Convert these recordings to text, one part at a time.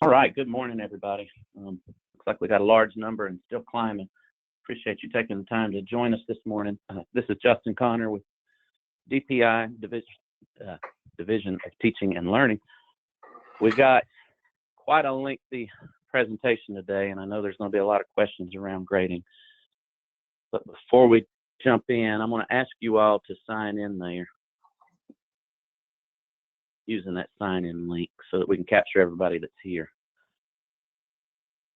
All right, good morning, everybody. Looks like we got a large number and still climbing. Appreciate you taking the time to join us this morning. This is Justin Connor with DPI, Division of Teaching and Learning. We've got quite a lengthy presentation today, and I know there's going to be a lot of questions around grading. But before we jump in, I'm going to ask you all to sign in there using that sign-in link so that we can capture everybody that's here.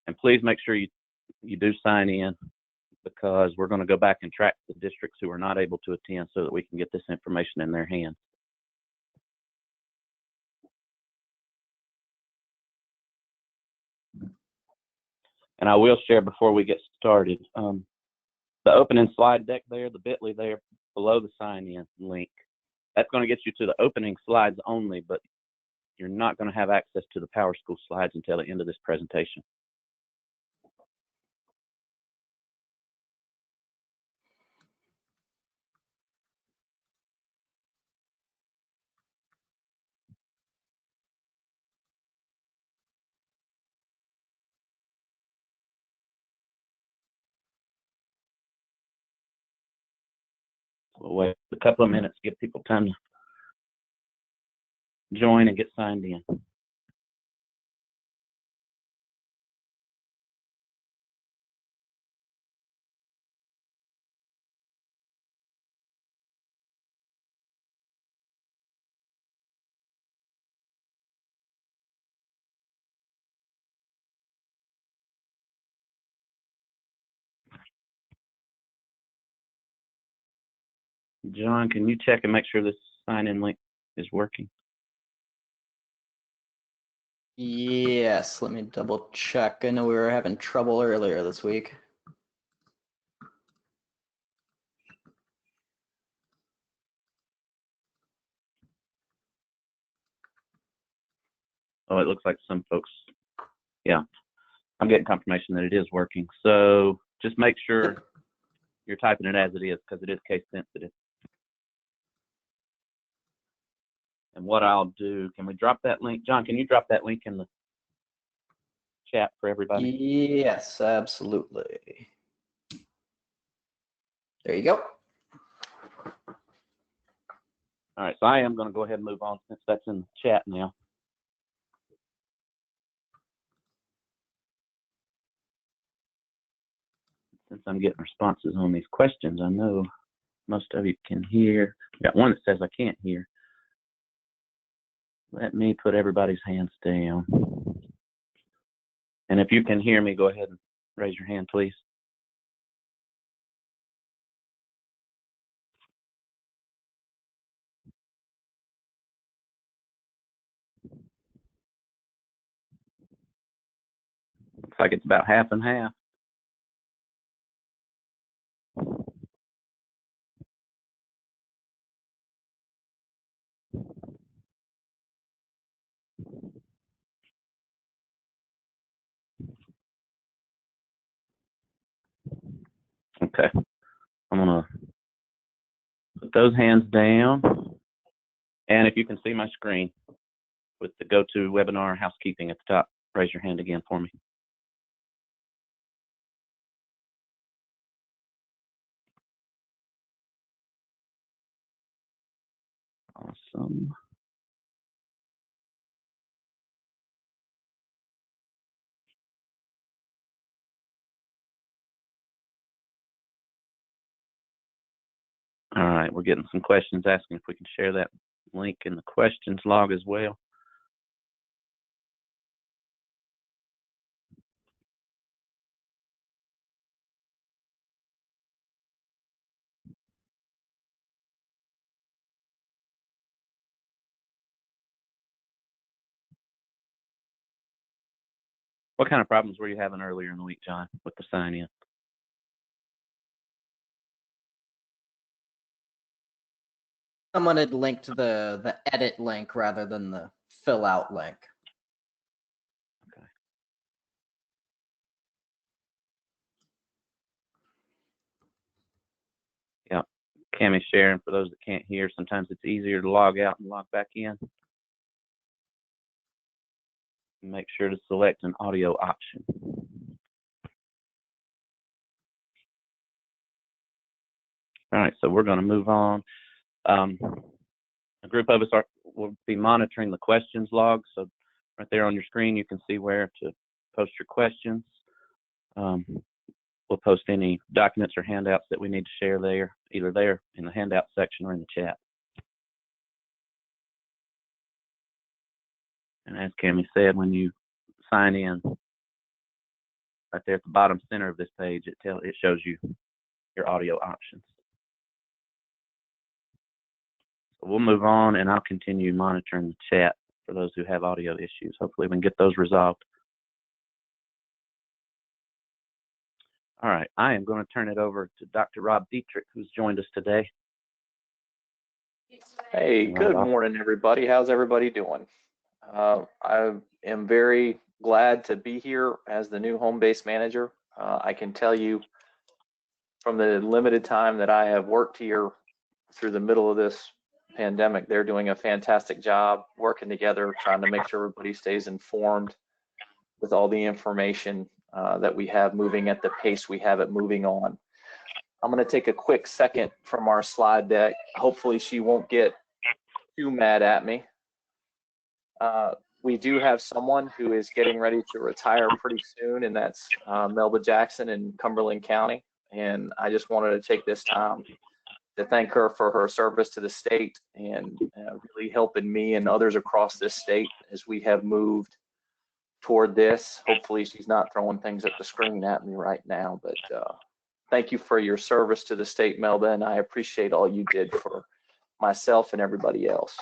And please make sure you do sign in, because we're going to go back and track the districts who are not able to attend so that we can get this information in their hands. And I will share before we get started, the opening slide deck there, the bit.ly there below the sign-in link, that's going to get you to the opening slides only, but you're not going to have access to the PowerSchool slides until the end of this presentation. We'll wait a couple of minutes to give people time to join and get signed in. John, can you check and make sure this sign-in link is working? Yes, let me double check. I know we were having trouble earlier this week. Oh, it looks like some folks, yeah, I'm getting confirmation that it is working. So just make sure you're typing it as it is, because it is case sensitive. And what I'll do, can we drop that link? John, can you drop that link in the chat for everybody? Yes, absolutely. There you go. All right, so I am going to go ahead and move on since that's in the chat now. Since I'm getting responses on these questions, I know most of you can hear. I got one that says I can't hear. Let me put everybody's hands down. And if you can hear me, go ahead and raise your hand, please. Looks like it's about half and half. Okay, I'm gonna put those hands down. And if you can see my screen with the GoToWebinar housekeeping at the top, raise your hand again for me. Awesome. All right, we're getting some questions asking if we can share that link in the questions log as well. What kind of problems were you having earlier in the week, John, with the sign-in? Someone had linked the edit link rather than the fill out link. Okay. Yeah, Cammy's sharing. For those that can't hear, sometimes it's easier to log out and log back in. make sure to select an audio option. All right, so we're going to move on. A group of us will be monitoring the questions log. So right there on your screen, you can see where to post your questions. We'll post any documents or handouts that we need to share there, either there in the handout section or in the chat. And as Cammie said, when you sign in, right there at the bottom center of this page, it shows you your audio options. So we'll move on, and I'll continue monitoring the chat for those who have audio issues. Hopefully we can get those resolved. All right, I am going to turn it over to Dr. Rob Dietrich, who's joined us today. Hey, good morning, everybody. How's everybody doing? I am very glad to be here as the new home-based manager. I can tell you from the limited time that I have worked here through the middle of this pandemic, they're doing a fantastic job working together, trying to make sure everybody stays informed with all the information that we have moving at the pace we have it moving on. I'm going to take a quick second from our slide deck. Hopefully she won't get too mad at me. We do have someone who is getting ready to retire pretty soon, and that's Melba Jackson in Cumberland County. And I just wanted to take this time to thank her for her service to the state and really helping me and others across this state as we have moved toward this. Hopefully she's not throwing things at the screen at me right now, but thank you for your service to the state, Melba, and I appreciate all you did for myself and everybody else.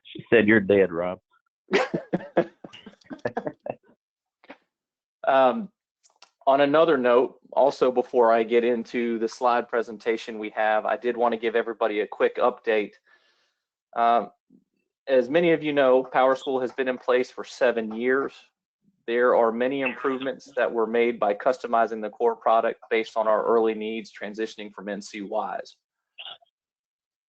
She said you're dead, Rob. On another note, also before I get into the slide presentation we have, I did want to give everybody a quick update. As many of you know, PowerSchool has been in place for 7 years. There are many improvements that were made by customizing the core product based on our early needs transitioning from NCWIS.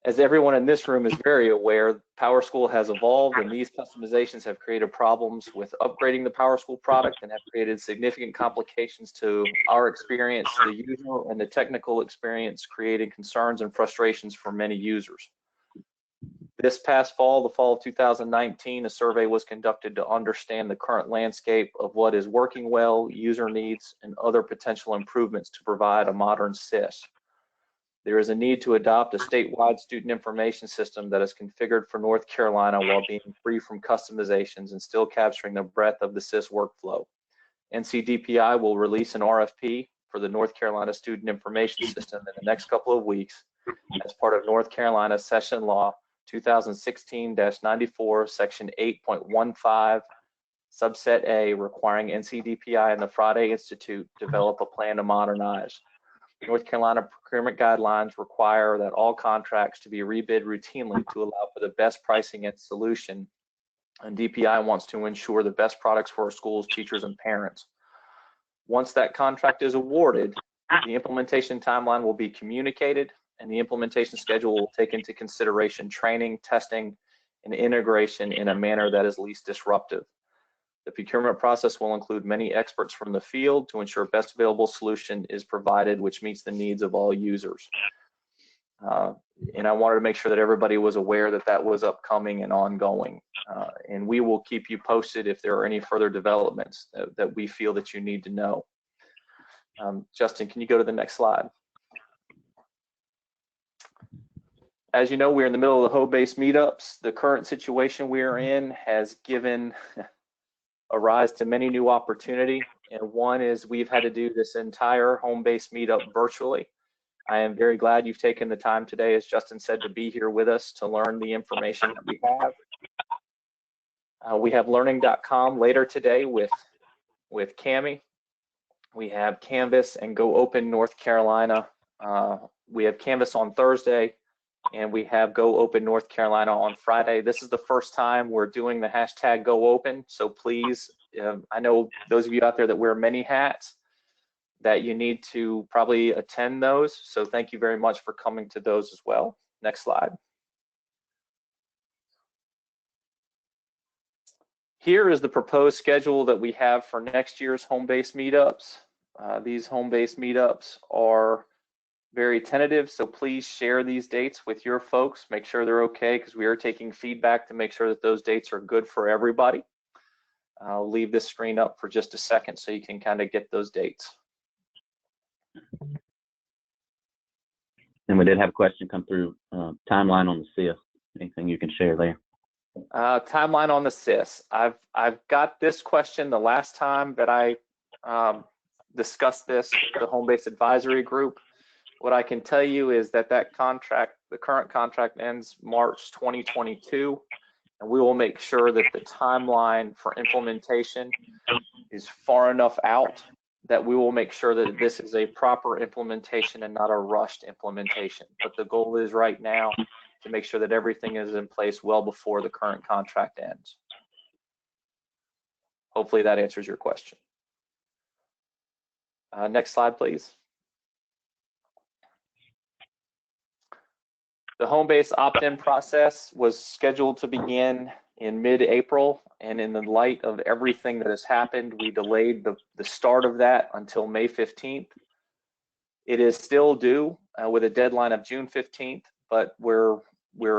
As everyone in this room is very aware, PowerSchool has evolved, and these customizations have created problems with upgrading the PowerSchool product and have created significant complications to our experience, the user, and the technical experience, creating concerns and frustrations for many users. This past fall, the fall of 2019, a survey was conducted to understand the current landscape of what is working well, user needs, and other potential improvements to provide a modern SIS. There is a need to adopt a statewide student information system that is configured for North Carolina while being free from customizations and still capturing the breadth of the SIS workflow. NCDPI will release an RFP for the North Carolina Student Information System in the next couple of weeks as part of North Carolina Session Law 2016-94, Section 8.15, Subset A, requiring NCDPI and the Friday Institute develop a plan to modernize. North Carolina procurement guidelines require that all contracts to be rebid routinely to allow for the best pricing and solution, and DPI wants to ensure the best products for our schools, teachers, and parents. Once that contract is awarded, the implementation timeline will be communicated, and the implementation schedule will take into consideration training, testing, and integration in a manner that is least disruptive. The procurement process will include many experts from the field to ensure best available solution is provided, which meets the needs of all users. And I wanted to make sure that everybody was aware that that was upcoming and ongoing. And we will keep you posted if there are any further developments that we feel that you need to know. Justin, can you go to the next slide? As you know, we're in the middle of the HomeBased Meetups. The current situation we are in has given a rise to many new opportunity, and one is we've had to do this entire HomeBased Meetup virtually. I am very glad you've taken the time today, as Justin said, to be here with us to learn the information that we have. We have learning.com later today with Cammie. We have Canvas and Go Open North Carolina. We have Canvas on Thursday, and we have Go Open North Carolina on Friday. This is the first time we're doing the hashtag Go Open, so please, I know those of you out there that wear many hats, that you need to probably attend those, so thank you very much for coming to those as well. Next slide. Here is the proposed schedule that we have for next year's home-based meetups. These home-based meetups are very tentative, so please share these dates with your folks. Make sure they're okay, because we are taking feedback to make sure that those dates are good for everybody. I'll leave this screen up for just a second so you can kind of get those dates. And we did have a question come through, timeline on the CIS. Anything you can share there? Timeline on the CIS. I've got this question the last time that I discussed this with the home-based advisory group. What I can tell you is that contract, the current contract, ends March 2022, and we will make sure that the timeline for implementation is far enough out that we will make sure that this is a proper implementation and not a rushed implementation. But the goal is right now to make sure that everything is in place well before the current contract ends. Hopefully that answers your question. Next slide, please. The home-based opt-in process was scheduled to begin in mid-April, and in the light of everything that has happened, we delayed the start of that until May 15th. It is still due with a deadline of June 15th, but we're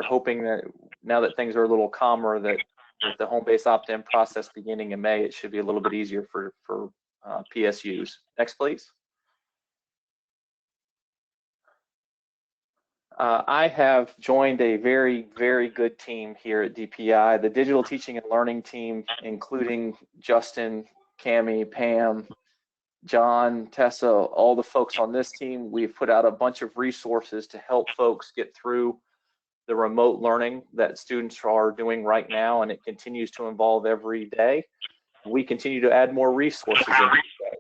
hoping that now that things are a little calmer, that with the home-based opt-in process beginning in May, it should be a little bit easier for PSUs. Next, please. I have joined a very, very good team here at DPI, the digital teaching and learning team, including Justin, Cami, Pam, John, Tessa, all the folks on this team. We've put out a bunch of resources to help folks get through the remote learning that students are doing right now, and it continues to evolve every day. We continue to add more resources every day.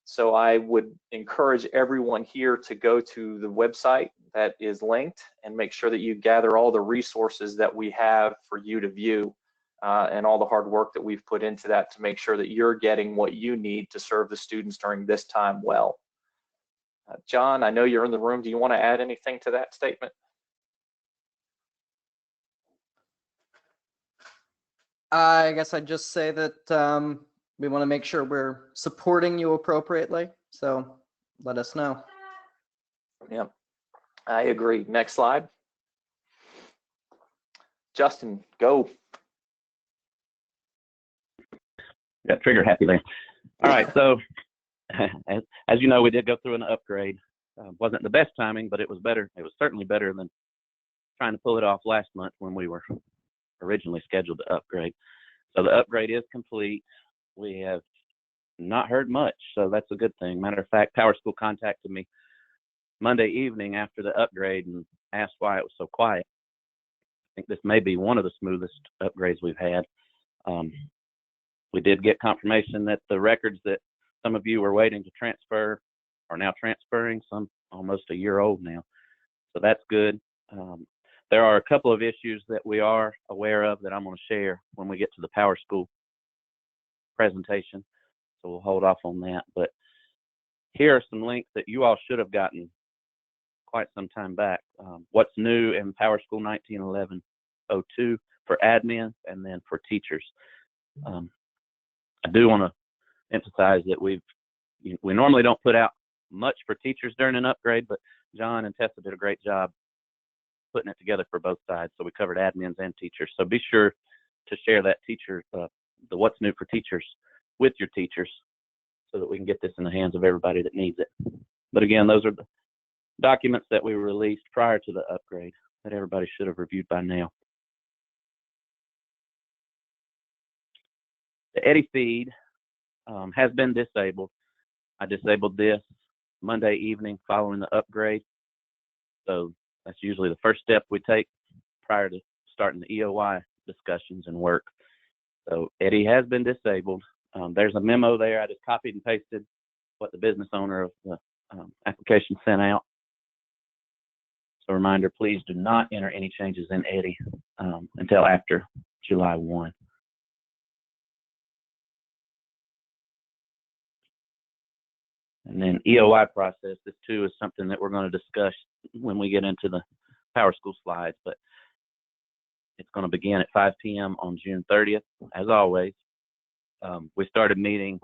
So I would encourage everyone here to go to the website that is linked and make sure that you gather all the resources that we have for you to view, and all the hard work that we've put into that to make sure that you're getting what you need to serve the students during this time well. John, I know you're in the room. Do you want to add anything to that statement? I guess I'd just say that we want to make sure we're supporting you appropriately, so let us know. Yeah, I agree. Next slide. Justin, go. Got trigger happy there. All right, so as you know, we did go through an upgrade. Wasn't the best timing, but it was better. It was certainly better than trying to pull it off last month when we were originally scheduled to upgrade. So the upgrade is complete. We have not heard much, so that's a good thing. Matter of fact, PowerSchool contacted me Monday evening after the upgrade and asked why it was so quiet. I think this may be one of the smoothest upgrades we've had. We did get confirmation that the records that some of you were waiting to transfer are now transferring, some almost a year old now. So that's good. There are a couple of issues that we are aware of that I'm going to share when we get to the PowerSchool presentation. So we'll hold off on that. But here are some links that you all should have gotten quite some time back. What's new in PowerSchool 1911-02 for admins and then for teachers. I do want to emphasize that we normally don't put out much for teachers during an upgrade, but John and Tessa did a great job putting it together for both sides. So we covered admins and teachers. So be sure to share that teacher, the what's new for teachers with your teachers so that we can get this in the hands of everybody that needs it. But again, those are the documents that we released prior to the upgrade that everybody should have reviewed by now. The Eddy feed has been disabled. I disabled this Monday evening following the upgrade. So that's usually the first step we take prior to starting the EOI discussions and work. So Eddy has been disabled. There's a memo there. I just copied and pasted what the business owner of the application sent out. So reminder, please do not enter any changes in Eddy until after July 1. And then EOI process, this too is something that we're going to discuss when we get into the PowerSchool slides. But It's going to begin at 5 p.m. on June 30th, as always. We started meeting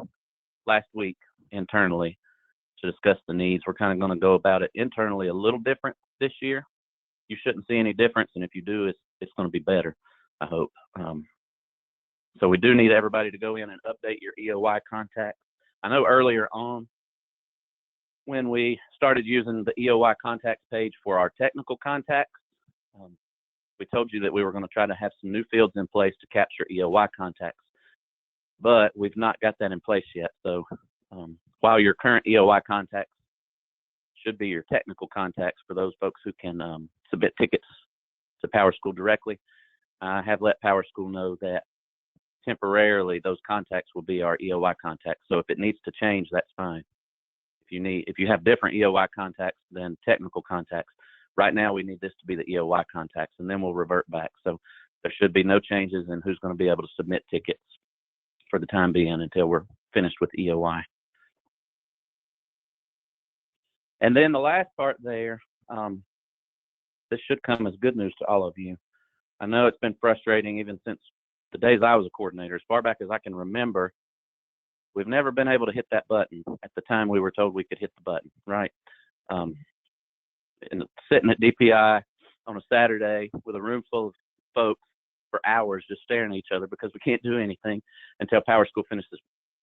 last week internally to discuss the needs. We're kind of going to go about it internally a little different this year. You shouldn't see any difference, and if you do, it's going to be better, I hope. So we do need everybody to go in and update your EOY contacts. I know earlier on when we started using the EOY contacts page for our technical contacts, we told you that we were going to try to have some new fields in place to capture EOY contacts, but we've not got that in place yet. So while your current EOY contacts should be your technical contacts for those folks who can submit tickets to PowerSchool directly, I have let PowerSchool know that temporarily those contacts will be our EOY contacts. So if it needs to change, that's fine. If you have different EOY contacts than technical contacts, right now we need this to be the EOY contacts, and then we'll revert back. So there should be no changes in who's going to be able to submit tickets for the time being until we're finished with EOY. And then the last part there, this should come as good news to all of you. I know it's been frustrating even since the days I was a coordinator. As far back as I can remember, we've never been able to hit that button at the time we were told we could hit the button, right? And sitting at DPI on a Saturday with a room full of folks for hours just staring at each other because we can't do anything until PowerSchool finishes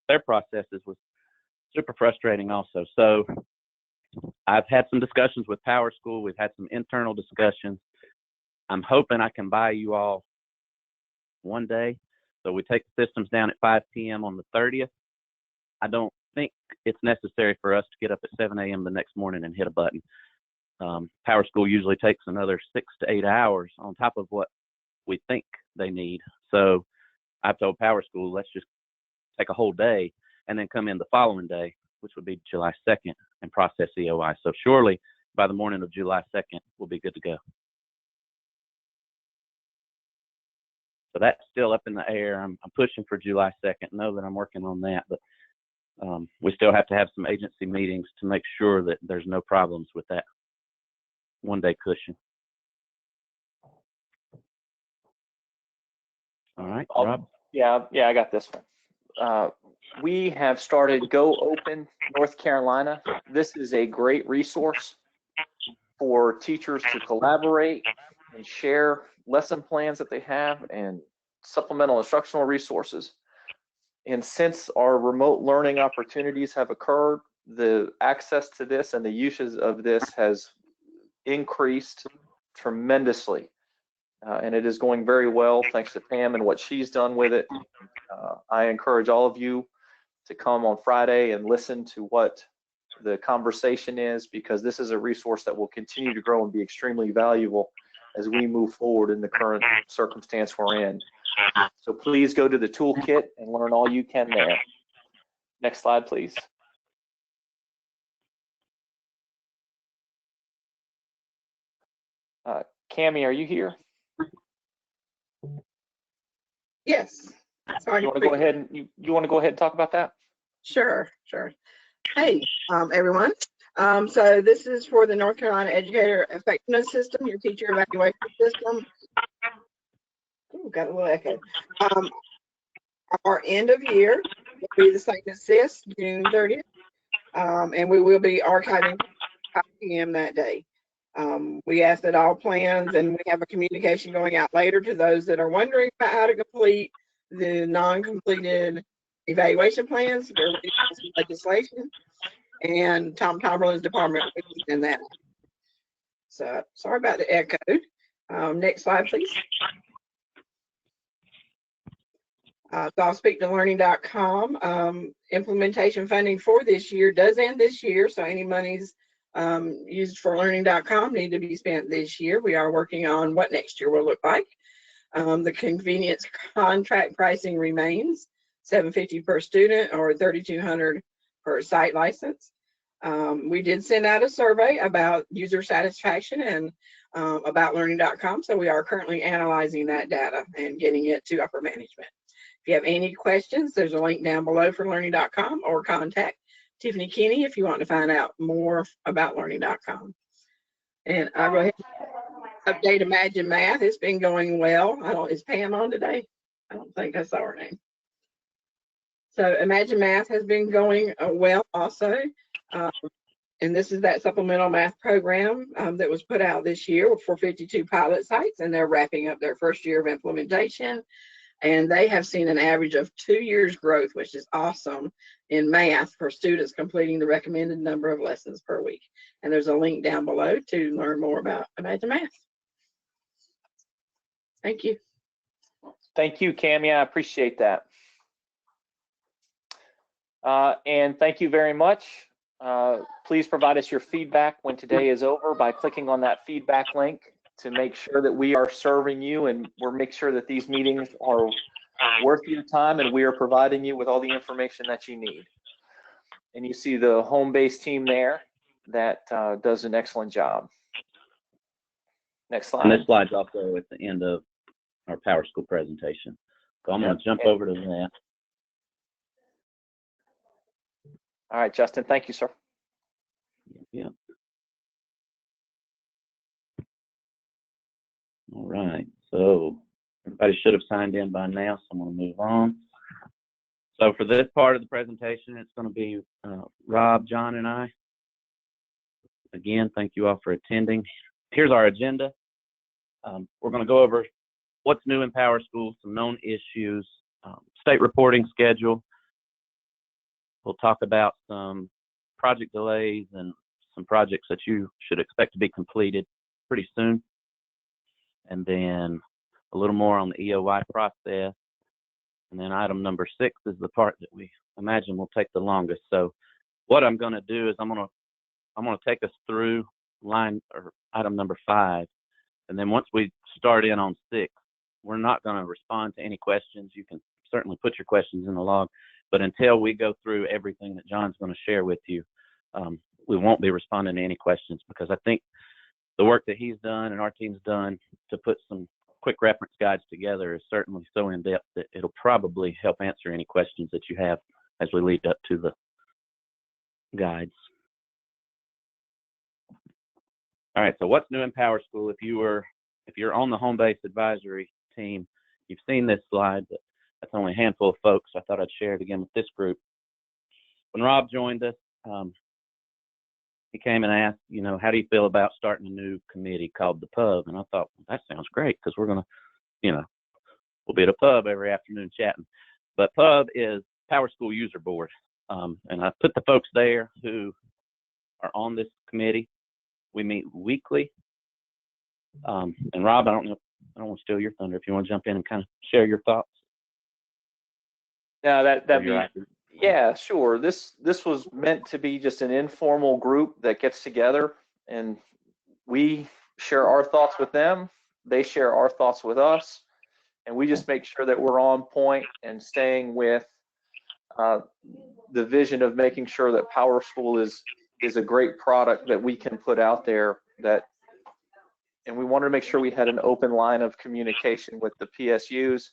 their processes was super frustrating also. So I've had some discussions with PowerSchool. We've had some internal discussions. I'm hoping I can buy you all one day. So we take the systems down at 5 p.m. on the 30th. I don't think it's necessary for us to get up at 7 a.m. the next morning and hit a button. PowerSchool usually takes another 6 to 8 hours on top of what we think they need. So I've told PowerSchool, let's just take a whole day and then come in the following day, which would be July 2nd, and process EOI. So surely by the morning of July 2nd, we'll be good to go. So that's still up in the air. I'm pushing for July 2nd. Know that I'm working on that, but we still have to have some agency meetings to make sure that there's no problems with that one-day cushion. All right, Rob? Yeah, I got this one. We have started Go Open North Carolina. This is a great resource for teachers to collaborate and share lesson plans that they have and supplemental instructional resources. And since our remote learning opportunities have occurred, the access to this and the uses of this has increased tremendously. And it is going very well thanks to Pam and what she's done with it. I encourage all of you to come on Friday and listen to what the conversation is, because this is a resource that will continue to grow and be extremely valuable as we move forward in the current circumstance we're in. So please go to the toolkit and learn all you can there. Next slide, please. Cammie, are you here? Yes. Sorry. You want to go ahead and you want to go ahead and talk about that? Sure. Hey, everyone. So this is for the North Carolina Educator Effectiveness System, your teacher evaluation system. Ooh, got a little echo. Our end of year will be the same as this, June 30th, and we will be archiving 5 p.m. that day. We ask that all plans, and we have a communication going out later to those that are wondering about how to complete the non-completed evaluation plans. We're reading some legislation, and Tom Tomberlin's department will send that. So sorry about the echo. Next slide, please. So I'll speak to learning.com. Implementation funding for this year does end this year, so any monies used for learning.com need to be spent this year. We are working on what next year will look like. The convenience contract pricing remains $750 per student or $3,200 per site license. We did send out a survey about user satisfaction and about learning.com, so we are currently analyzing that data and getting it to upper management. If you have any questions, there's a link down below for learning.com, or contact Tiffany Kinney if you want to find out more about learning.com. And I'll go ahead. update Imagine Math. It's been going well. Is Pam on today? I don't think I saw her name. So Imagine Math has been going well also. And this is that supplemental math program that was put out this year for 52 pilot sites, and they're wrapping up their first year of implementation. And they have seen an average of 2 years growth, which is awesome, in math for students completing the recommended number of lessons per week. And there's a link down below to learn more about Imagine Math. Thank you. Thank you, Cami. I appreciate that. And thank you very much. Please provide us your feedback when today is over by clicking on that feedback link to make sure that we are serving you, and we'll make sure that these meetings are worth your time and we are providing you with all the information that you need. And you see the home-based team there that does an excellent job. Next slide. And this slide's also at the end of our PowerSchool presentation. So I'm going to jump over to that. All right, Justin, thank you, sir. Yeah. All right, so everybody should have signed in by now, so I'm going to move on. So for this part of the presentation, it's going to be Rob, John, and I. Again, thank you all for attending. Here's our agenda. We're going to go over what's new in PowerSchool, some known issues, state reporting schedule. We'll talk about some project delays and some projects that you should expect to be completed pretty soon. And then a little more on the EOI process. And then item number 6 is the part that we imagine will take the longest. So what I'm going to do is I'm going to take us through item number 5. And then once we start in on 6, we're not going to respond to any questions. You can certainly put your questions in the log, but until we go through everything that John's going to share with you, we won't be responding to any questions, because I think the work that he's done and our team's done to put some quick reference guides together is certainly so in-depth that it'll probably help answer any questions that you have as we lead up to the guides. All right, so what's new in PowerSchool? If you're on the home-based advisory team, you've seen this slide, but that's only a handful of folks. I thought I'd share it again with this group. When Rob joined us, he came and asked, how do you feel about starting a new committee called the Pub? And I thought, well, that sounds great, because we're going to, we'll be at a pub every afternoon chatting. But Pub is PowerSchool User Board. And I put the folks there who are on this committee. We meet weekly. And Rob, I don't want to steal your thunder. If you want to jump in and kind of share your thoughts. Yeah, yeah, sure. This was meant to be just an informal group that gets together, and we share our thoughts with them. They share our thoughts with us, and we just make sure that we're on point and staying with the vision of making sure that PowerSchool is a great product that we can put out there. And we wanted to make sure we had an open line of communication with the PSUs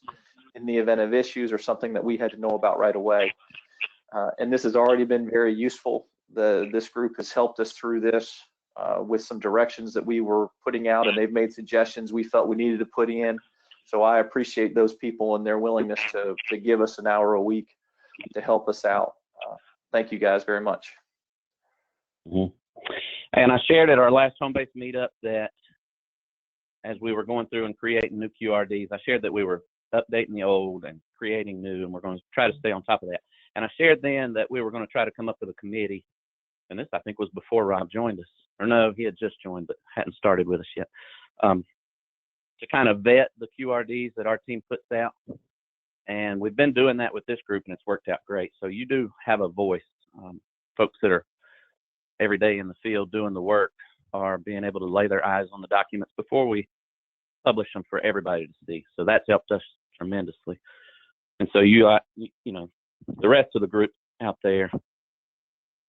in the event of issues or something that we had to know about right away. And this has already been very useful. This group has helped us through this with some directions that we were putting out, and they've made suggestions we felt we needed to put in. So I appreciate those people and their willingness to give us an hour a week to help us out. Thank you guys very much. Mm-hmm. And I shared at our last home-based meetup that as we were going through and creating new QRDs, I shared that we were updating the old and creating new, and we're going to try to stay on top of that. And I shared then that we were going to try to come up with a committee, and this I think was before Rob joined us, or no, he had just joined but hadn't started with us yet, to kind of vet the QRDs that our team puts out. And we've been doing that with this group, and it's worked out great. So you do have a voice. Folks that are every day in the field doing the work are being able to lay their eyes on the documents before we publish them for everybody to see. So that's helped us tremendously. And so the rest of the group out there,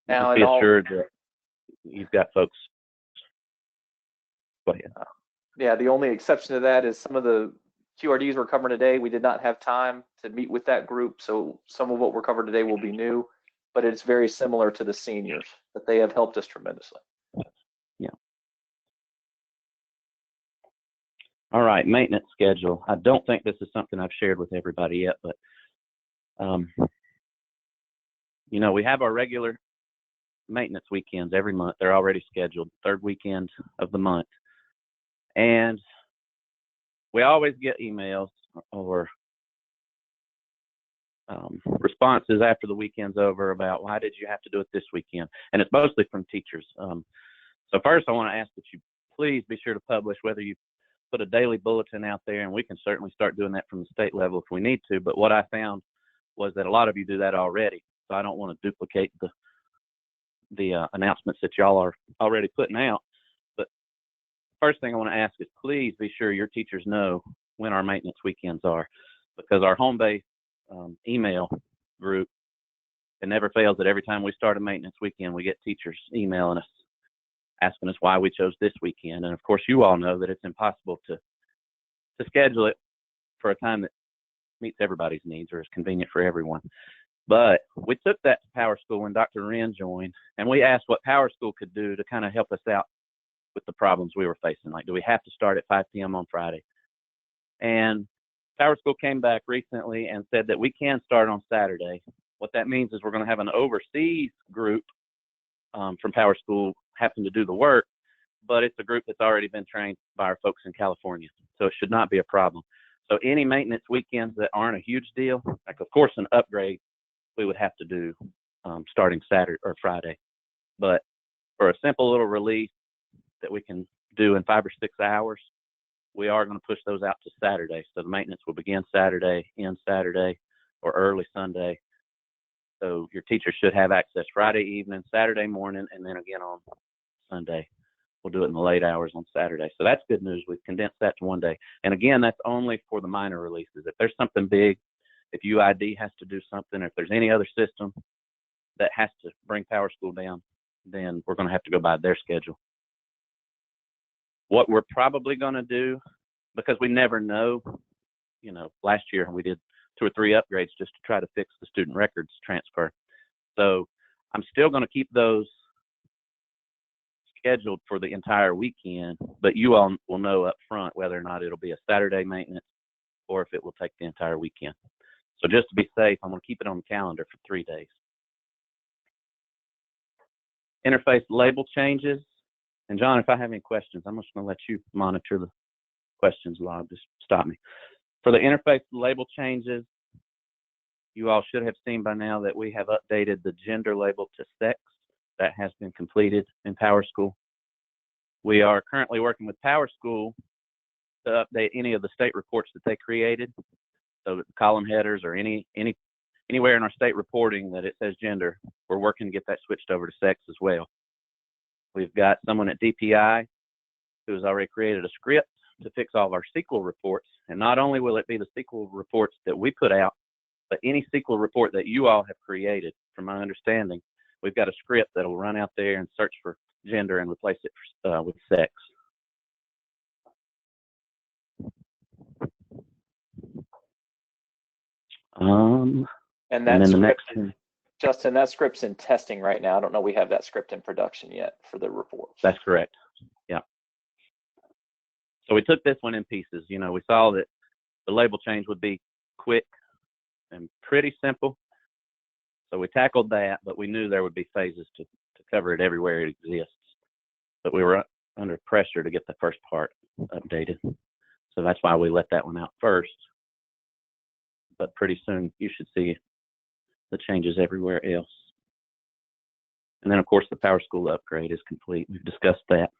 now be assured that you've got folks. Go ahead. Yeah, the only exception to that is some of the QRDs we're covering today, we did not have time to meet with that group. So some of what we're covering today will be new, but it's very similar to the seniors, that they have helped us tremendously. Yeah. All right, maintenance schedule. I don't think this is something I've shared with everybody yet, but you know, we have our regular maintenance weekends every month. They're already scheduled, third weekend of the month. And we always get emails or responses after the weekend's over about why did you have to do it this weekend? And it's mostly from teachers. So first I want to ask that you please be sure to publish, whether you put a daily bulletin out there, and we can certainly start doing that from the state level if we need to. But what I found was that a lot of you do that already. So I don't want to duplicate the announcements that y'all are already putting out. But first thing I want to ask is please be sure your teachers know when our maintenance weekends are, because our home-based email group, it never fails that every time we start a maintenance weekend, we get teachers emailing us, asking us why we chose this weekend. And of course, you all know that it's impossible to schedule it for a time that meets everybody's needs or is convenient for everyone. But we took that to PowerSchool when Dr. Wren joined, and we asked what PowerSchool could do to kind of help us out with the problems we were facing. Like, do we have to start at 5 p.m. on Friday? And PowerSchool came back recently and said that we can start on Saturday. What that means is we're going to have an overseas group from PowerSchool happen to do the work, but it's a group that's already been trained by our folks in California, so it should not be a problem. So any maintenance weekends that aren't a huge deal, like of course an upgrade, we would have to do starting Saturday or Friday. But for a simple little release that we can do in 5 or 6 hours, we are going to push those out to Saturday. So the maintenance will begin Saturday, end Saturday, or early Sunday. So your teacher should have access Friday evening, Saturday morning, and then again on Sunday. We'll do it in the late hours on Saturday. So that's good news. We've condensed that to one day. And again, that's only for the minor releases. If there's something big, if UID has to do something, if there's any other system that has to bring PowerSchool down, then we're going to have to go by their schedule. What we're probably going to do, because we never know, you know, last year we did 2 or 3 upgrades just to try to fix the student records transfer. So I'm still going to keep those scheduled for the entire weekend, but you all will know up front whether or not it'll be a Saturday maintenance or if it will take the entire weekend. So just to be safe, I'm going to keep it on the calendar for 3 days. Interface label changes. And John, if I have any questions, I'm just going to let you monitor the questions log. Just stop me. For the interface label changes, you all should have seen by now that we have updated the gender label to sex. That has been completed in PowerSchool. We are currently working with PowerSchool to update any of the state reports that they created, so that the column headers or anywhere in our state reporting that it says gender, we're working to get that switched over to sex as well. We've got someone at DPI who has already created a script to fix all of our SQL reports. And not only will it be the SQL reports that we put out, but any SQL report that you all have created, from my understanding, we've got a script that'll run out there and search for gender and replace it with sex. And then the next one. Justin, that script's in testing right now. I don't know we have that script in production yet for the reports. That's correct. Yeah. So we took this one in pieces. You know, we saw that the label change would be quick and pretty simple. So we tackled that, but we knew there would be phases to cover it everywhere it exists. But we were under pressure to get the first part updated. So that's why we let that one out first. But pretty soon you should see the changes everywhere else. And then of course the PowerSchool upgrade is complete. We've discussed that.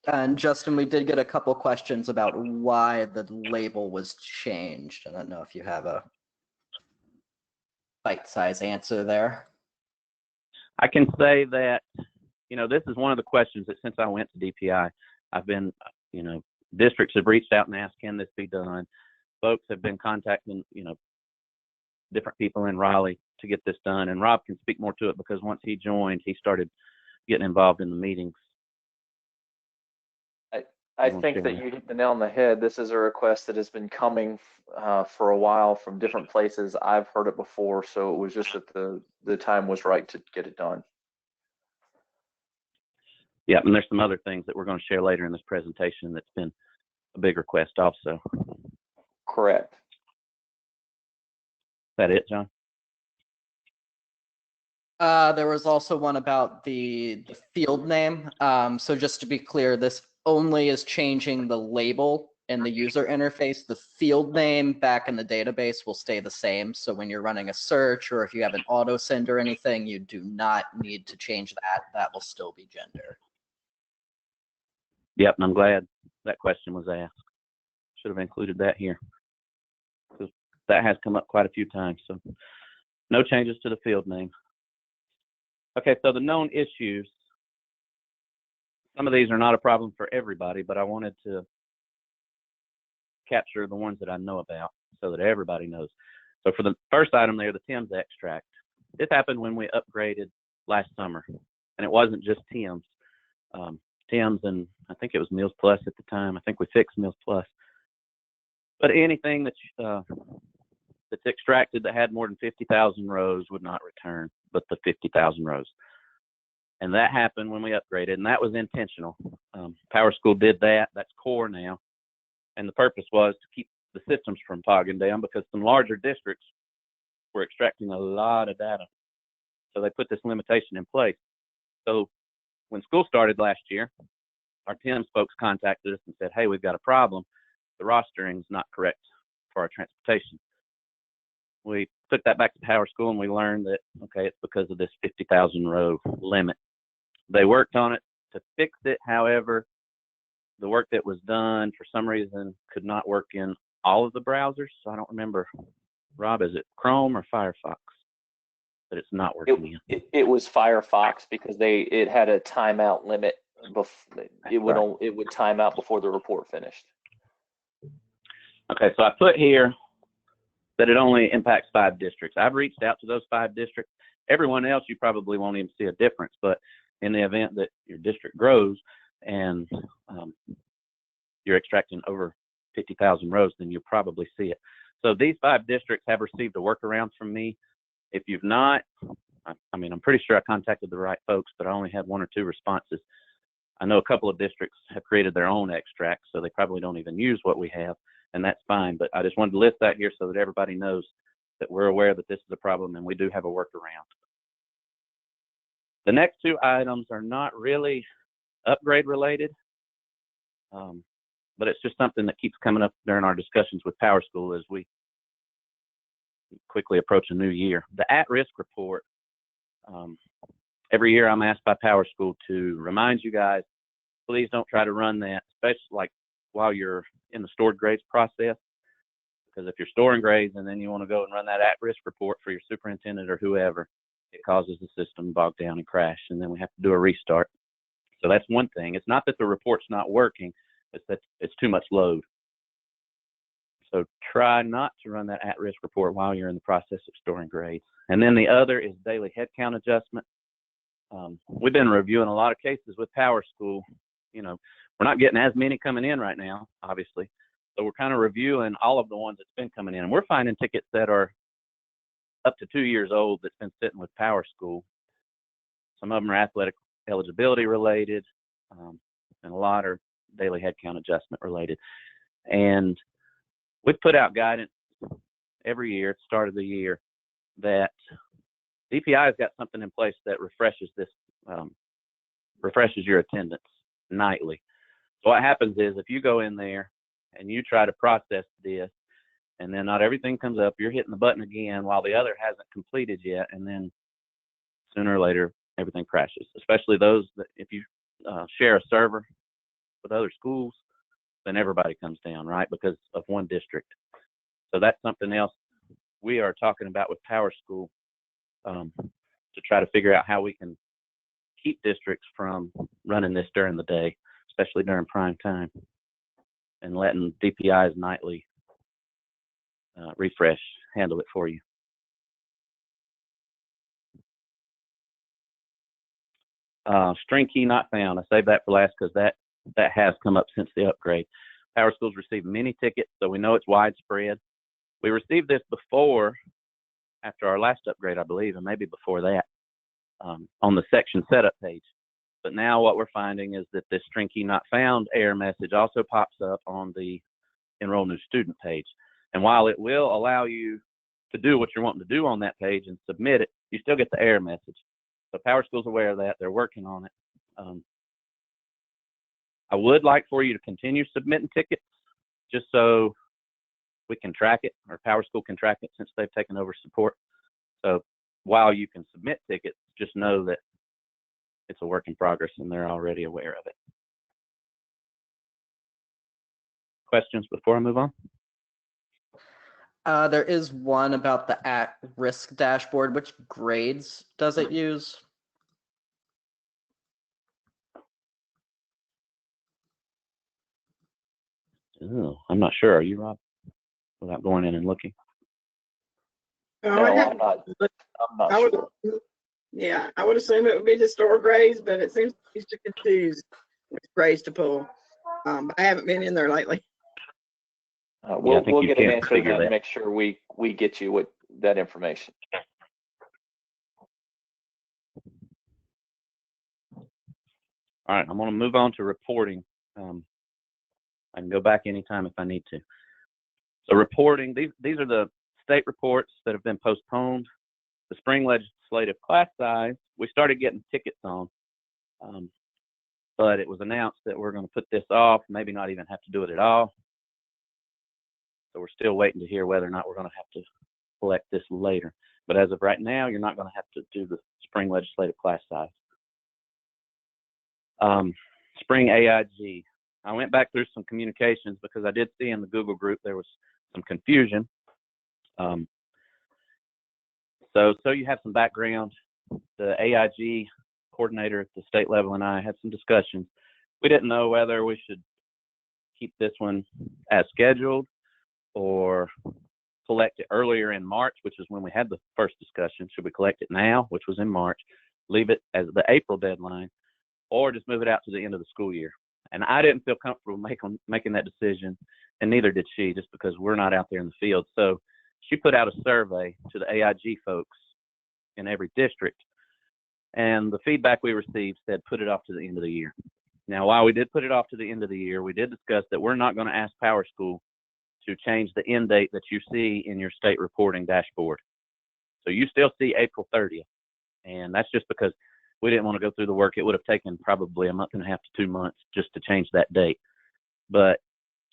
And Justin, we did get a couple questions about why the label was changed. I don't know if you have a bite-sized answer there. I can say that, you know, this is one of the questions that since I went to DPI, I've been, you know, districts have reached out and asked, can this be done? Folks have been contacting, you know, different people in Raleigh to get this done. And Rob can speak more to it because once he joined, he started getting involved in the meetings. I think that you hit the nail on the head. This is a request that has been coming for a while from different places. I've heard it before, so it was just that the time was right to get it done. Yeah, and there's some other things that we're going to share later in this presentation that's been a big request also. Correct. Is that it, John? There was also one about the field name. So just to be clear, this only is changing the label in the user interface. The field name back in the database will stay the same. So when you're running a search or if you have an auto send or anything, you do not need to change that. That will still be gender. Yep, and I'm glad that question was asked. Should have included that here, because that has come up quite a few times. So no changes to the field name. Okay, so the known issues, some of these are not a problem for everybody, but I wanted to capture the ones that I know about so that everybody knows. So for the first item there, the Tim's extract. This happened when we upgraded last summer, and it wasn't just Tim's. Tim's and I think it was Meals Plus at the time. I think we fixed Meals Plus. But anything that's extracted that had more than 50,000 rows would not return, but the 50,000 rows. And that happened when we upgraded, and that was intentional. PowerSchool did that. That's core now. And the purpose was to keep the systems from bogging down because some larger districts were extracting a lot of data. So they put this limitation in place. So when school started last year, our TIMS folks contacted us and said, hey, we've got a problem. The rostering is not correct for our transportation. We took that back to PowerSchool and we learned that, okay, it's because of this 50,000 row limit. They worked on it to fix it. However, the work that was done for some reason could not work in all of the browsers. So I don't remember, Rob, is it Chrome or Firefox that it's not working in? It was Firefox because it had a timeout limit. It would time out before the report finished. Okay, so I put here that it only impacts 5 districts. I've reached out to those 5 districts. Everyone else, you probably won't even see a difference, but in the event that your district grows and you're extracting over 50,000 rows, then you'll probably see it. So these 5 districts have received a workaround from me. If you've not, I mean, I'm pretty sure I contacted the right folks, but I only had 1 or 2 responses. I know a couple of districts have created their own extracts, so they probably don't even use what we have, and that's fine. But I just wanted to list that here so that everybody knows that we're aware that this is a problem and we do have a workaround. The next 2 items are not really upgrade related, but it's just something that keeps coming up during our discussions with PowerSchool as we quickly approach a new year. The at-risk report, every year I'm asked by PowerSchool to remind you guys, please don't try to run that, especially like while you're in the stored grades process, because if you're storing grades and then you want to go and run that at-risk report for your superintendent or whoever, it causes the system to bog down and crash, and then we have to do a restart. So that's one thing. It's not that the report's not working, it's that it's too much load. So try not to run that at-risk report while you're in the process of storing grades. And then the other is daily headcount adjustment. We've been reviewing a lot of cases with PowerSchool. You know, we're not getting as many coming in right now, obviously. So we're kind of reviewing all of the ones that's been coming in. And we're finding tickets that are up to 2 years old that's been sitting with PowerSchool. Some of them are athletic eligibility related, and a lot are daily headcount adjustment related. And we put out guidance every year at the start of the year that DPI has got something in place that refreshes your attendance nightly. So what happens is if you go in there and you try to process this and then not everything comes up, you're hitting the button again while the other hasn't completed yet, and then sooner or later everything crashes, especially those that if you share a server with other schools, then everybody comes down, right, because of one district. So that's something else we are talking about with PowerSchool to try to figure out how we can keep districts from running this during the day, especially during prime time, and letting DPI's nightly refresh handle it for you. String key not found. I saved that for last because that has come up since the upgrade. PowerSchool's received many tickets, so we know it's widespread. We received this before, after our last upgrade, I believe, and maybe before that, on the section setup page. But now what we're finding is that this string key not found error message also pops up on the enroll new student page. And while it will allow you to do what you're wanting to do on that page and submit it, you still get the error message. So PowerSchool's aware of that. They're working on it. I would like for you to continue submitting tickets just so we can track it, or PowerSchool can track it since they've taken over support. So while you can submit tickets, just know that it's a work in progress and they're already aware of it. Questions before I move on? There is one about the at-risk dashboard. Which grades does it use? Oh, I'm not sure. Are you, Rob? Without going in and looking. Oh, No, I'd have I'm not I would, sure. yeah, I would assume it would be the store grades, but it seems used to confuse which grades to pull. I haven't been in there lately. We'll you get an can answer to figure that that. and make sure we get you with that information. All right, I'm going to move on to reporting. I can go back anytime if I need to. So reporting, these are the state reports that have been postponed. The spring legislative class size, we started getting tickets on, but it was announced that we're going to put this off, maybe not even have to do it at all. So we're still waiting to hear whether or not we're going to have to collect this later. But as of right now, you're not going to have to do the spring legislative class size. Spring AIG. I went back through some communications because I did see in the Google group there was some confusion. So you have some background. The AIG coordinator at the state level and I had some discussions. We didn't know whether we should keep this one as scheduled or collect it earlier in March, which is when we had the first discussion. Should we collect it now, which was in March, leave it as the April deadline, or just move it out to the end of the school year? And I didn't feel comfortable making that decision, and neither did she, just because we're not out there in the field. So she put out a survey to the AIG folks in every district, and the feedback we received said put it off to the end of the year. Now, while we did put it off to the end of the year, we did discuss that we're not going to ask PowerSchool to change the end date that you see in your state reporting dashboard. So you still see April 30th, and that's just because we didn't want to go through the work. It would have taken probably a month and a half to 2 months just to change that date. But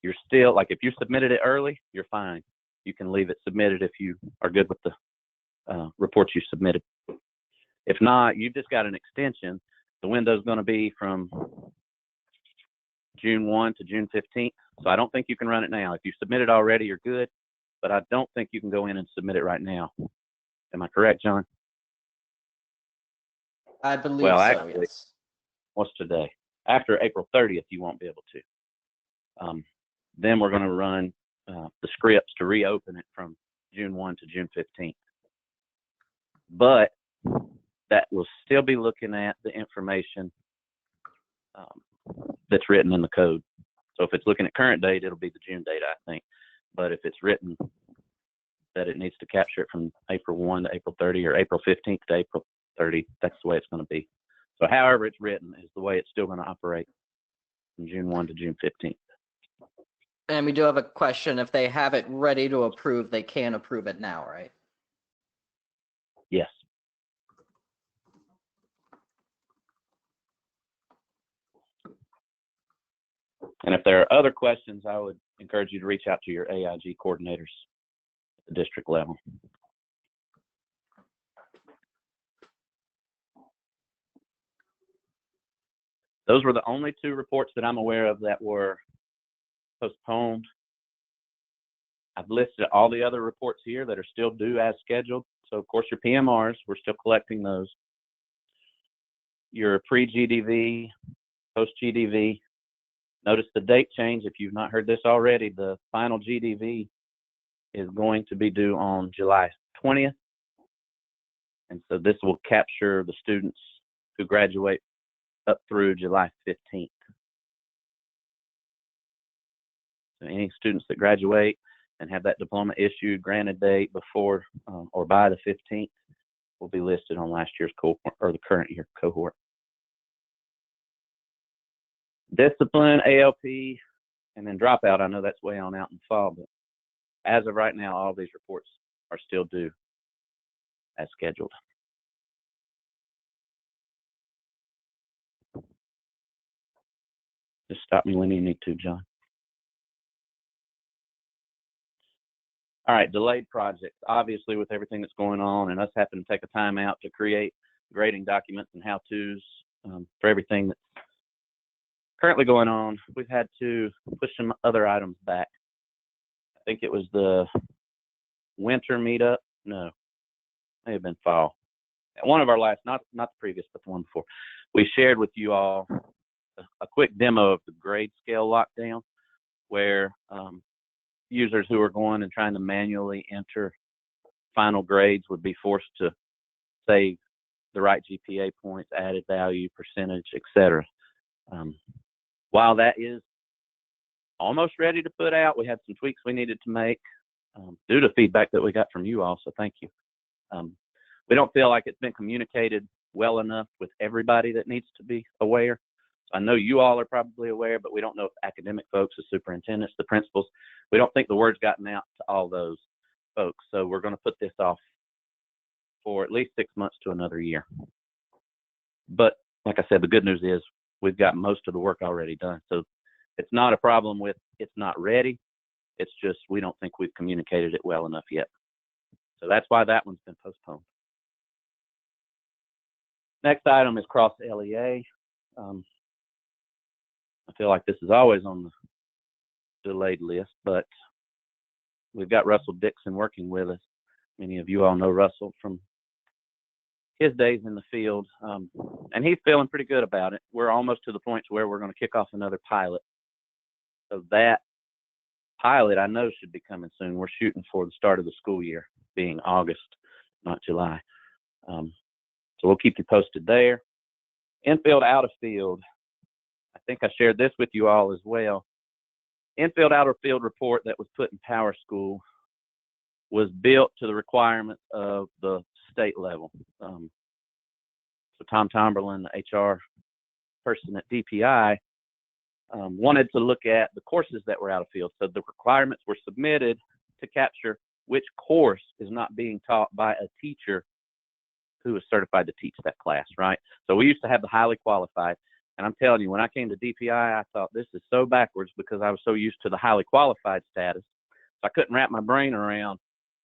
you're still, like, if you submitted it early, you're fine. You can leave it submitted if you are good with the reports you submitted. If not, you've just got an extension. The window is going to be from June 1 to June 15th. So I don't think you can run it now. If you submit it already, you're good. But I don't think you can go in and submit it right now. Am I correct, John? I believe Well, so, actually, yes. what's today? After April 30th, you won't be able to. Then we're going to run the scripts to reopen it from June 1 to June 15th. But that will still be looking at the information that's written in the code. So if it's looking at current date, it'll be the June date, I think. But if it's written that it needs to capture it from April 1 to April 30 or April 15th to April 30, that's the way it's going to be. So however it's written is the way it's still going to operate from June 1 to June 15th. And we do have a question. If they have it ready to approve, they can approve it now, right? Yes. And if there are other questions, I would encourage you to reach out to your AIG coordinators at the district level. Those were the only two reports that I'm aware of that were postponed. I've listed all the other reports here that are still due as scheduled. So, of course, your PMRs, we're still collecting those. Your pre-GDV, post-GDV. Notice the date change. If you've not heard this already, the final GDV is going to be due on July 20th. And so this will capture the students who graduate up through July 15th. So any students that graduate and have that diploma issued, granted date before or by the 15th will be listed on last year's cohort or the current year cohort. Discipline, ALP, and then dropout. I know that's way on out in the fall, but as of right now, all these reports are still due as scheduled. Just stop me when you need to, John. All right, delayed projects. Obviously, with everything that's going on and us having to take a time out to create grading documents and how-tos for everything that's currently going on, we've had to push some other items back. I think it was the winter meetup. No, may have been fall. At one of our last, not the previous, but the one before, we shared with you all a quick demo of the grade scale lockdown, where users who are going and trying to manually enter final grades would be forced to save the right GPA points, added value, percentage, etc. While that is almost ready to put out, we had some tweaks we needed to make due to feedback that we got from you all, so thank you. We don't feel like it's been communicated well enough with everybody that needs to be aware. I know you all are probably aware, but we don't know if academic folks, the superintendents, the principals, we don't think the word's gotten out to all those folks. So we're going to put this off for at least 6 months to another year. But like I said, the good news is we've got most of the work already done. So it's not a problem with it's not ready. It's just we don't think we've communicated it well enough yet. So that's why that one's been postponed. Next item is cross LEA. I feel like this is always on the delayed list, but we've got Russell Dixon working with us. Many of you all know Russell from his days in the field, and he's feeling pretty good about it. We're almost to the point where we're going to kick off another pilot. So that pilot I know should be coming soon. We're shooting for the start of the school year, being August, not July. So we'll keep you posted there. Infield, out of field. I think I shared this with you all as well. Infield, outer field report that was put in PowerSchool was built to the requirements of the state level. So Tom Tomberlin, the HR person at DPI, wanted to look at the courses that were out of field. So the requirements were submitted to capture which course is not being taught by a teacher who is certified to teach that class, right? So we used to have the highly qualified. And I'm telling you, when I came to DPI, I thought this is so backwards because I was so used to the highly qualified status. So I couldn't wrap my brain around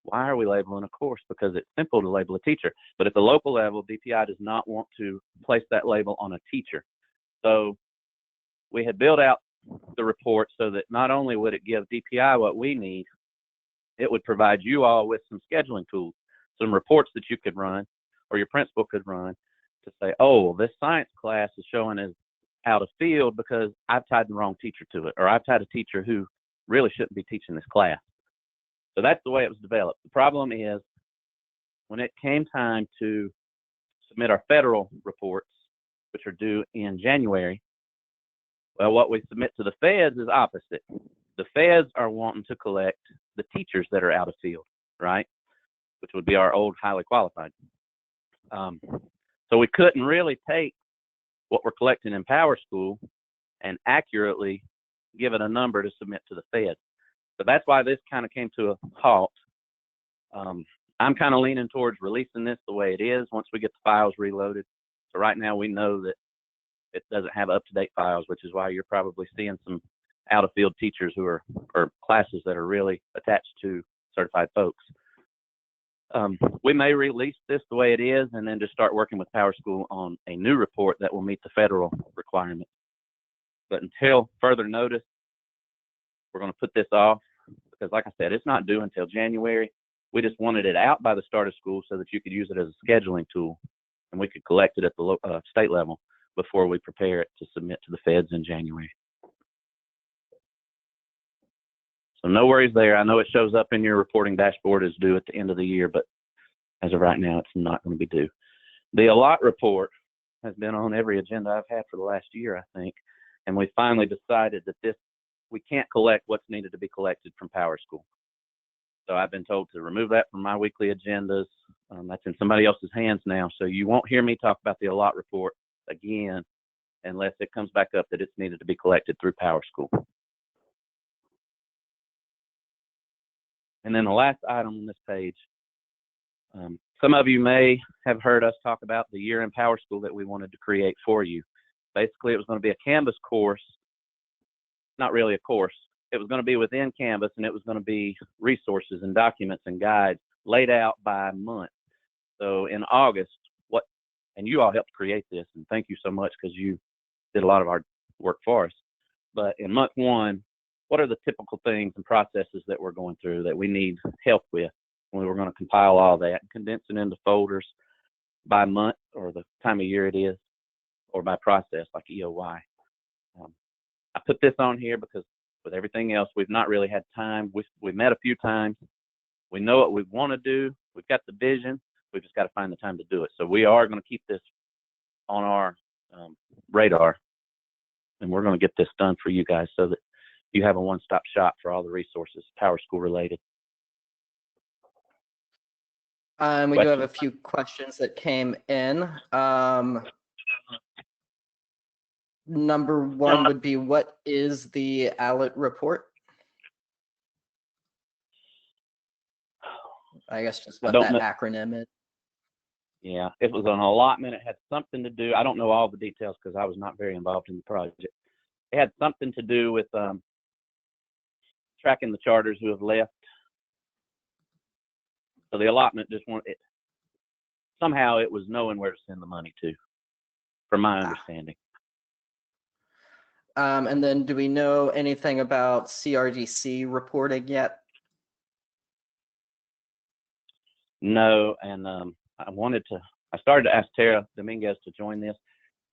why are we labeling a course, because it's simple to label a teacher. But at the local level, DPI does not want to place that label on a teacher. So we had built out the report so that not only would it give DPI what we need, it would provide you all with some scheduling tools, some reports that you could run or your principal could run to say, oh, this science class is showing as out of field because I've tied the wrong teacher to it, or I've tied a teacher who really shouldn't be teaching this class. So that's the way it was developed. The problem is when it came time to submit our federal reports, which are due in January, well, what we submit to the feds is opposite. The feds are wanting to collect the teachers that are out of field, right? Which would be our old highly qualified. So we couldn't really take what we're collecting in PowerSchool and accurately give it a number to submit to the feds. So that's why this kind of came to a halt. I'm kind of leaning towards releasing this the way it is once we get the files reloaded. So right now we know that it doesn't have up-to-date files, which is why you're probably seeing some out-of-field teachers who are, or classes that are really attached to certified folks. We may release this the way it is and then just start working with PowerSchool on a new report that will meet the federal requirement. But until further notice, we're going to put this off because, like I said, it's not due until January. We just wanted it out by the start of school so that you could use it as a scheduling tool and we could collect it at the state level before we prepare it to submit to the feds in January. So no worries there. I know it shows up in your reporting dashboard as due at the end of the year, but as of right now, it's not going to be due. The allot report has been on every agenda I've had for the last year, I think, and we finally decided that we can't collect what's needed to be collected from PowerSchool. So I've been told to remove that from my weekly agendas. That's in somebody else's hands now, so you won't hear me talk about the allot report again unless it comes back up that it's needed to be collected through PowerSchool. And then the last item on this page, some of you may have heard us talk about the year in PowerSchool that we wanted to create for you. Basically, it was going to be a Canvas course, not really a course. It was going to be within Canvas, and it was going to be resources and documents and guides laid out by month. So in August, and you all helped create this, and thank you so much because you did a lot of our work for us. But in month 1, what are the typical things and processes that we're going through that we need help with? We were going to compile all that and condense it into folders by month or the time of year it is, or by process like EOY. I put this on here because with everything else, we've not really had time. We met a few times. We know what we want to do. We've got the vision. We've just got to find the time to do it. So we are going to keep this on our radar, and we're going to get this done for you guys so that you have a one-stop shop for all the resources PowerSchool related. We do have a few questions that came in. Number 1 would be, what is the ALIT report? I guess just what that acronym is. Yeah, it was an allotment. It had something to do, I don't know all the details because I was not very involved in the project. It had something to do with tracking the charters who have left. So the allotment just wanted it. Somehow it was knowing where to send the money to, from my understanding. And then do we know anything about CRDC reporting yet? No, and I started to ask Tara Dominguez to join this,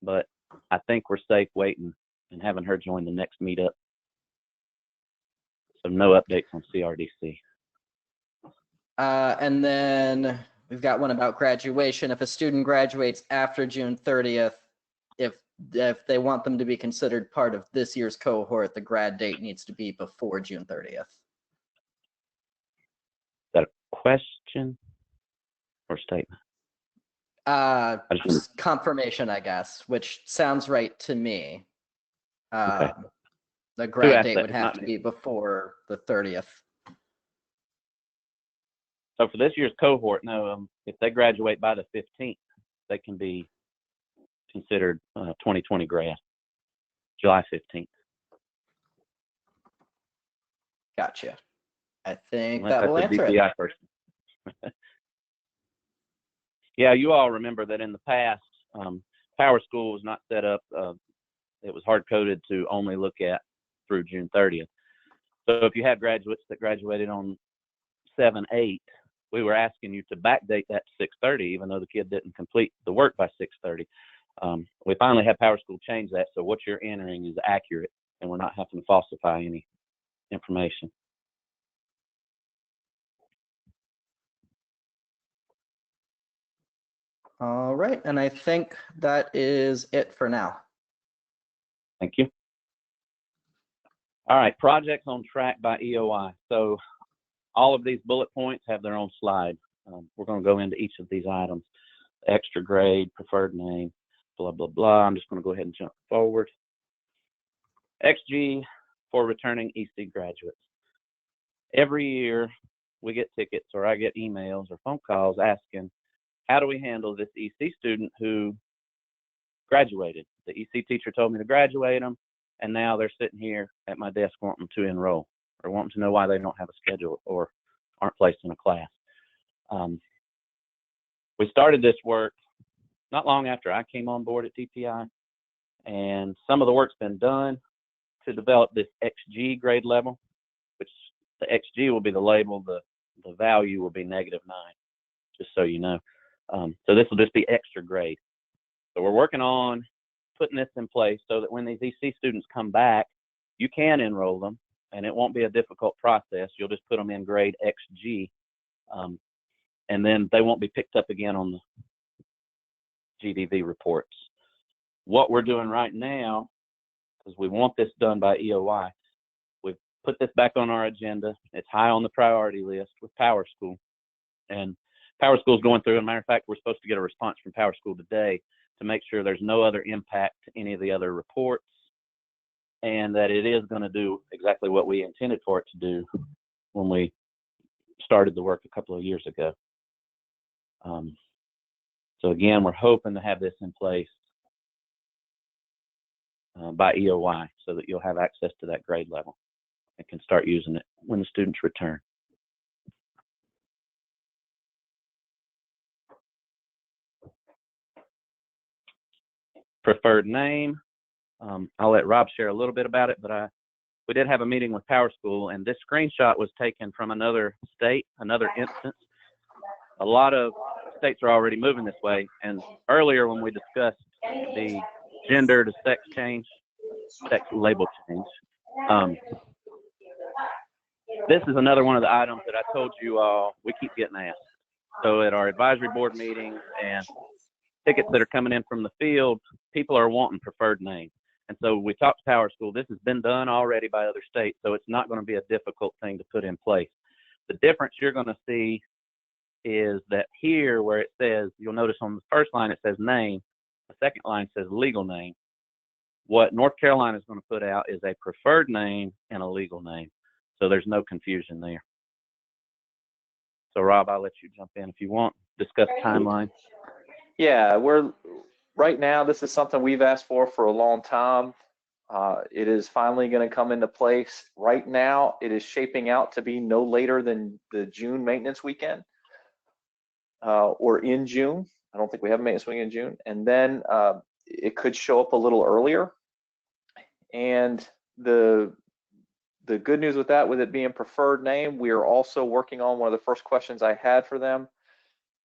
but I think we're safe waiting and having her join the next meetup. So no updates on CRDC. And then we've got one about graduation. If a student graduates after June 30th, if they want them to be considered part of this year's cohort, the grad date needs to be before June 30th. Is that a question or statement? Just confirmation, I guess, which sounds right to me. Okay. The grad date would have to be before the 30th. So for this year's cohort, no, if they graduate by the 15th, they can be considered 2020 grad, July 15th. Gotcha. I think Unless that will that's a answer DPI it. person. Yeah, you all remember that in the past, PowerSchool was not set up. It was hard-coded to only look at through June 30th. So if you had graduates that graduated on 7/8, we were asking you to backdate that to 6:30, even though the kid didn't complete the work by 6:30. We finally had PowerSchool change that, so what you're entering is accurate, and we're not having to falsify any information. All right, and I think that is it for now. Thank you. All right, projects on track by EOI. So all of these bullet points have their own slide. We're going to go into each of these items. Extra grade, preferred name, blah, blah, blah. I'm just going to go ahead and jump forward. XG for returning EC graduates. Every year we get tickets, or I get emails or phone calls asking, how do we handle this EC student who graduated? The EC teacher told me to graduate them, and now they're sitting here at my desk wanting to enroll or wanting to know why they don't have a schedule or aren't placed in a class. We started this work not long after I came on board at DPI, and some of the work's been done to develop this XG grade level, which the XG will be the label, the value will be -9, just so you know. So this will just be extra grade. So we're working on putting this in place so that when these EC students come back, you can enroll them, and it won't be a difficult process. You'll just put them in grade XG, and then they won't be picked up again on the GDV reports. What we're doing right now, because we want this done by EOI, we've put this back on our agenda. It's high on the priority list with PowerSchool, and PowerSchool is going through. As a matter of fact, we're supposed to get a response from PowerSchool today to make sure there's no other impact to any of the other reports, and that it is going to do exactly what we intended for it to do when we started the work a couple of years ago. So again, we're hoping to have this in place by EOY so that you'll have access to that grade level and can start using it when the students return. Preferred name. I'll let Rob share a little bit about it, but we did have a meeting with PowerSchool, and this screenshot was taken from another state, another instance. A lot of states are already moving this way, and earlier when we discussed the gender to sex change, sex label change, this is another one of the items that I told you all we keep getting asked. So at our advisory board meetings and tickets that are coming in from the field, people are wanting preferred name. And so we talked to PowerSchool. This has been done already by other states, so it's not going to be a difficult thing to put in place. The difference you're going to see is that here where it says, you'll notice on the first line it says name, the second line says legal name. What North Carolina is going to put out is a preferred name and a legal name. So there's no confusion there. So Rob, I'll let you jump in if you want, discuss timeline. Yeah, right now, this is something we've asked for a long time. It is finally going to come into place. Right now, it is shaping out to be no later than the June maintenance weekend or in June. I don't think we have a maintenance weekend in June. And then it could show up a little earlier. And the good news with that, with it being preferred name, we are also working on one of the first questions I had for them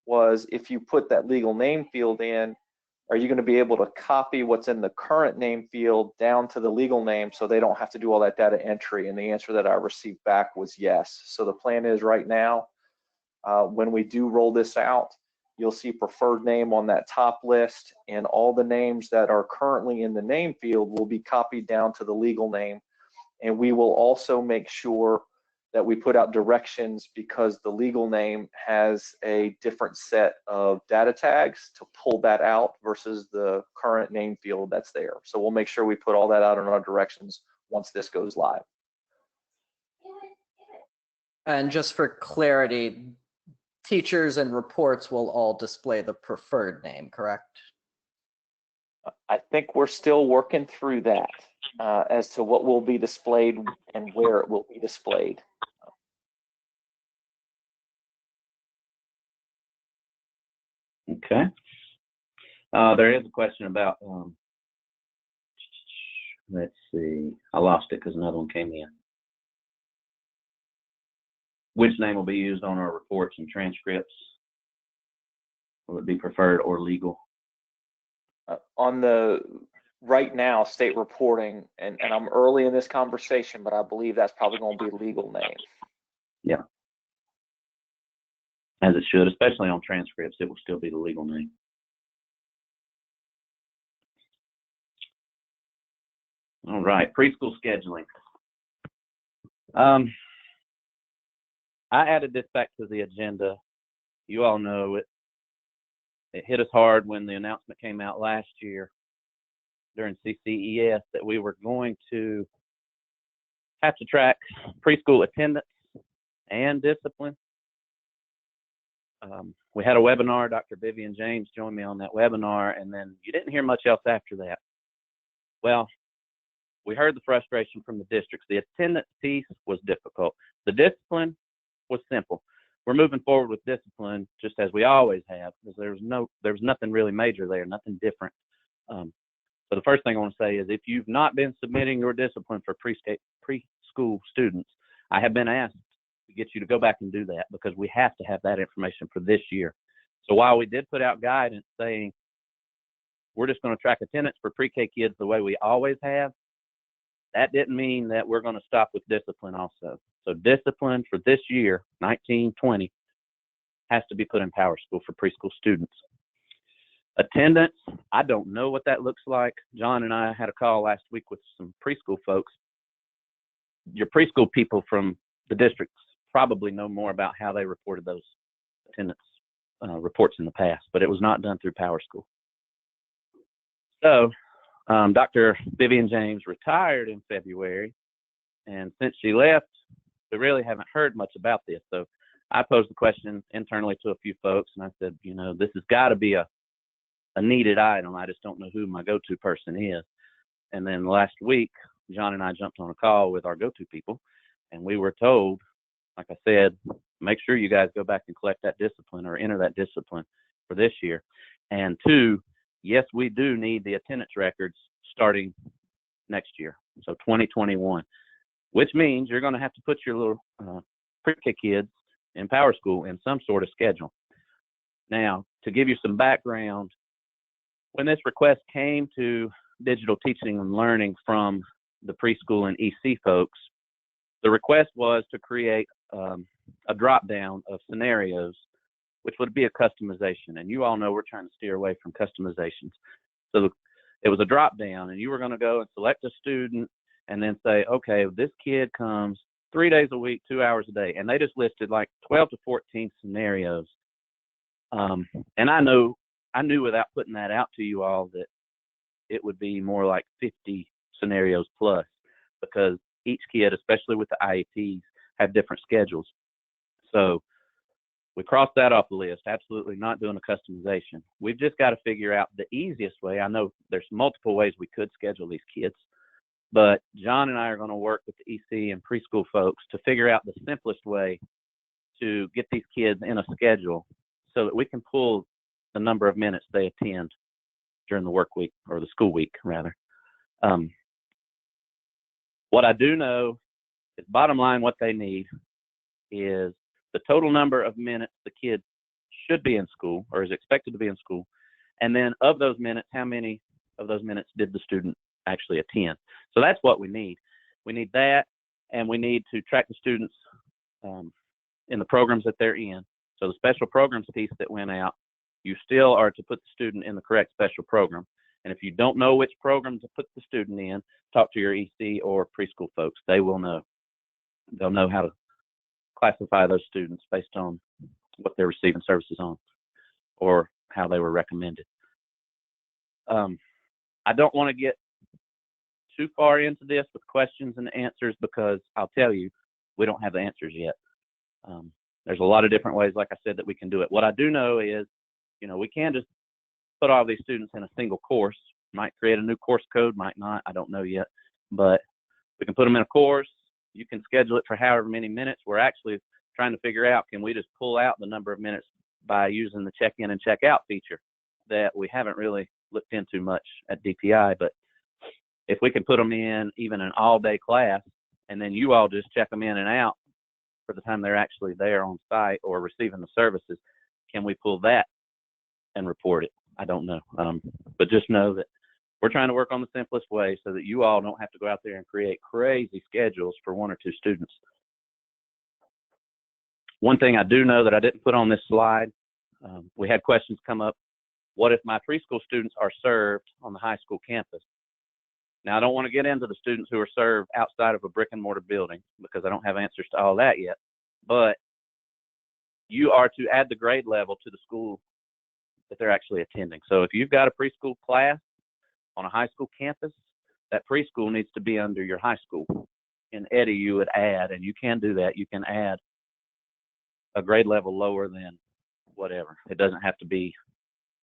was, if you put that legal name field in, are you going to be able to copy what's in the current name field down to the legal name so they don't have to do all that data entry? And the answer that I received back was yes. So the plan is right now, when we do roll this out, you'll see preferred name on that top list, and all the names that are currently in the name field will be copied down to the legal name. And we will also make sure that we put out directions, because the legal name has a different set of data tags to pull that out versus the current name field that's there. So we'll make sure we put all that out in our directions once this goes live. And just for clarity, teachers and reports will all display the preferred name, correct? I think we're still working through that as to what will be displayed and where it will be displayed. Okay. There is a question about, let's see, I lost it because another one came in. Which name will be used on our reports and transcripts? Will it be preferred or legal? On the right now, state reporting, and I'm early in this conversation, but I believe that's probably going to be legal name. Yeah. As it should, especially on transcripts, it will still be the legal name. All right, preschool scheduling. I added this back to the agenda. You all know it. It hit us hard when the announcement came out last year during CCES that we were going to have to track preschool attendance and discipline. We had a webinar. Dr. Vivian James joined me on that webinar, and then you didn't hear much else after that. Well, we heard the frustration from the districts. The attendance piece was difficult. The discipline was simple. We're moving forward with discipline just as we always have, because there's nothing really major there, nothing different. So the first thing I want to say is, if you've not been submitting your discipline for preschool students, I have been asked to get you to go back and do that, because we have to have that information for this year. So while we did put out guidance saying we're just going to track attendance for pre-K kids the way we always have, that didn't mean that we're going to stop with discipline also. So discipline for this year, 1920, has to be put in PowerSchool for preschool students. Attendance, I don't know what that looks like. John and I had a call last week with some preschool folks. Your preschool people from the districts probably know more about how they reported those attendance reports in the past, but it was not done through PowerSchool. So Dr. Vivian James retired in February, and since she left, we really haven't heard much about this. So I posed the question internally to a few folks, and I said, you know, this has got to be a needed item. I just don't know who my go-to person is. And then last week, John and I jumped on a call with our go-to people, and we were told, like I said, make sure you guys go back and collect that discipline or enter that discipline for this year. And two, yes, we do need the attendance records starting next year, so 2021, which means you're going to have to put your little pre-K kids in PowerSchool in some sort of schedule. Now, to give you some background, when this request came to digital teaching and learning from the preschool and EC folks, the request was to create a drop down of scenarios, which would be a customization. And you all know we're trying to steer away from customizations. So it was a drop down, and you were going to go and select a student and then say, okay, this kid comes 3 days a week, 2 hours a day. And they just listed like 12 to 14 scenarios. And I knew without putting that out to you all that it would be more like 50 scenarios plus, because each kid, especially with the IEPs, have different schedules. So we crossed that off the list. Absolutely not doing a customization. We've just got to figure out the easiest way. I know there's multiple ways we could schedule these kids, but John and I are going to work with the EC and preschool folks to figure out the simplest way to get these kids in a schedule so that we can pull the number of minutes they attend during the work week, or the school week rather. What I do know is, bottom line, what they need is the total number of minutes the kid should be in school or is expected to be in school. And then of those minutes, how many of those minutes did the student actually attend? So that's what we need. We need that, and we need to track the students in the programs that they're in. So the special programs piece that went out, you still are to put the student in the correct special program. And if you don't know which program to put the student in, talk to your EC or preschool folks. They will know. They'll know how to classify those students based on what they're receiving services on or how they were recommended. I don't want to get too far into this with questions and answers, because I'll tell you, we don't have the answers yet. There's a lot of different ways, like I said, that we can do it. What I do know is, you know, we can't just put all these students in a single course. Might create a new course code, might not, I don't know yet. But we can put them in a course. You can schedule it for however many minutes. We're actually trying to figure out, can we just pull out the number of minutes by using the check-in and check-out feature that we haven't really looked into much at DPI. But if we can put them in even an all-day class, and then you all just check them in and out for the time they're actually there on site or receiving the services, can we pull that and report it? I don't know. But just know that we're trying to work on the simplest way so that you all don't have to go out there and create crazy schedules for 1 or 2 students. One thing I do know that I didn't put on this slide, we had questions come up. What if my preschool students are served on the high school campus? Now, I don't want to get into the students who are served outside of a brick and mortar building, because I don't have answers to all that yet. But you are to add the grade level to the school that they're actually attending. So if you've got a preschool class on a high school campus, that preschool needs to be under your high school. In Eddie, you would add, and you can do that, you can add a grade level lower than whatever. It doesn't have to be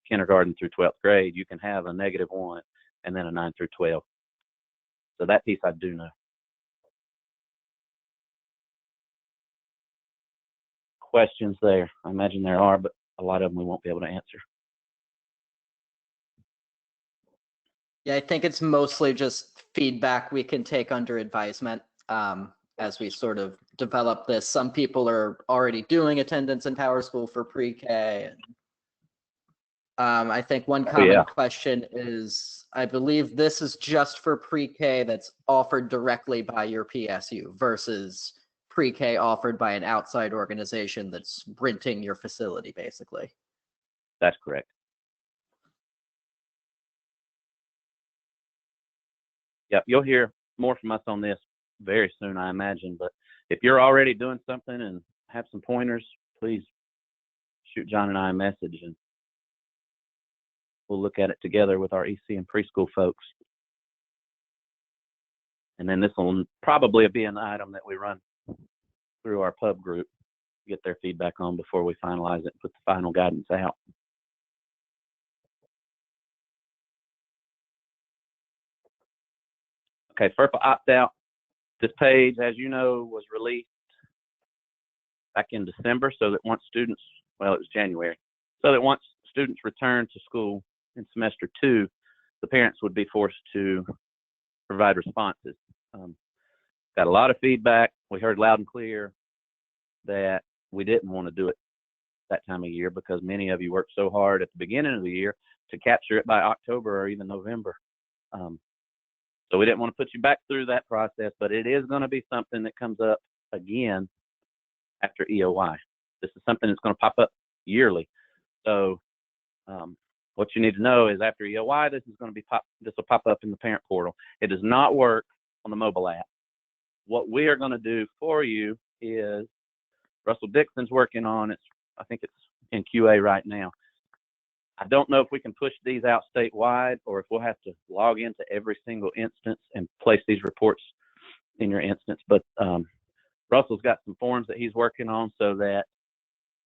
kindergarten through 12th grade. You can have a -1 and then a 9 through 12. So that piece I do know. Questions there? I imagine there are, but a lot of them we won't be able to answer. Yeah, I think it's mostly just feedback we can take under advisement as we sort of develop this. Some people are already doing attendance in PowerSchool for pre-K. I think one common question is, I believe this is just for pre-K that's offered directly by your PSU versus pre-K offered by an outside organization that's renting your facility, basically. That's correct. Yep, you'll hear more from us on this very soon, I imagine. But if you're already doing something and have some pointers, please shoot John and I a message, and we'll look at it together with our EC and preschool folks. And then this will probably be an item that we run through our pub group, get their feedback on before we finalize it and put the final guidance out. Okay, FERPA opt-out. This page, as you know, was released back in December, so that once students, well, it was January, so that once students return to school in semester 2, the parents would be forced to provide responses. Got a lot of feedback. We heard loud and clear that we didn't want to do it that time of year because many of you worked so hard at the beginning of the year to capture it by October or even November. So we didn't want to put you back through that process, but it is going to be something that comes up again after EOY. This is something that's going to pop up yearly. So what you need to know is after EOY, this will pop up in the parent portal. It does not work on the mobile app. What we are going to do for you is Russell Dixon's working on it. I think it's in QA right now. I don't know if we can push these out statewide or if we'll have to log into every single instance and place these reports in your instance. But Russell's got some forms that he's working on so that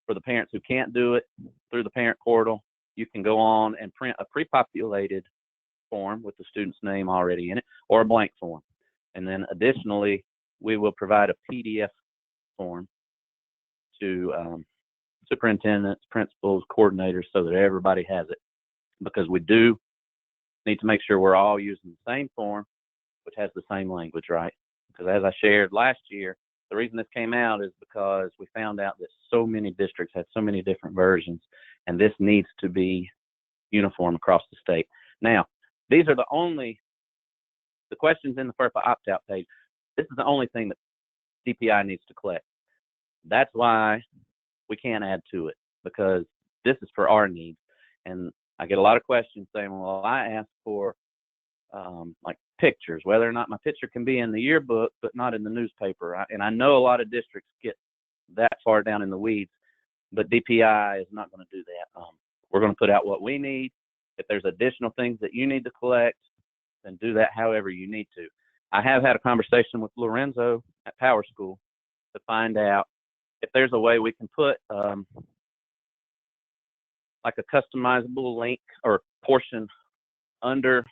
for the parents who can't do it through the parent portal, you can go on and print a pre-populated form with the student's name already in it or a blank form. And then additionally, we will provide a PDF form to superintendents, principals, coordinators, so that everybody has it, because we do need to make sure we're all using the same form, which has the same language, right? Because as I shared last year, the reason this came out is because we found out that so many districts had so many different versions, and this needs to be uniform across the state. Now, these are the questions in the FERPA opt-out page. This is the only thing that DPI needs to collect. That's why we can't add to it, because this is for our needs. And I get a lot of questions saying, well, I asked for like pictures, whether or not my picture can be in the yearbook, but not in the newspaper. And I know a lot of districts get that far down in the weeds, but DPI is not going to do that. We're going to put out what we need. If there's additional things that you need to collect, then do that however you need to. I have had a conversation with Lorenzo at PowerSchool to find out if there's a way we can put like a customizable link or portion under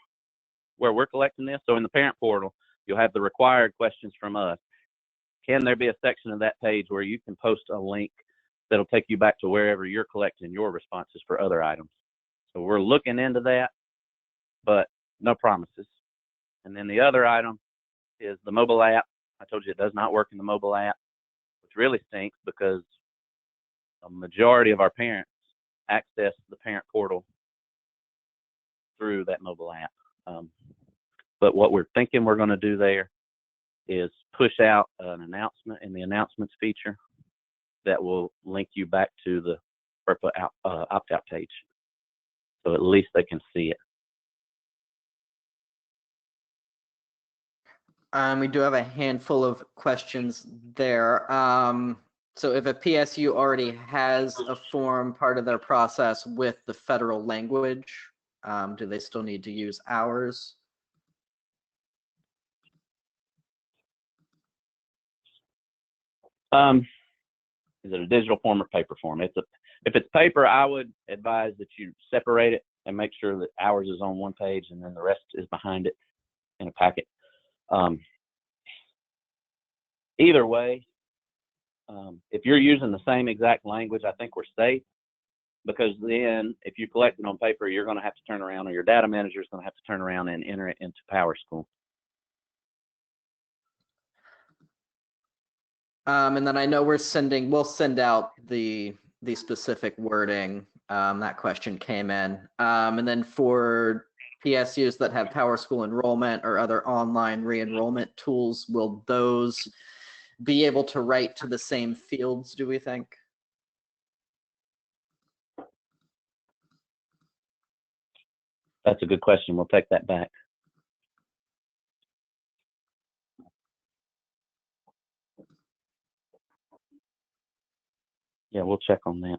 where we're collecting this. So in the parent portal, you'll have the required questions from us. Can there be a section of that page where you can post a link that'll take you back to wherever you're collecting your responses for other items? So we're looking into that, but no promises. And then the other item is the mobile app. I told you it does not work in the mobile app, which really stinks because a majority of our parents access the parent portal through that mobile app. But what we're thinking we're going to do there is push out an announcement in the announcements feature that will link you back to the FERPA opt-out page. So at least they can see it. We do have a handful of questions there. So if a PSU already has a form part of their process with the federal language, do they still need to use ours? Is it a digital form or paper form? If it's paper, I would advise that you separate it and make sure that ours is on one page and then the rest is behind it in a packet. Either way, if you're using the same exact language, I think we're safe, because then if you collect it on paper, you're going to have to turn around, or your data manager is going to have to turn around and enter it into PowerSchool. And then I know we'll send out the specific wording. That question came in. And then for PSUs that have PowerSchool enrollment or other online re-enrollment tools, will those be able to write to the same fields, do we think? That's a good question. We'll take that back. Yeah, we'll check on that.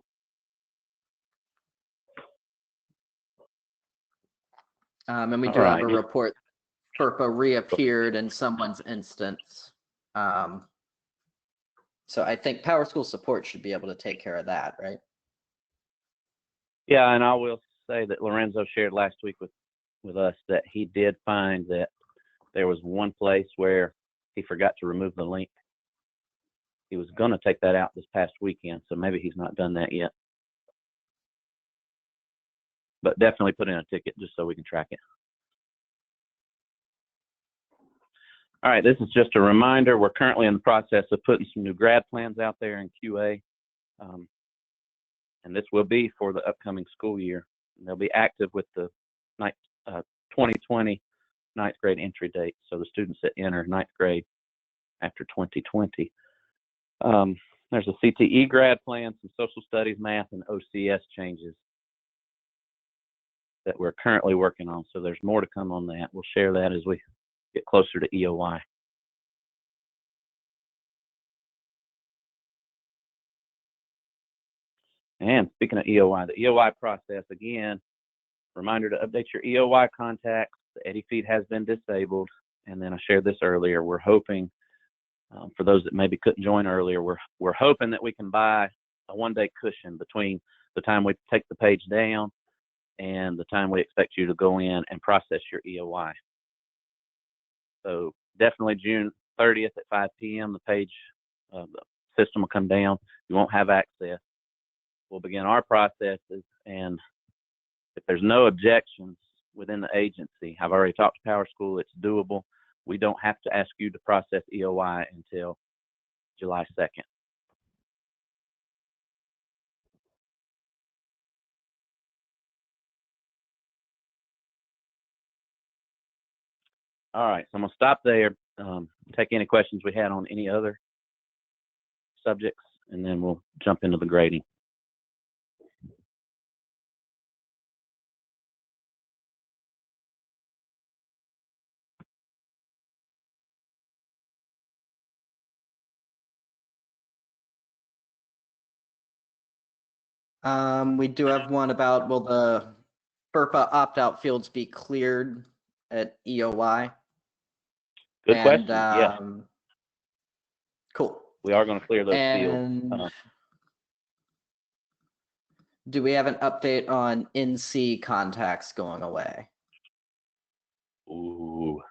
And we All do have right. a report, FERPA reappeared in someone's instance. So I think PowerSchool support should be able to take care of that, right? Yeah, and I will say that Lorenzo shared last week with us that he did find that there was one place where he forgot to remove the link. He was going to take that out this past weekend, so maybe he's not done that yet. But definitely put in a ticket just so we can track it. All right, this is just a reminder. We're currently in the process of putting some new grad plans out there in QA. And this will be for the upcoming school year. They'll be active with the 2020 ninth grade entry date. So the students that enter ninth grade after 2020. There's a CTE grad plan, some social studies, math, and OCS changes that we're currently working on. So there's more to come on that. We'll share that as we get closer to EOI. And speaking of EOI, the EOI process, again, reminder to update your EOI contacts. The Eddie feed has been disabled. And then I shared this earlier. We're hoping, for those that maybe couldn't join earlier, we're hoping that we can buy a one-day cushion between the time we take the page down and the time we expect you to go in and process your EOI. So definitely June 30th at 5 p.m. the page, the system will come down. You won't have access. We'll begin our processes, and if there's no objections within the agency, I've already talked to PowerSchool, it's doable. We don't have to ask you to process EOI until July 2nd. All right, so I'm gonna stop there, take any questions we had on any other subjects, and then we'll jump into the grading. We do have one about, will the FERPA opt-out fields be cleared at EOI? Good question. Yes, Cool. we are going to clear those And fields. do we have an update on NC contacts going away? Ooh.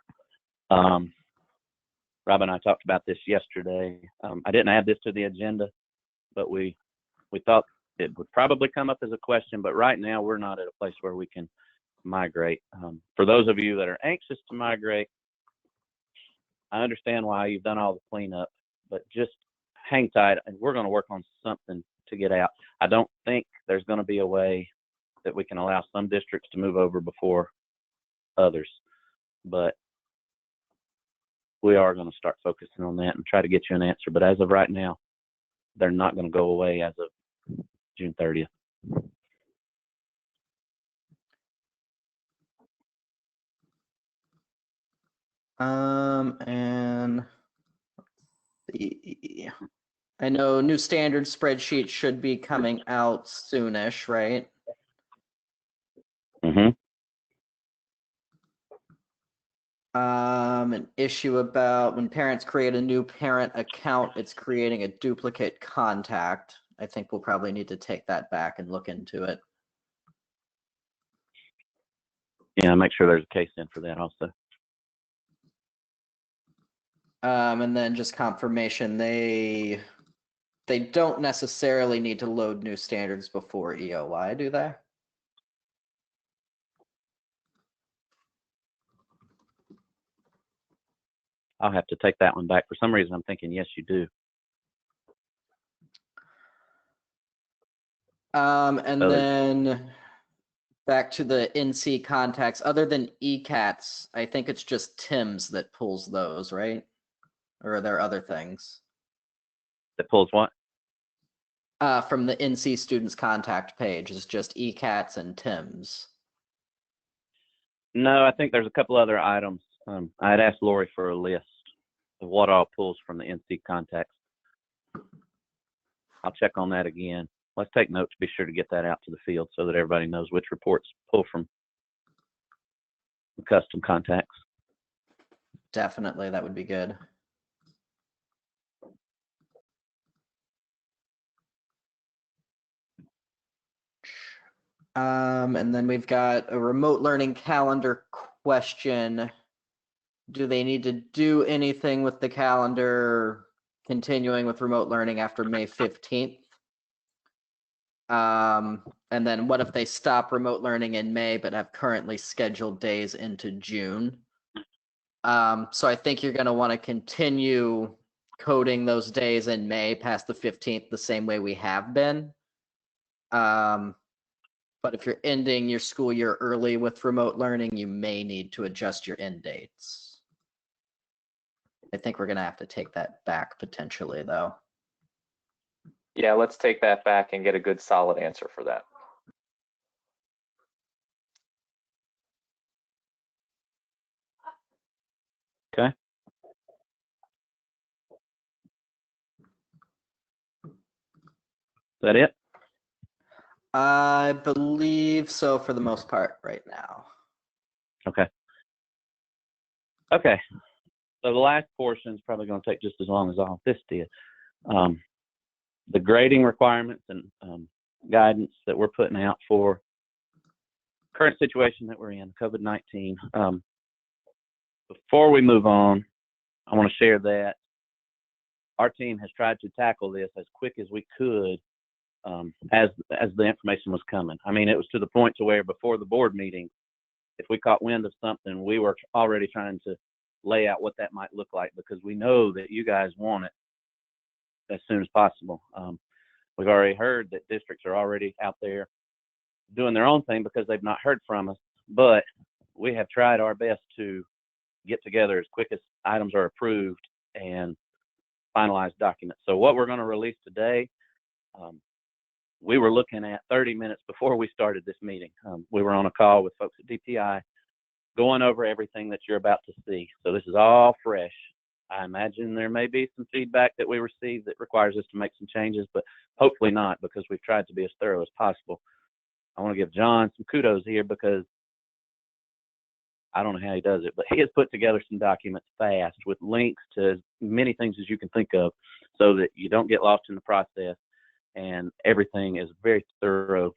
Rob and I talked about this yesterday. I didn't add this to the agenda, but we thought it would probably come up as a question, but right now we're not at a place where we can migrate. For those of you that are anxious to migrate, I understand why you've done all the cleanup, but just hang tight and we're going to work on something to get out. I don't think there's going to be a way that we can allow some districts to move over before others, but we are going to start focusing on that and try to get you an answer. But as of right now, they're not going to go away as of June 30th. And let's see. I know new standard spreadsheet should be coming out soonish, right? Mm-hmm. An issue about when parents create a new parent account, it's creating a duplicate contact. I think we'll probably need to take that back and look into it. Yeah, make sure there's a case in for that also. And then just confirmation, they don't necessarily need to load new standards before EOI, do they? I'll have to take that one back. For some reason, I'm thinking, yes, you do. And then back to the NC contacts, other than ECATs, I think it's just TIMS that pulls those, right? Or are there other things? That pulls what? From the NC students contact page, it's just ECATs and TIMS. No, I think there's a couple other items. I had asked Lori for a list of what all pulls from the NC contacts. I'll check on that again. Let's take note to be sure to get that out to the field so that everybody knows which reports pull from custom contacts. Definitely, that would be good. And then we've got a remote learning calendar question. Do they need to do anything with the calendar continuing with remote learning after May 15th? And then what if they stop remote learning in May but have currently scheduled days into June? So I think you're going to want to continue coding those days in May past the 15th the same way we have been. But if you're ending your school year early with remote learning, you may need to adjust your end dates. I think we're going to have to take that back potentially, though. Yeah, let's take that back and get a good solid answer for that. Okay. Is that it? I believe so for the most part right now. Okay. Okay. So the last portion is probably going to take just as long as all of this did. The grading requirements and guidance that we're putting out for current situation that we're in, COVID-19. Before we move on, I want to share that our team has tried to tackle this as quick as we could as the information was coming. I mean, it was to the point to where before the board meeting, if we caught wind of something, we were already trying to lay out what that might look like, because we know that you guys want it as soon as possible. We've already heard that districts are already out there doing their own thing because they've not heard from us, but we have tried our best to get together as quick as items are approved and finalize documents. So what we're going to release today, we were looking at 30 minutes before we started this meeting. We were on a call with folks at DPI going over everything that you're about to see. So this is all fresh. I imagine there may be some feedback that we received that requires us to make some changes, but hopefully not, because we've tried to be as thorough as possible. I want to give John some kudos here, because I don't know how he does it, but he has put together some documents fast with links to as many things as you can think of so that you don't get lost in the process, and everything is very thorough,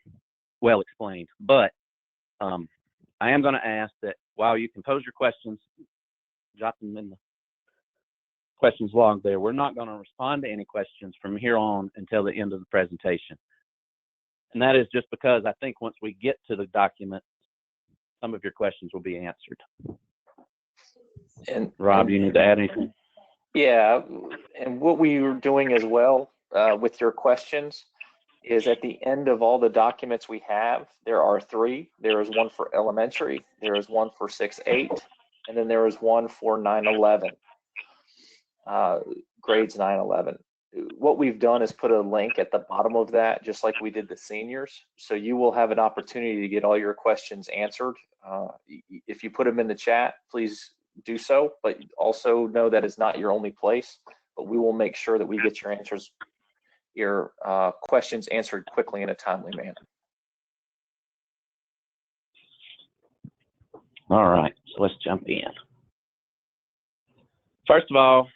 well explained. But I am going to ask that while you can pose your questions, jot them in the questions log there. We're not going to respond to any questions from here on until the end of the presentation. And that is just because I think once we get to the document, some of your questions will be answered. And Rob, you need to add anything? Yeah, and what we were doing as well with your questions is at the end of all the documents we have, there are 3. There is one for elementary, there is one for 6-8, and then there is one for 9-11, grades 9-11. What we've done is put a link at the bottom of that, just like we did the seniors. So you will have an opportunity to get all your questions answered. If you put them in the chat, please do so, but also know that it's not your only place, but we will make sure that we get your questions answered quickly in a timely manner. All right, so let's jump in. First of all,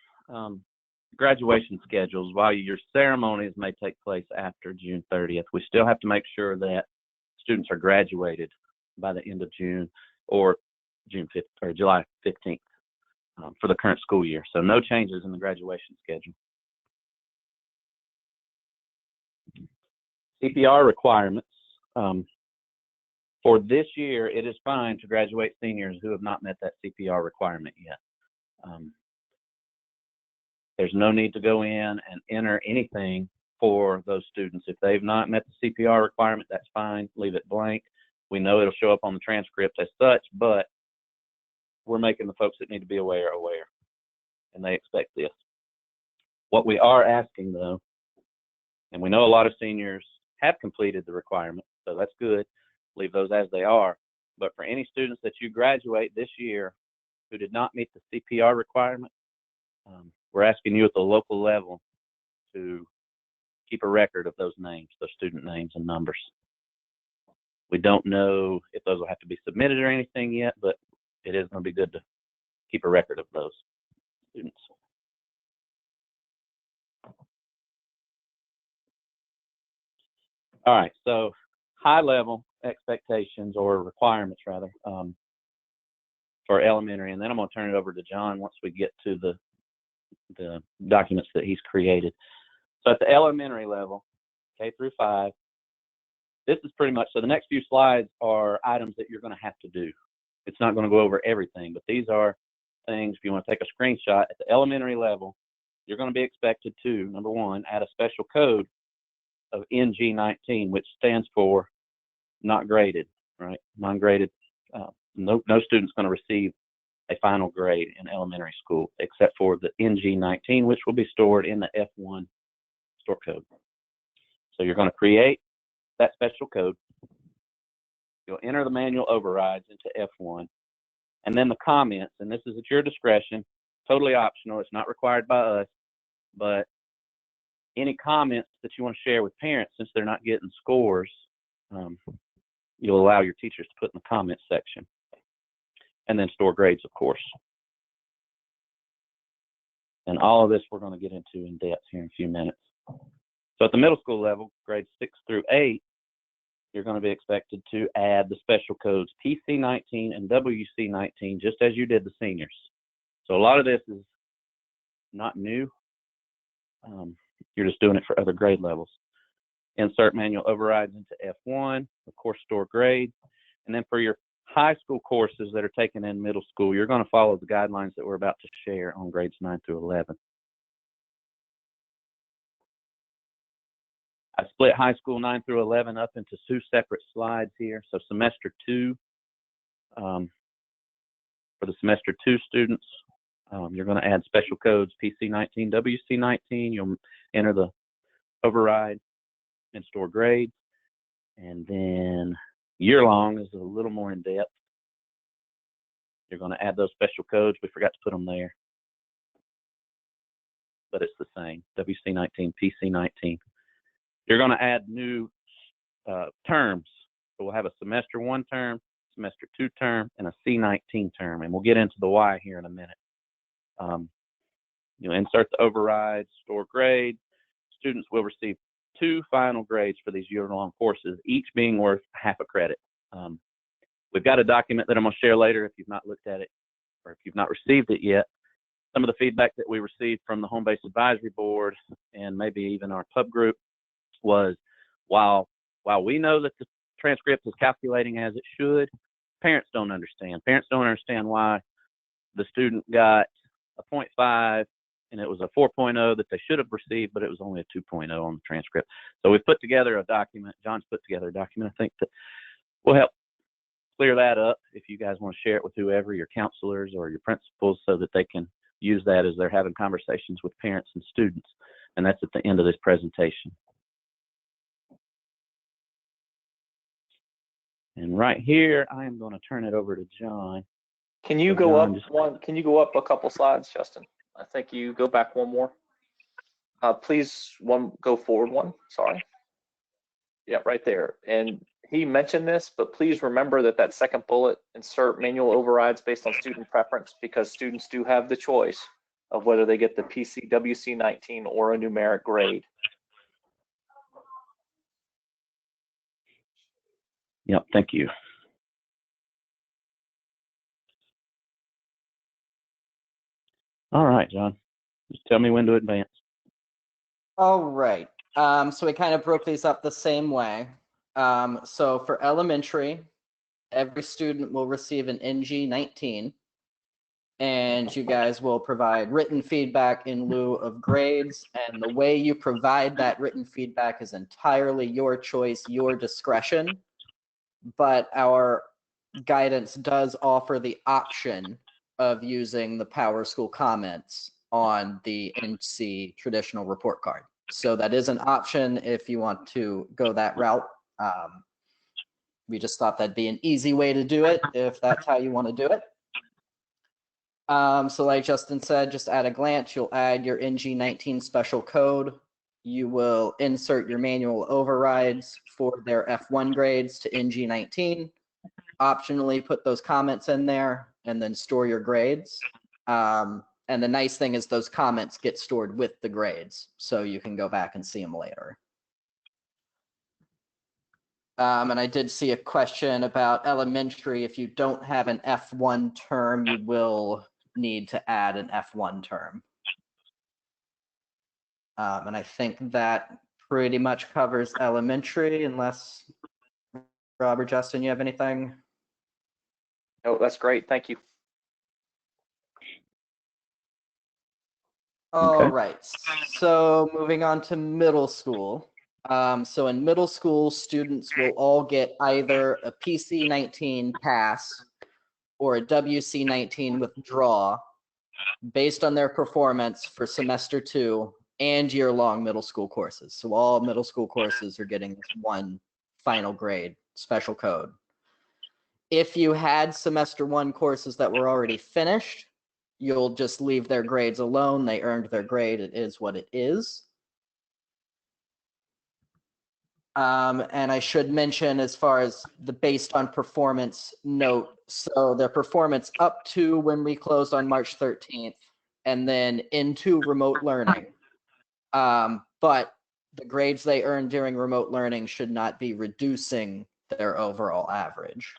graduation schedules. While your ceremonies may take place after June 30th, we still have to make sure that students are graduated by the end of June or June 5th or July 15th for the current school year. So no changes in the graduation schedule. CPR requirements. For this year, it is fine to graduate seniors who have not met that CPR requirement yet. There's no need to go in and enter anything for those students. If they've not met the CPR requirement, that's fine. Leave it blank. We know it'll show up on the transcript as such, but we're making the folks that need to be aware, and they expect this. What we are asking, though, and we know a lot of seniors have completed the requirement, so that's good. Leave those as they are. But for any students that you graduate this year who did not meet the CPR requirement, we're asking you at the local level to keep a record of those names, those student names and numbers. We don't know if those will have to be submitted or anything yet, but it is going to be good to keep a record of those students. All right, so high level expectations or requirements rather for elementary, and then I'm going to turn it over to John once we get to the documents that he's created. So at the elementary level, K through 5, this is pretty much, so the next few slides are items that you're going to have to do. It's not going to go over everything, but these are things, if you want to take a screenshot, at the elementary level, you're going to be expected to, number one, add a special code of NG19, which stands for not graded, right? Non-graded. No student's going to receive a final grade in elementary school except for the NG19, which will be stored in the F1 store code. So you're going to create that special code. You'll enter the manual overrides into F1, and then the comments, and this is at your discretion, totally optional. It's not required by us, but any comments that you want to share with parents, since they're not getting scores, you'll allow your teachers to put in the comments section. And then store grades, of course. And all of this we're going to get into in depth here in a few minutes. So at the middle school level, grades 6 through 8, you're going to be expected to add the special codes PC19 and WC19, just as you did the seniors. So a lot of this is not new. You're just doing it for other grade levels. Insert manual overrides into F1, of course, store grade. And then for your high school courses that are taken in middle school, you're going to follow the guidelines that we're about to share on grades 9 through 11. I split high school 9 through 11 up into 2 separate slides here. So semester 2, for the semester 2 students, you're going to add special codes PC19, WC19. You'll enter the override and store grades. And then year long is a little more in depth. You're going to add those special codes. We forgot to put them there, but it's the same, WC19, PC19. You're going to add new terms. So we'll have a semester 1 term, semester 2 term, and a C19 term, and we'll get into the why here in a minute. You'll insert the overrides, store grade. Students will receive 2 final grades for these year-long courses, each being worth half a credit. We've got a document that I'm going to share later if you've not looked at it or if you've not received it yet. Some of the feedback that we received from the Home-Based Advisory Board and maybe even our pub group was, while we know that the transcript is calculating as it should, parents don't understand. Parents don't understand why the student got a 0.5 and it was a 4.0 that they should have received, but it was only a 2.0 on the transcript. So we've put together a document. John's put together a document, I think, that will help clear that up if you guys want to share it with whoever, your counselors or your principals, so that they can use that as they're having conversations with parents and students. And that's at the end of this presentation. And right here, I am going to turn it over to John. Can you go up one? Can you go up a couple slides, Justin? I think you go back one more. Please, go forward one. Sorry. Yeah, right there. And he mentioned this, but please remember that second bullet, insert manual overrides based on student preference, because students do have the choice of whether they get the PC WC19 or a numeric grade. Yep, thank you. All right, John, just tell me when to advance. All right. So we kind of broke these up the same way. So for elementary, every student will receive an NG19, and you guys will provide written feedback in lieu of grades. And the way you provide that written feedback is entirely your choice, your discretion. But our guidance does offer the option of using the PowerSchool comments on the NC traditional report card. So that is an option if you want to go that route. We just thought that'd be an easy way to do it if that's how you want to do it. So like Justin said, just at a glance, you'll add your NG19 special code. You will insert your manual overrides for their F1 grades to NG19. Optionally put those comments in there, and then store your grades. And the nice thing is those comments get stored with the grades, so you can go back and see them later. And I did see a question about elementary. If you don't have an F1 term, you will need to add an F1 term. And I think that pretty much covers elementary, unless Rob or Justin, you have anything? Oh, that's great. Thank you. All right. So moving on to middle school. So in middle school, students will all get either a PC-19 pass or a WC-19 withdraw based on their performance for semester 2 and year-long middle school courses. So all middle school courses are getting this one final grade, special code. If you had semester 1 courses that were already finished, you'll just leave their grades alone. They earned their grade. It is what it is. And I should mention, as far as the based on performance note, so their performance up to when we closed on March 13th and then into remote learning. But the grades they earned during remote learning should not be reducing their overall average.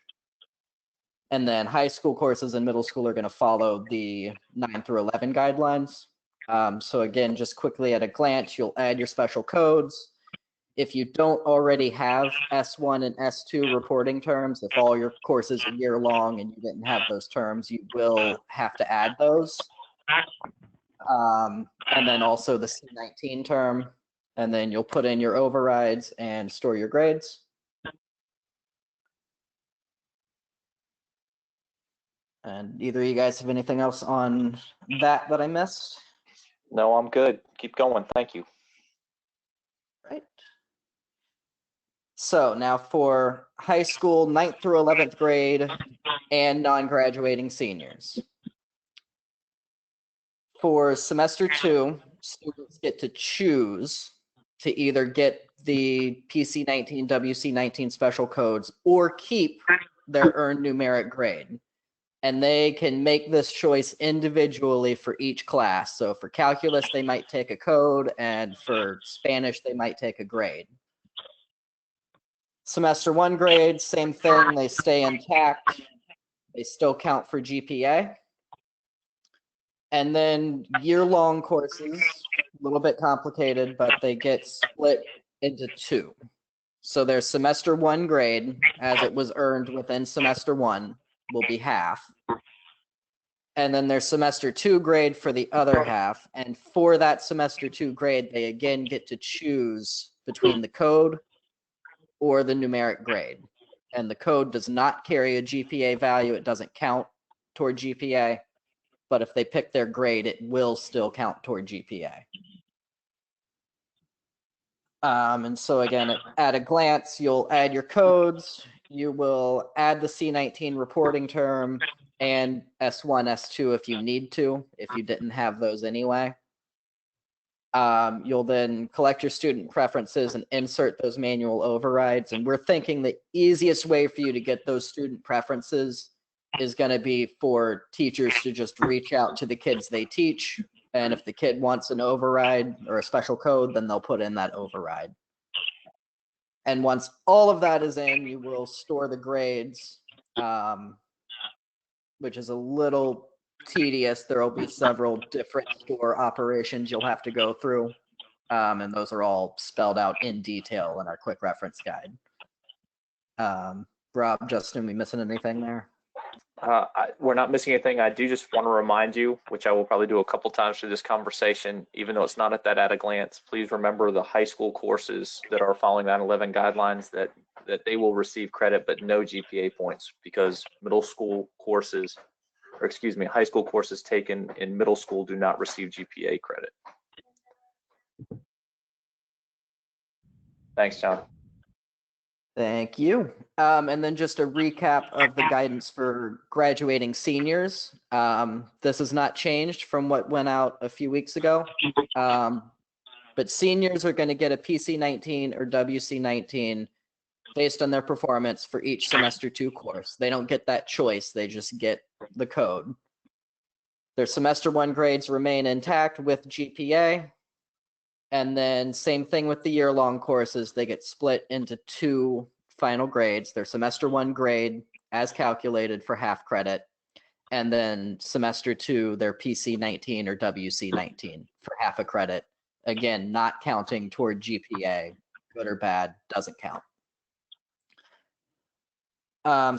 And then high school courses and middle school are going to follow the 9 through 11 guidelines. So again, just quickly at a glance, you'll add your special codes. If you don't already have S1 and S2 reporting terms, if all your courses are year long and you didn't have those terms, you will have to add those. And then also the C19 term, and then you'll put in your overrides and store your grades. And either of you guys have anything else on that I missed? No, I'm good. Keep going. Thank you. Right. So now for high school 9th through 11th grade and non-graduating seniors. For semester 2, students get to choose to either get the PC-19, WC-19 special codes or keep their earned numeric grade. And they can make this choice individually for each class. So for calculus, they might take a code, and for Spanish, they might take a grade. Semester 1 grades, same thing, they stay intact. They still count for GPA. And then year-long courses, a little bit complicated, but they get split into 2. So their semester 1 grade, as it was earned within semester 1, will be half. And then their semester 2 grade for the other half. And for that semester 2 grade, they again get to choose between the code or the numeric grade. And the code does not carry a GPA value. It doesn't count toward GPA. But if they pick their grade, it will still count toward GPA. And so again, at a glance, you'll add your codes. You will add the C19 reporting term and S1, S2 if you need to, if you didn't have those anyway. You'll then collect your student preferences and insert those manual overrides. And we're thinking the easiest way for you to get those student preferences is going to be for teachers to just reach out to the kids they teach. And if the kid wants an override or a special code, then they'll put in that override. And once all of that is in, you will store the grades, which is a little tedious. There will be several different store operations you'll have to go through. And those are all spelled out in detail in our quick reference guide. Rob, Justin, we missing anything there? We're not missing anything. I do just want to remind you, which I will probably do a couple times through this conversation, even though it's not at a glance, please remember the high school courses that are following 9/11 guidelines that they will receive credit, but no GPA points, because middle school courses, or excuse me, high school courses taken in middle school do not receive GPA credit. Thanks, John. Thank you. And then just a recap of the guidance for graduating seniors. This has not changed from what went out a few weeks ago. But seniors are going to get a PC-19 or WC-19 based on their performance for each semester 2 course. They don't get that choice. They just get the code. Their semester 1 grades remain intact with GPA. And then same thing with the year-long courses. They get split into 2 final grades. Their semester 1 grade as calculated for half credit. And then semester 2, their PC 19 or WC 19 for half a credit. Again, not counting toward GPA, good or bad, doesn't count.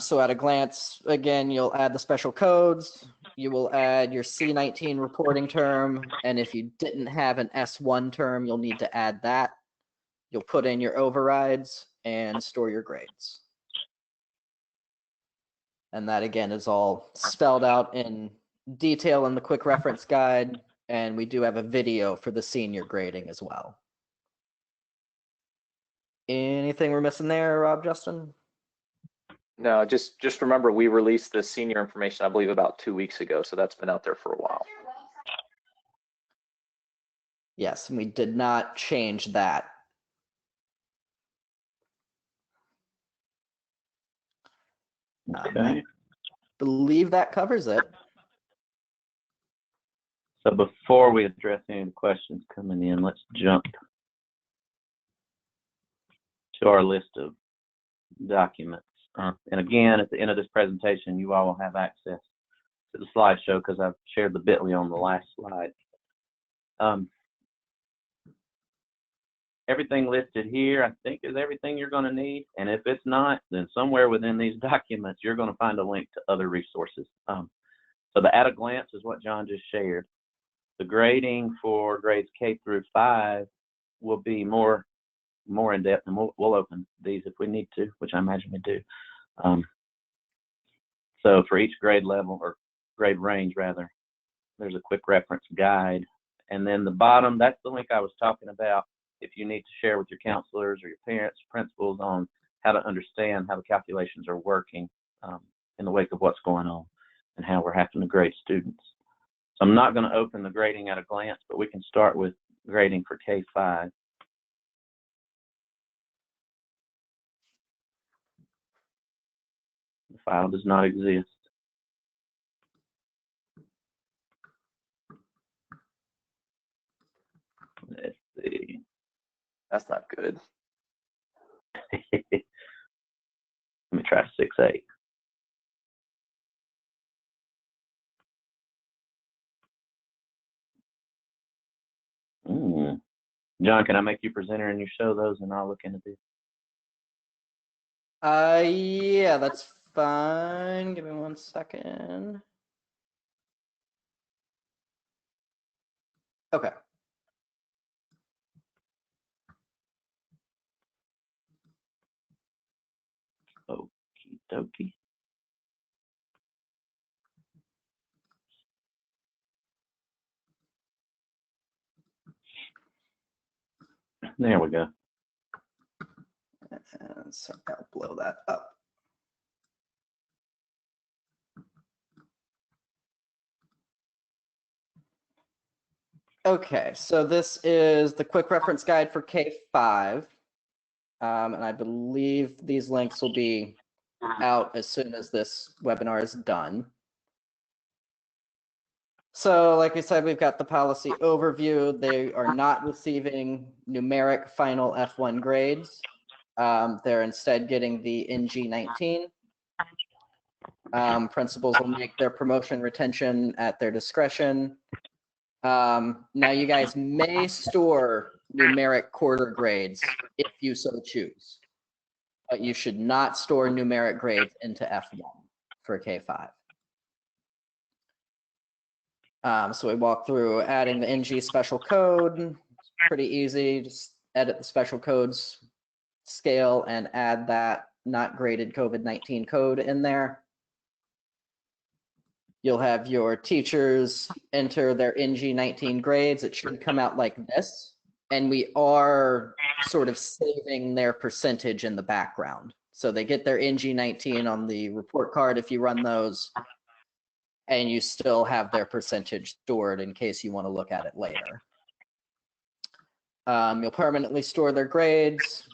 So at a glance, again, you'll add the special codes. You will add your C19 reporting term. And if you didn't have an S1 term, you'll need to add that. You'll put in your overrides and store your grades. And that, again, is all spelled out in detail in the quick reference guide. And we do have a video for the senior grading as well. Anything we're missing there, Rob, Justin? No, just remember we released the senior information, I believe, about 2 weeks ago, so that's been out there for a while. Yes, and we did not change that. Okay. I believe that covers it. So before we address any of the questions coming in, let's jump to our list of documents. And again, at the end of this presentation, you all will have access to the slideshow because I've shared the bit.ly on the last slide. Everything listed here, I think, is everything you're going to need. And if it's not, then somewhere within these documents, you're going to find a link to other resources. So the at a glance is what John just shared. The grading for grades K through 5 will be more in depth, and we'll open these if we need to, which I imagine we do. So for each grade level, or grade range rather, there's a quick reference guide. And then the bottom, that's the link I was talking about if you need to share with your counselors or your parents, principals on how to understand how the calculations are working in the wake of what's going on and how we're having to grade students. So I'm not going to open the grading at a glance, but we can start with grading for K-5. The file does not exist. Let's see. That's not good. Let me try 6-8. John, can I make you presenter and you show those and I'll look into this? Yeah, that's fine. Give me 1 second. Okay. Okie dokie. There we go. And so I'll blow that up. Okay, so this is the quick reference guide for K-5. And I believe these links will be out as soon as this webinar is done. So like we said, we've got the policy overview. They are not receiving numeric final F1 grades. They're instead getting the NG19. Principals will make their promotion retention at their discretion. Now you guys may store numeric quarter grades if you so choose, but you should not store numeric grades into F1 for K-5. So we walk through adding the NG special code. It's pretty easy. Just edit the special codes scale and add that not graded COVID-19 code in there. You'll have your teachers enter their NG19 grades. It should come out like this. And we are sort of saving their percentage in the background. So they get their NG19 on the report card if you run those. And you still have their percentage stored in case you want to look at it later. You'll permanently store their grades.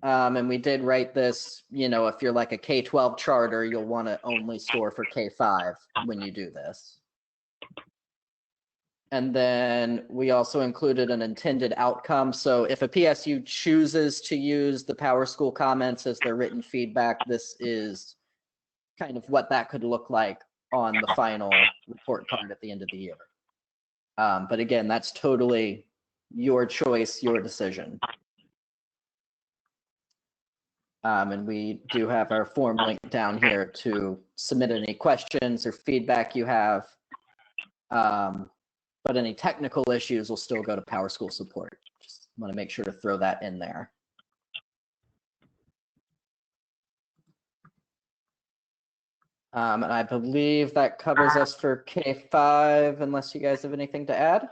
And we did write this, if you're like a K-12 charter, you'll want to only store for K-5 when you do this. And then we also included an intended outcome. So if a PSU chooses to use the PowerSchool comments as their written feedback, this is kind of what that could look like on the final report card at the end of the year. But again, that's totally your choice, your decision. And we do have our form link down here to submit any questions or feedback you have. But any technical issues will still go to PowerSchool support. Just want to make sure to throw that in there. And I believe that covers us for K-5, unless you guys have anything to add.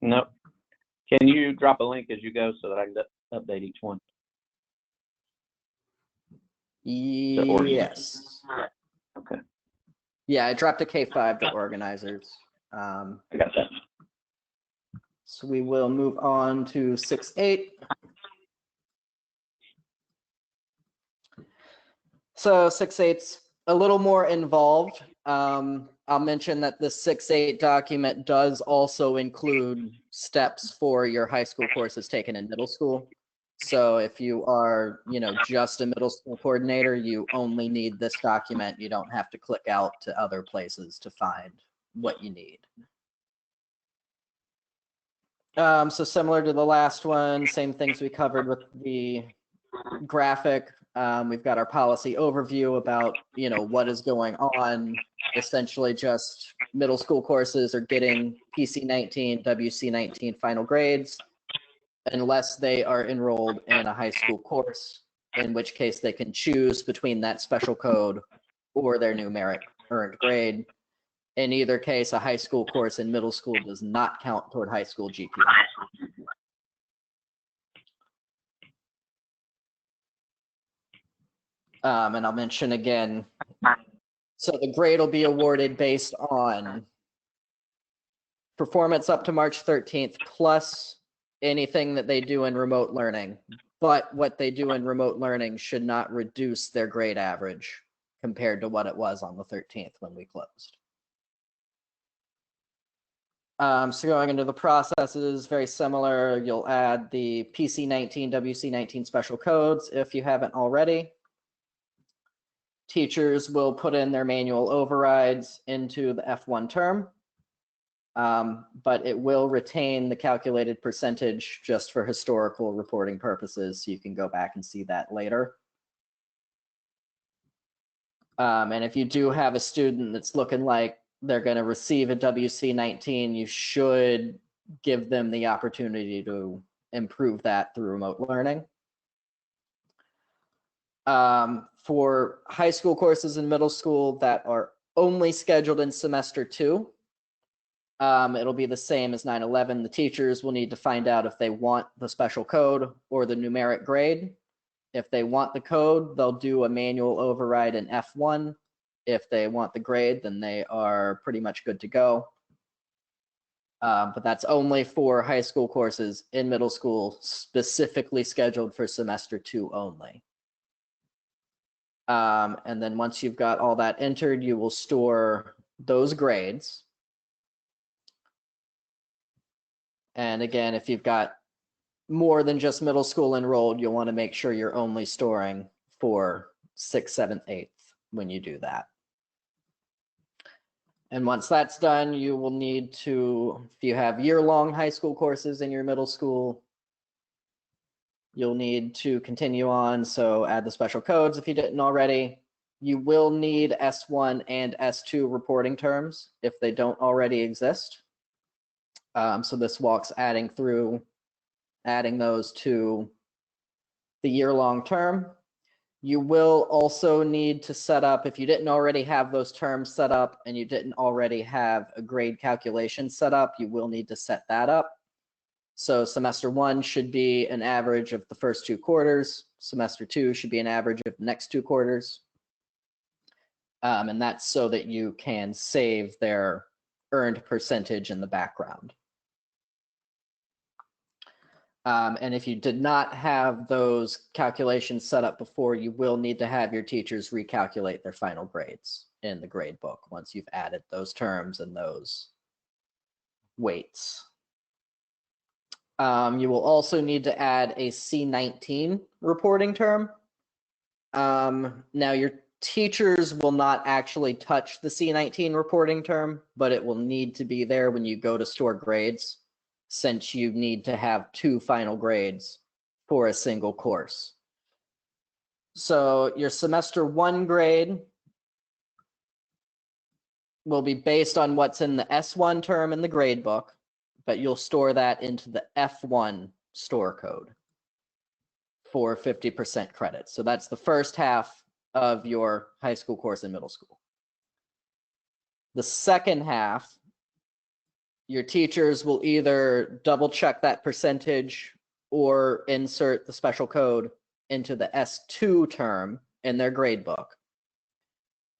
Nope. Can you drop a link as you go so that I can update each one? Yes. Okay. Yeah, I dropped a K-5 to organizers. I got that. So we will move on to 6-8. So 6-8's a little more involved. I'll mention that the 6-8 document does also include steps for your high school courses taken in middle school. So if you are, just a middle school coordinator, you only need this document. You don't have to click out to other places to find what you need. So similar to the last one, same things we covered with the graphic. We've got our policy overview about, what is going on. Essentially just middle school courses are getting PC-19, WC-19 final grades, unless they are enrolled in a high school course, in which case they can choose between that special code or their numeric earned grade. In either case, a high school course in middle school does not count toward high school GPA. And I'll mention again, so the grade will be awarded based on performance up to March 13th, plus anything that they do in remote learning. But what they do in remote learning should not reduce their grade average compared to what it was on the 13th when we closed. So going into the processes, very similar. You'll add the PC-19, WC-19 special codes if you haven't already. Teachers will put in their manual overrides into the F1 term, but it will retain the calculated percentage just for historical reporting purposes, so you can go back and see that later. And if you do have a student that's looking like they're going to receive a WC-19, you should give them the opportunity to improve that through remote learning. For high school courses in middle school that are only scheduled in semester 2, it'll be the same as 9/11. The teachers will need to find out if they want the special code or the numeric grade. If they want the code, they'll do a manual override in F1. If they want the grade, then they are pretty much good to go. But that's only for high school courses in middle school, specifically scheduled for semester 2 only. And then once you've got all that entered, you will store those grades. And again, if you've got more than just middle school enrolled, you'll want to make sure you're only storing for 6th, 7th, 8th when you do that. And once that's done, you will need to, if you have year-long high school courses in your middle school, you'll need to continue on. So add the special codes if you didn't already. You will need S1 and S2 reporting terms if they don't already exist. So this walks adding those to the year-long term. You will also need to set up, if you didn't already have those terms set up and you didn't already have a grade calculation set up, you will need to set that up. So semester 1 should be an average of the first 2 quarters. Semester 2 should be an average of the next 2 quarters. And that's so that you can save their earned percentage in the background. And if you did not have those calculations set up before, you will need to have your teachers recalculate their final grades in the grade book once you've added those terms and those weights. You will also need to add a C19 reporting term. Now your teachers will not actually touch the C19 reporting term, but it will need to be there when you go to store grades, since you need to have 2 final grades for a single course. So your semester 1 grade will be based on what's in the S1 term in the grade book, but you'll store that into the F1 store code for 50% credit. So that's the first half of your high school course in middle school. The second half, your teachers will either double check that percentage or insert the special code into the S2 term in their grade book.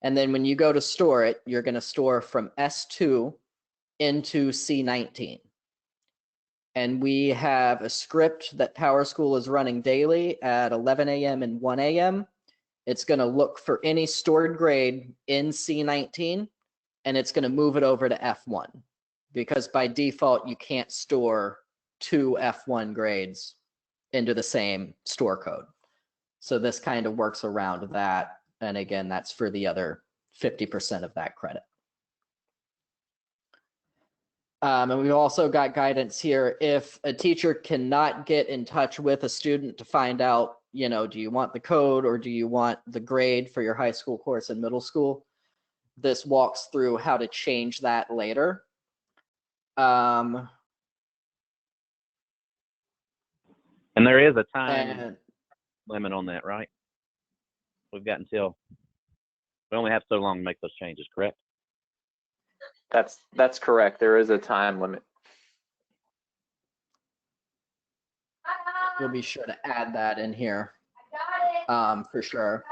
And then when you go to store it, you're going to store from S2 into C19. And we have a script that PowerSchool is running daily at 11 a.m. and 1 a.m. It's going to look for any stored grade in C19, and it's going to move it over to F1. Because by default, you can't store 2 F1 grades into the same store code. So this kind of works around that. And again, that's for the other 50% of that credit. And we've also got guidance here. If a teacher cannot get in touch with a student to find out, you know, do you want the code or do you want the grade for your high school course in middle school? This walks through how to change that later. And there is a time limit on that, right? We've got until, we only have so long to make those changes, correct? That's correct. There is a time limit. We'll be sure to add that in here for sure.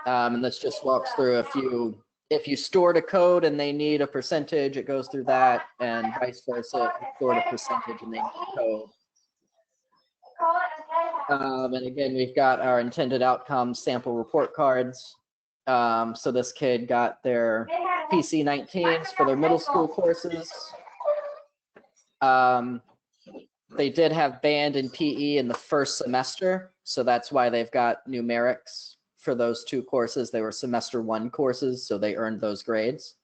And this just walks through a few. If you stored a code and they need a percentage, it goes through that, and vice versa. If you stored a percentage and they need a code. And again, we've got our intended outcome sample report cards. So this kid got their PC19s for their middle school courses. They did have band and PE in the first semester, so that's why they've got numerics for those 2 courses. They were semester 1 courses, so they earned those grades.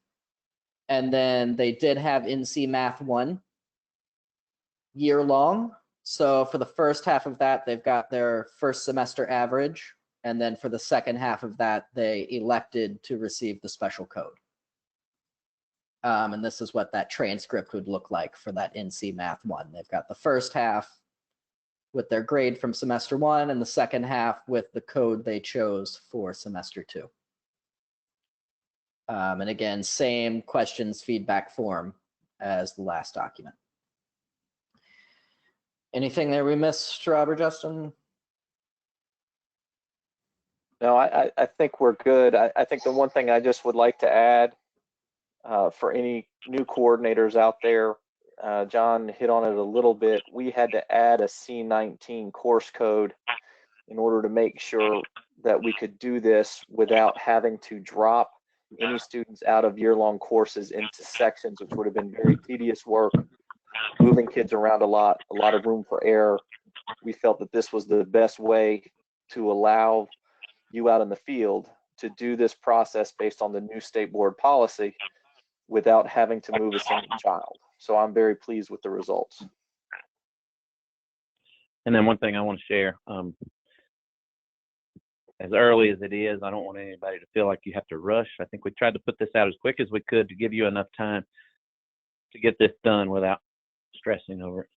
And then they did have NC Math 1 year long. So for the first half of that, they've got their first semester average. And then for the second half of that, they elected to receive the special code. And this is what that transcript would look like for that NC Math 1. They've got the first half with their grade from semester 1 and the second half with the code they chose for semester 2. And again, same questions feedback form as the last document. Anything there we missed, Rob or Justin? No, I think we're good. I think the one thing I just would like to add for any new coordinators out there, John hit on it a little bit. We had to add a C19 course code in order to make sure that we could do this without having to drop any students out of year-long courses into sections, which would have been very tedious work, moving kids around a lot of room for error. We felt that this was the best way to allow you out in the field to do this process based on the new state board policy without having to move a single child. So I'm very pleased with the results. And then one thing I want to share, as early as it is, I don't want anybody to feel like you have to rush. I think we tried to put this out as quick as we could to give you enough time to get this done without stressing over it.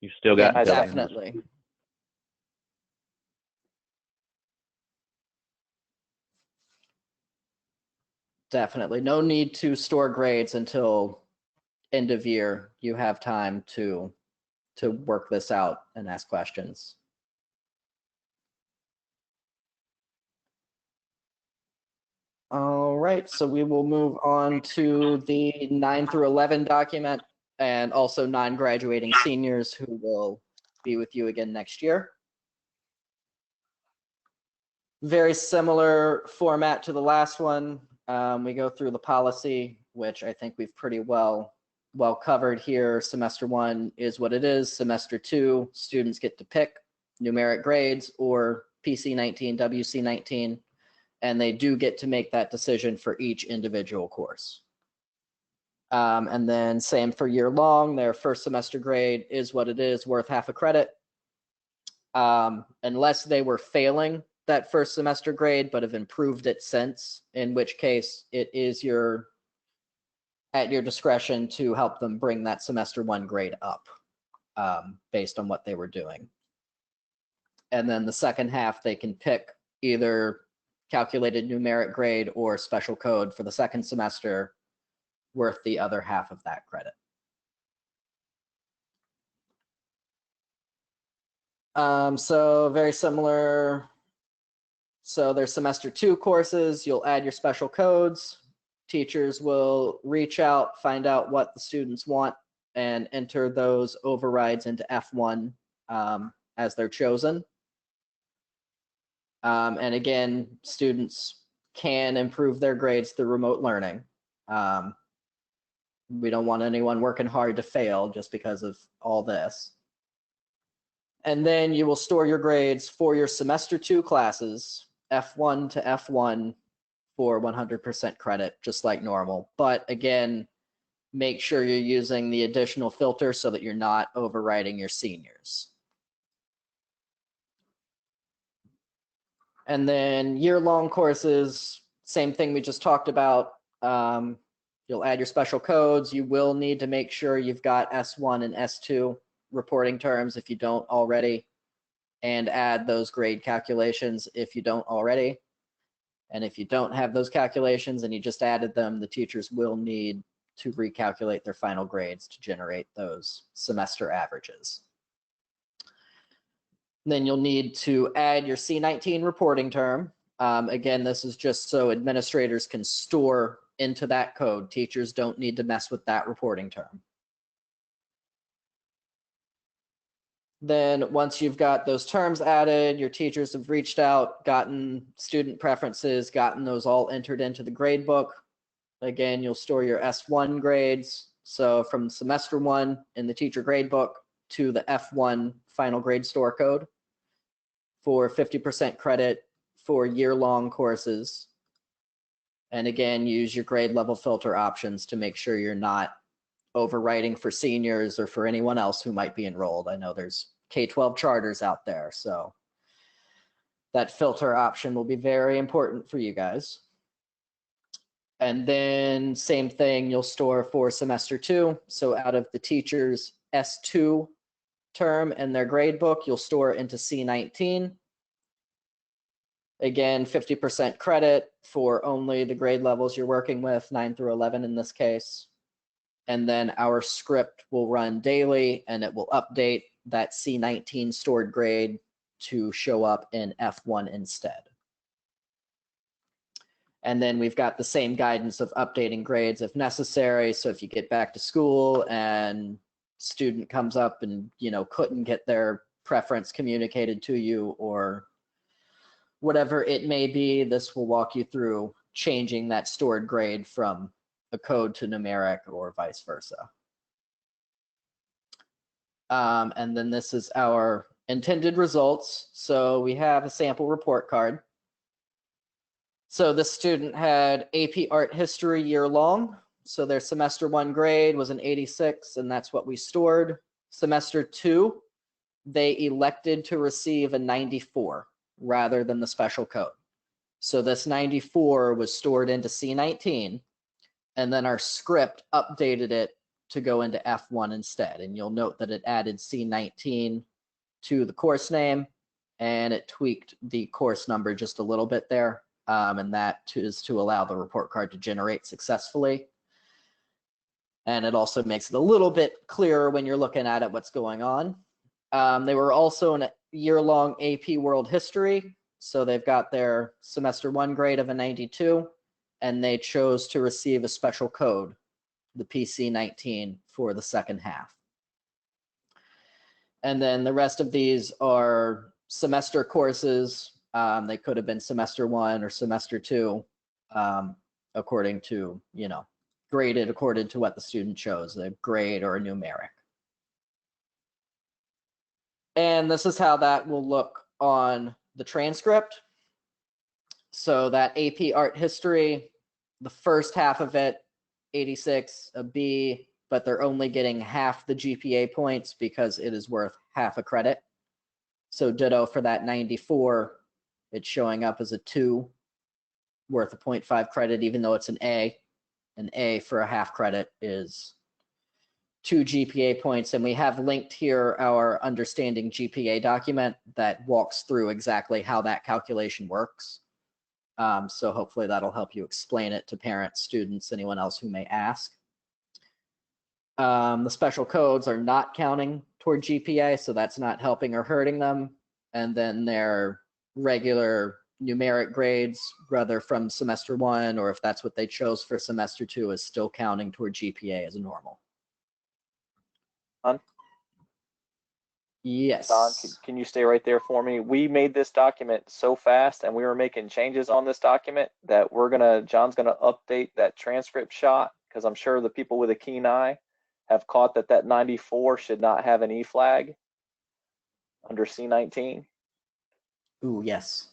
You've still got Yeah, definitely. Definitely. No need to store grades until end of year. You have time to work this out and ask questions. right, so we will move on to the 9 through 11 document and also non-graduating seniors who will be with you again next year. Very similar format to the last one. We go through the policy, which I think we've pretty well covered here. Semester 1 is what it is. Semester 2, students get to pick numeric grades or PC19, WC19, and they do get to make that decision for each individual course. And then same for year long, their first semester grade is what it is, worth half a credit. Unless they were failing that first semester grade, but have improved it since, in which case it is at your discretion to help them bring that semester 1 grade up based on what they were doing. And then the second half, they can pick either calculated numeric grade or special code for the second semester, worth the other half of that credit. So very similar. So there's semester 2 courses, you'll add your special codes. Teachers will reach out, find out what the students want, and enter those overrides into F1 as they're chosen. And again, students can improve their grades through remote learning. We don't want anyone working hard to fail just because of all this. And then you will store your grades for your semester 2 classes, F1 to F1, for 100% credit, just like normal. But again, make sure you're using the additional filter so that you're not overriding your seniors. And then year-long courses, same thing we just talked about. You'll add your special codes. You will need to make sure you've got S1 and S2 reporting terms if you don't already, and add those grade calculations if you don't already. And if you don't have those calculations and you just added them, the teachers will need to recalculate their final grades to generate those semester averages. Then you'll need to add your C19 reporting term. Again, this is just so administrators can store into that code. Teachers don't need to mess with that reporting term. Then once you've got those terms added, your teachers have reached out, gotten student preferences, gotten those all entered into the grade book. Again, you'll store your S1 grades. So from semester 1 in the teacher grade book to the F1 final grade store code for 50% credit for year-long courses. And again, use your grade level filter options to make sure you're not overwriting for seniors or for anyone else who might be enrolled. I know there's K-12 charters out there, so that filter option will be very important for you guys. And then same thing, you'll store for semester 2. So out of the teacher's S2 term and their grade book, you'll store into C19. Again, 50% credit for only the grade levels you're working with, 9 through 11 in this case. And then our script will run daily and it will update that C19 stored grade to show up in F1 instead. And then we've got the same guidance of updating grades if necessary. So if you get back to school and student comes up and, you know, couldn't get their preference communicated to you or whatever it may be, this will walk you through changing that stored grade from a code to numeric or vice versa. And then this is our intended results. So we have a sample report card. So this student had AP Art History year long. So their semester 1 grade was an 86, and that's what we stored. Semester 2, they elected to receive a 94 rather than the special code. So this 94 was stored into C19, and then our script updated it to go into F1 instead. And you'll note that it added C19 to the course name, and it tweaked the course number just a little bit there. And that is to allow the report card to generate successfully. And it also makes it a little bit clearer when you're looking at it what's going on. They were also in a year-long AP World History. So they've got their semester 1 grade of a 92. and they chose to receive a special code, the PC19, for the second half. And then the rest of these are semester courses. They could have been semester 1 or semester 2, according to, graded according to what the student chose, a grade or a numeric. And this is how that will look on the transcript. So that AP Art History, the first half of it, 86, a B, but they're only getting half the GPA points because it is worth half a credit. So ditto for that 94, it's showing up as a 2, worth a 0.5 credit, even though it's an A. An A for a half credit is 2 GPA points. And we have linked here our understanding GPA document that walks through exactly how that calculation works. So hopefully that'll help you explain it to parents, students, anyone else who may ask. The special codes are not counting toward GPA, so that's not helping or hurting them. And then their regular numeric grades, whether from semester 1 or if that's what they chose for semester 2, is still counting toward GPA as a normal. Don? Yes. Don, can you stay right there for me? We made this document so fast and we were making changes on this document that John's gonna update that transcript shot, because I'm sure the people with a keen eye have caught that 94 should not have an E flag under C19. Ooh, yes.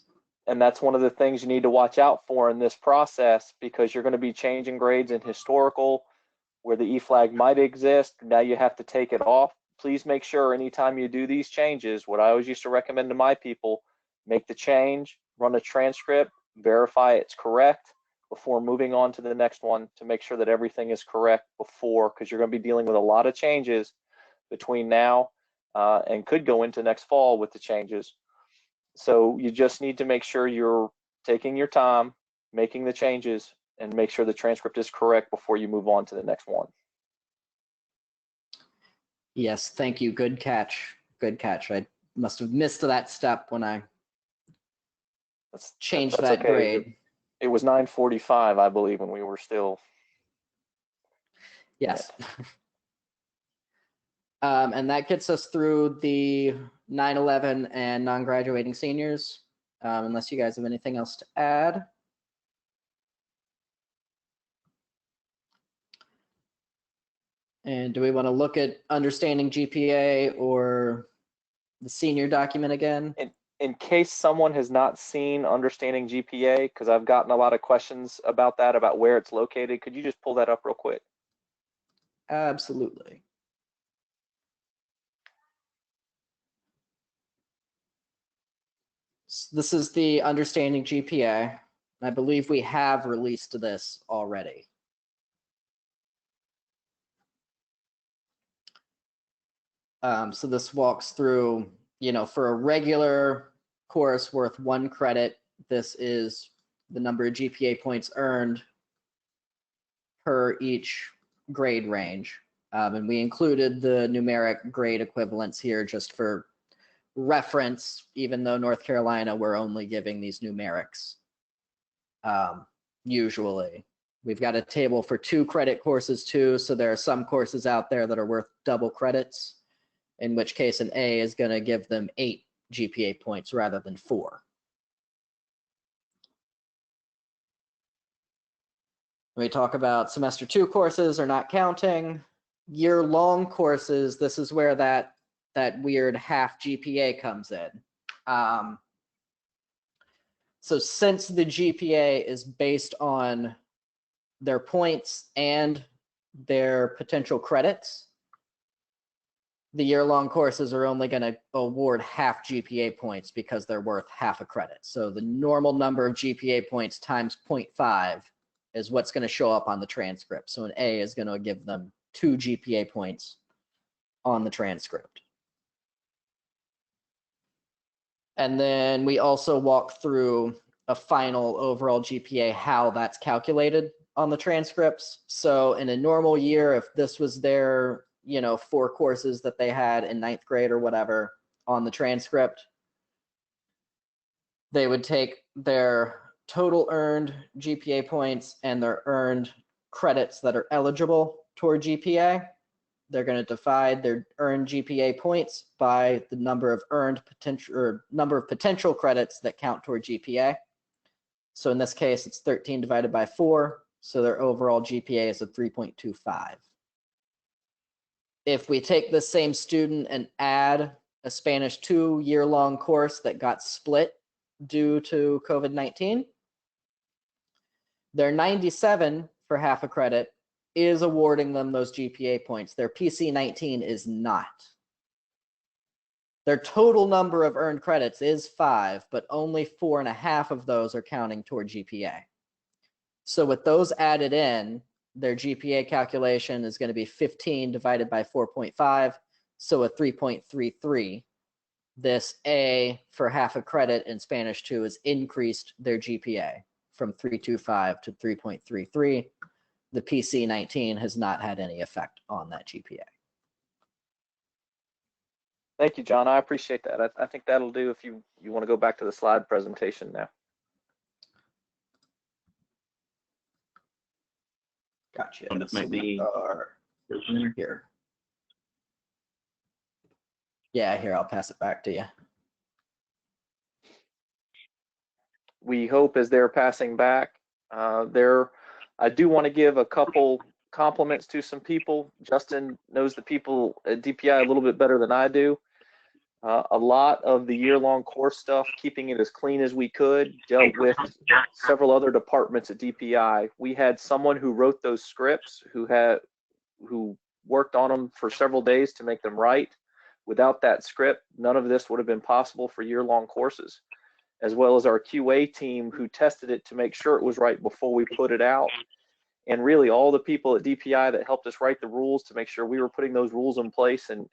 And that's one of the things you need to watch out for in this process, because you're going to be changing grades in historical where the E flag might exist. Now you have to take it off. Please make sure anytime you do these changes, what I always used to recommend to my people, make the change, run a transcript, verify it's correct before moving on to the next one, to make sure that everything is correct before, because you're going to be dealing with a lot of changes between now and could go into next fall with the changes. So you just need to make sure you're taking your time, making the changes, and make sure the transcript is correct before you move on to the next one. Yes, thank you. Good catch. Good catch. I must have missed that step when I changed that okay. grade. It was 9:45, I believe, when we were still. Yes. And that gets us through the 9/11 and non-graduating seniors, unless you guys have anything else to add. And do we want to look at understanding GPA or the senior document again? In case someone has not seen understanding GPA, because I've gotten a lot of questions about that, about where it's located, could you just pull that up real quick? Absolutely. This is the understanding GPA. I believe we have released this already. So this walks through, for a regular course worth 1 credit, this is the number of GPA points earned per each grade range. And we included the numeric grade equivalents here just for reference, even though North Carolina, we're only giving these numerics. Usually. We've got a table for 2 credit courses too, so there are some courses out there that are worth double credits, in which case an A is going to give them 8 GPA points rather than 4. When we talk about semester 2 courses are not counting. Year-long courses, this is where that weird half GPA comes in. So since the GPA is based on their points and their potential credits, the year-long courses are only going to award half GPA points because they're worth half a credit. So the normal number of GPA points times 0.5 is what's going to show up on the transcript. So an A is going to give them 2 GPA points on the transcript. And then we also walk through a final overall GPA, how that's calculated on the transcripts. So in a normal year, if this was their 4 courses that they had in 9th grade or whatever on the transcript, they would take their total earned GPA points and their earned credits that are eligible toward GPA. They're going to divide their earned GPA points by the number of earned potential or number of potential credits that count toward GPA. So in this case, it's 13 divided by 4. So their overall GPA is a 3.25. If we take the same student and add a Spanish 2 year-long course that got split due to COVID-19, their 97 for half a credit is awarding them those GPA points. Their PC 19 is not. Their total number of earned credits is 5, but only 4.5 of those are counting toward GPA. So with those added in, their GPA calculation is going to be 15 divided by 4.5, so a 3.33. This A for half a credit in Spanish 2 has increased their GPA from 3.25 to 3.33. The PC 19 has not had any effect on that GPA. Thank you, John. I appreciate that. I think that'll do if you want to go back to the slide presentation now. Gotcha. And this may be here. Yeah, here, I'll pass it back to you. We hope as they're passing back, I do want to give a couple compliments to some people. Justin knows the people at DPI a little bit better than I do. A lot of the year-long course stuff, keeping it as clean as we could, dealt with several other departments at DPI. We had someone who wrote those scripts who worked on them for several days to make them right. Without that script, none of this would have been possible for year-long courses, as well as our QA team who tested it to make sure it was right before we put it out. And really all the people at DPI that helped us write the rules to make sure we were putting those rules in place and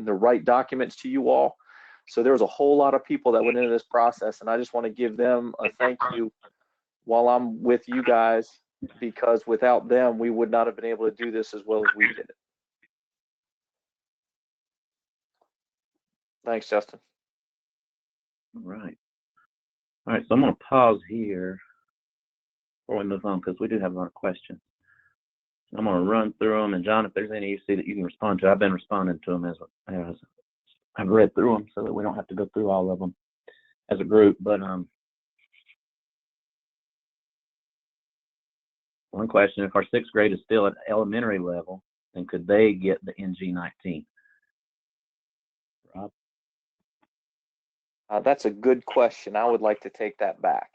the right documents to you all. So there was a whole lot of people that went into this process, and I just want to give them a thank you while I'm with you guys, because without them, we would not have been able to do this as well as we did it. Thanks, Justin. All right. All right, so I'm going to pause here before we move on because we do have a lot of questions. I'm going to run through them, and John, if there's any you see that you can respond to, I've been responding to them as I've read through them so that we don't have to go through all of them as a group. But one question, if our 6th grade is still at elementary level, then could they get the NG19? Rob? That's a good question. I would like to take that back,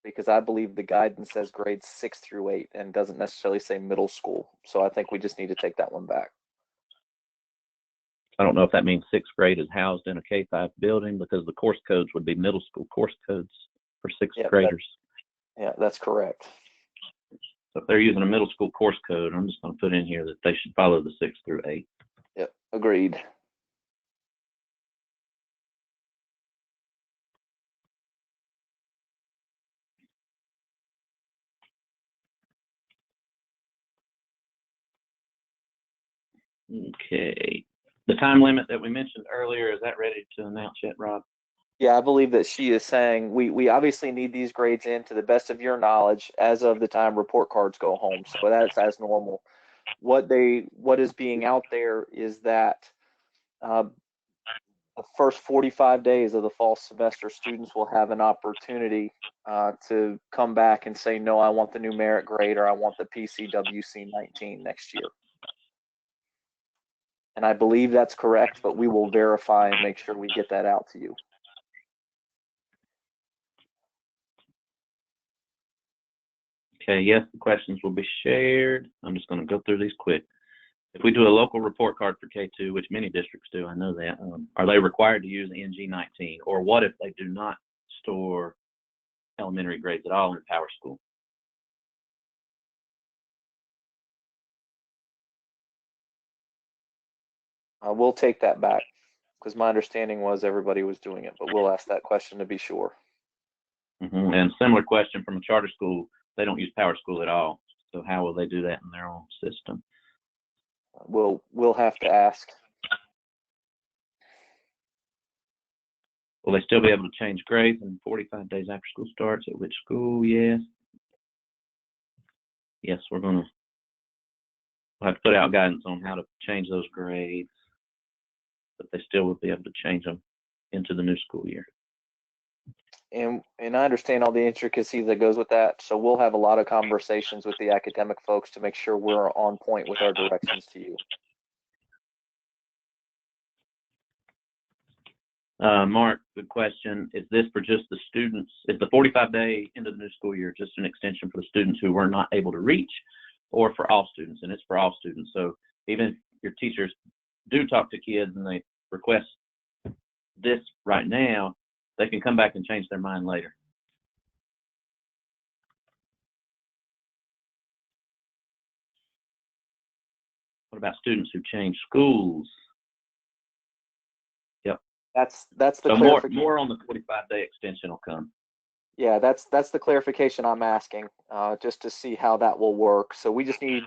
because I believe the guidance says grades 6 through 8 and doesn't necessarily say middle school. So I think we just need to take that one back. I don't know if that means 6th grade is housed in a K-5 building, because the course codes would be middle school course codes for 6th graders. Yeah, that's correct. So if they're using a middle school course code, I'm just going to put in here that they should follow the 6 through 8. Yep, agreed. Okay. The time limit that we mentioned earlier, is that ready to announce yet, Rob? Yeah, I believe that she is saying we obviously need these grades in to the best of your knowledge as of the time report cards go home. So that's as normal. What is being out there is that the first 45 days of the fall semester, students will have an opportunity to come back and say, no, I want the numeric grade, or I want the PCWC 19 next year. And I believe that's correct, but we will verify and make sure we get that out to you. Okay, yes, the questions will be shared. I'm just going to go through these quick. If we do a local report card for K2, which many districts do, I know that, are they required to use NG19? Or what if they do not store elementary grades at all in PowerSchool? We'll take that back, because my understanding was everybody was doing it, but we'll ask that question to be sure. And similar question from a charter school, they don't use PowerSchool at all. So how will they do that in their own system? We'll have to ask. Will they still be able to change grades in 45 days after school starts? At which school? Yes. Yes, we'll have to put out guidance on how to change those grades, but they still will be able to change them into the new school year. And I understand all the intricacies that goes with that. So we'll have a lot of conversations with the academic folks to make sure we're on point with our directions to you. Mark, good question. Is this for just the students? Is the 45-day into the new school year just an extension for the students who were not able to reach, or for all students? And it's for all students. So even if your teachers do talk to kids and they request this right now, they can come back and change their mind later. What about students who change schools? Yep. That's the So clarification. more on the 45-day extension will come. Yeah, that's the clarification I'm asking, just to see how that will work. So we just need,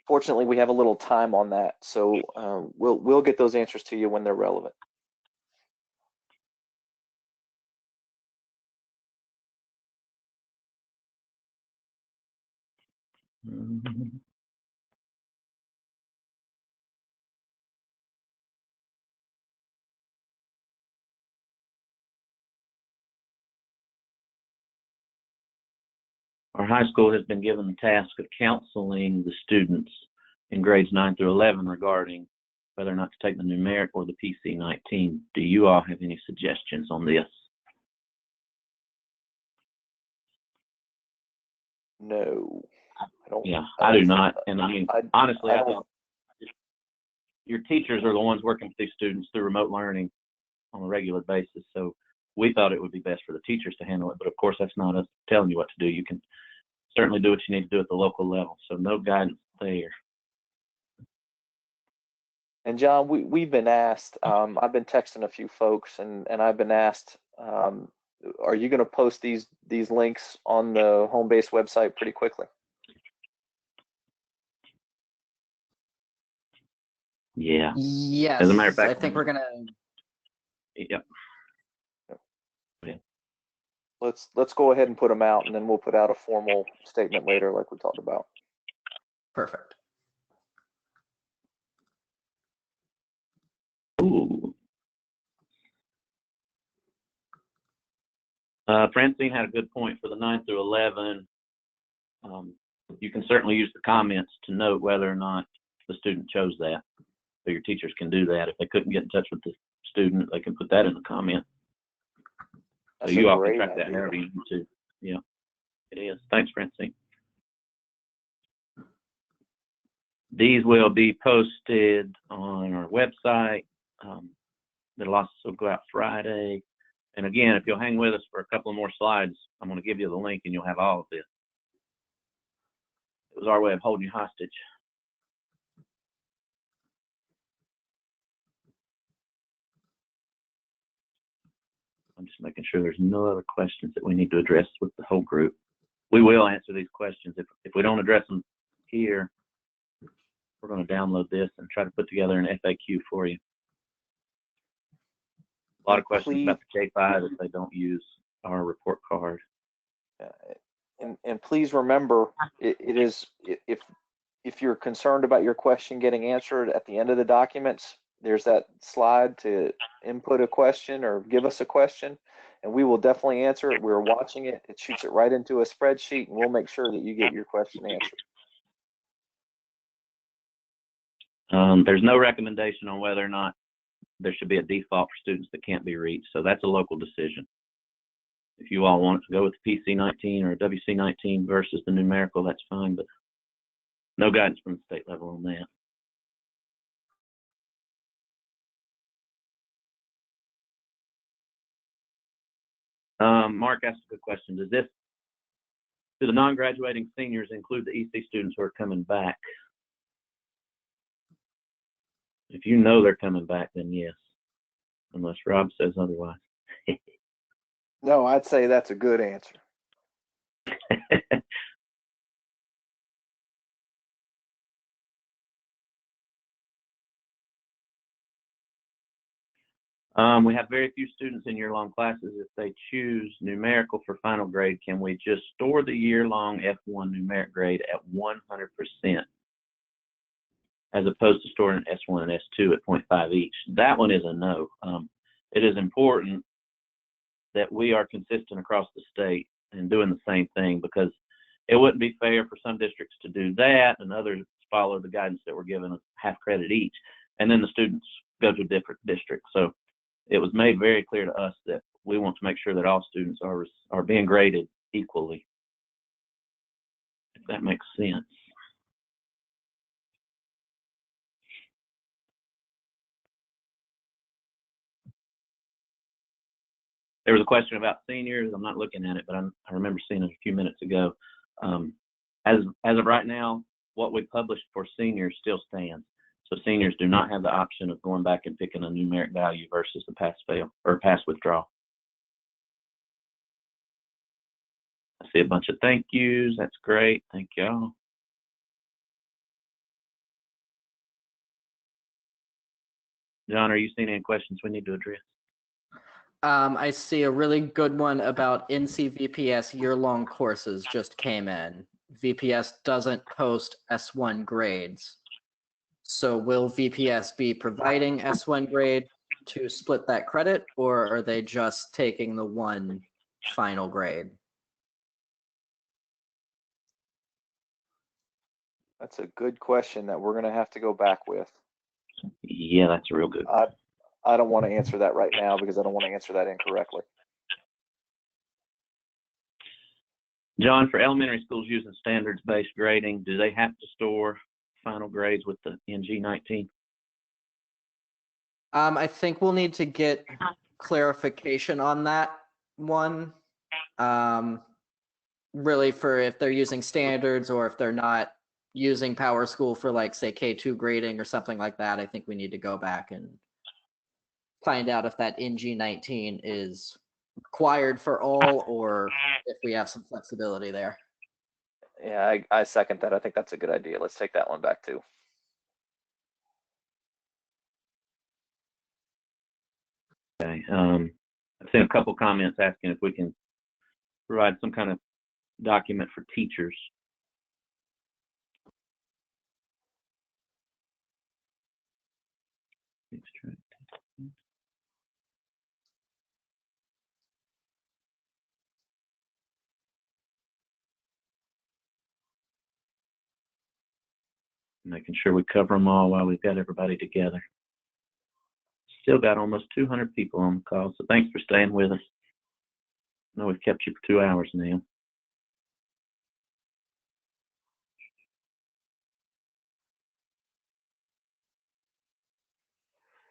fortunately, we have a little time on that. So we'll get those answers to you when they're relevant. Mhm. Our high school has been given the task of counseling the students in grades 9 through 11 regarding whether or not to take the numeric or the PC-19. Do you all have any suggestions on this? No, I don't. Yeah, I do not. And I mean, honestly, I I don't. thought your teachers are the ones working with these students through remote learning on a regular basis. So we thought it would be best for the teachers to handle it. But of course, that's not us telling you what to do. You can certainly do what you need to do at the local level. So no guidance there. And John, we've been asked, I've been texting a few folks and I've been asked, are you going to post these links on the HomeBased website pretty quickly? Yeah. Yes. As a matter of fact, I think we're gonna. Yep. Yeah. Let's go ahead and put them out, and then we'll put out a formal statement later, like we talked about. Perfect. Ooh. Francine had a good point for the 9 through 11. You can certainly use the comments to note whether or not the student chose that. So your teachers can do that. If they couldn't get in touch with the student, they can put that in the comment. That's So you a all can great track that idea. however you need to. Yeah, it is. Thanks, Francine. These will be posted on our website. They'll also go out Friday. And again, if you'll hang with us for a couple of more slides, I'm going to give you the link and you'll have all of this. It was our way of holding you hostage. I'm just making sure there's no other questions that we need to address with the whole group. We will answer these questions. If we don't address them here, we're going to download this and try to put together an FAQ for you. A lot of questions about the K-5 if they don't use our report card. And please remember, it is, if you're concerned about your question getting answered at the end of the documents, there's that slide to input a question or give us a question, and we will definitely answer it. We're watching it. It shoots it right into a spreadsheet, and we'll make sure that you get your question answered. There's no recommendation on whether or not there should be a default for students that can't be reached, so that's a local decision. If you all want to go with the PC-19 or WC-19 versus the numerical, that's fine, but no guidance from the state level on that. Mark asked a good question. Do the non-graduating seniors include the EC students who are coming back? If you know they're coming back, then yes, unless Rob says otherwise. No, I'd say that's a good answer. We have very few students in year-long classes. If they choose numerical for final grade, can we just store the year-long F1 numeric grade at 100%, as opposed to storing S1 and S2 at 0.5 each? That one is a no. It is important that we are consistent across the state and doing the same thing, because it wouldn't be fair for some districts to do that and others follow the guidance that we're given of half credit each, and then the students go to different districts. So it was made very clear to us that we want to make sure that all students are being graded equally, if that makes sense. There was a question about seniors. I'm not looking at it, but I remember seeing it a few minutes ago. As of right now, what we published for seniors still stands. So seniors do not have the option of going back and picking a numeric value versus the pass-fail or pass-withdraw. I see a bunch of thank yous. That's great. Thank y'all. John, are you seeing any questions we need to address? I see a really good one about NC VPS year-long courses just came in. VPS doesn't post S1 grades. So will VPS be providing S1 grade to split that credit, or are they just taking the one final grade? That's a good question that we're going to have to go back with. Yeah, that's a real good one. I don't want to answer that right now because I don't want to answer that incorrectly. John, for elementary schools using standards-based grading, do they have to store final grades with the NG19? I think we'll need to get clarification on that one. Really, for if they're using standards or if they're not using PowerSchool for, like, say, K2 grading or something like that, I think we need to go back and find out if that NG19 is required for all or if we have some flexibility there. Yeah, I second that. I think that's a good idea. Let's take that one back too. Okay. I've seen a couple comments asking if we can provide some kind of document for teachers. Making sure we cover them all while we've got everybody together. Still got almost 200 people on the call, so thanks for staying with us. I know we've kept you for 2 hours now.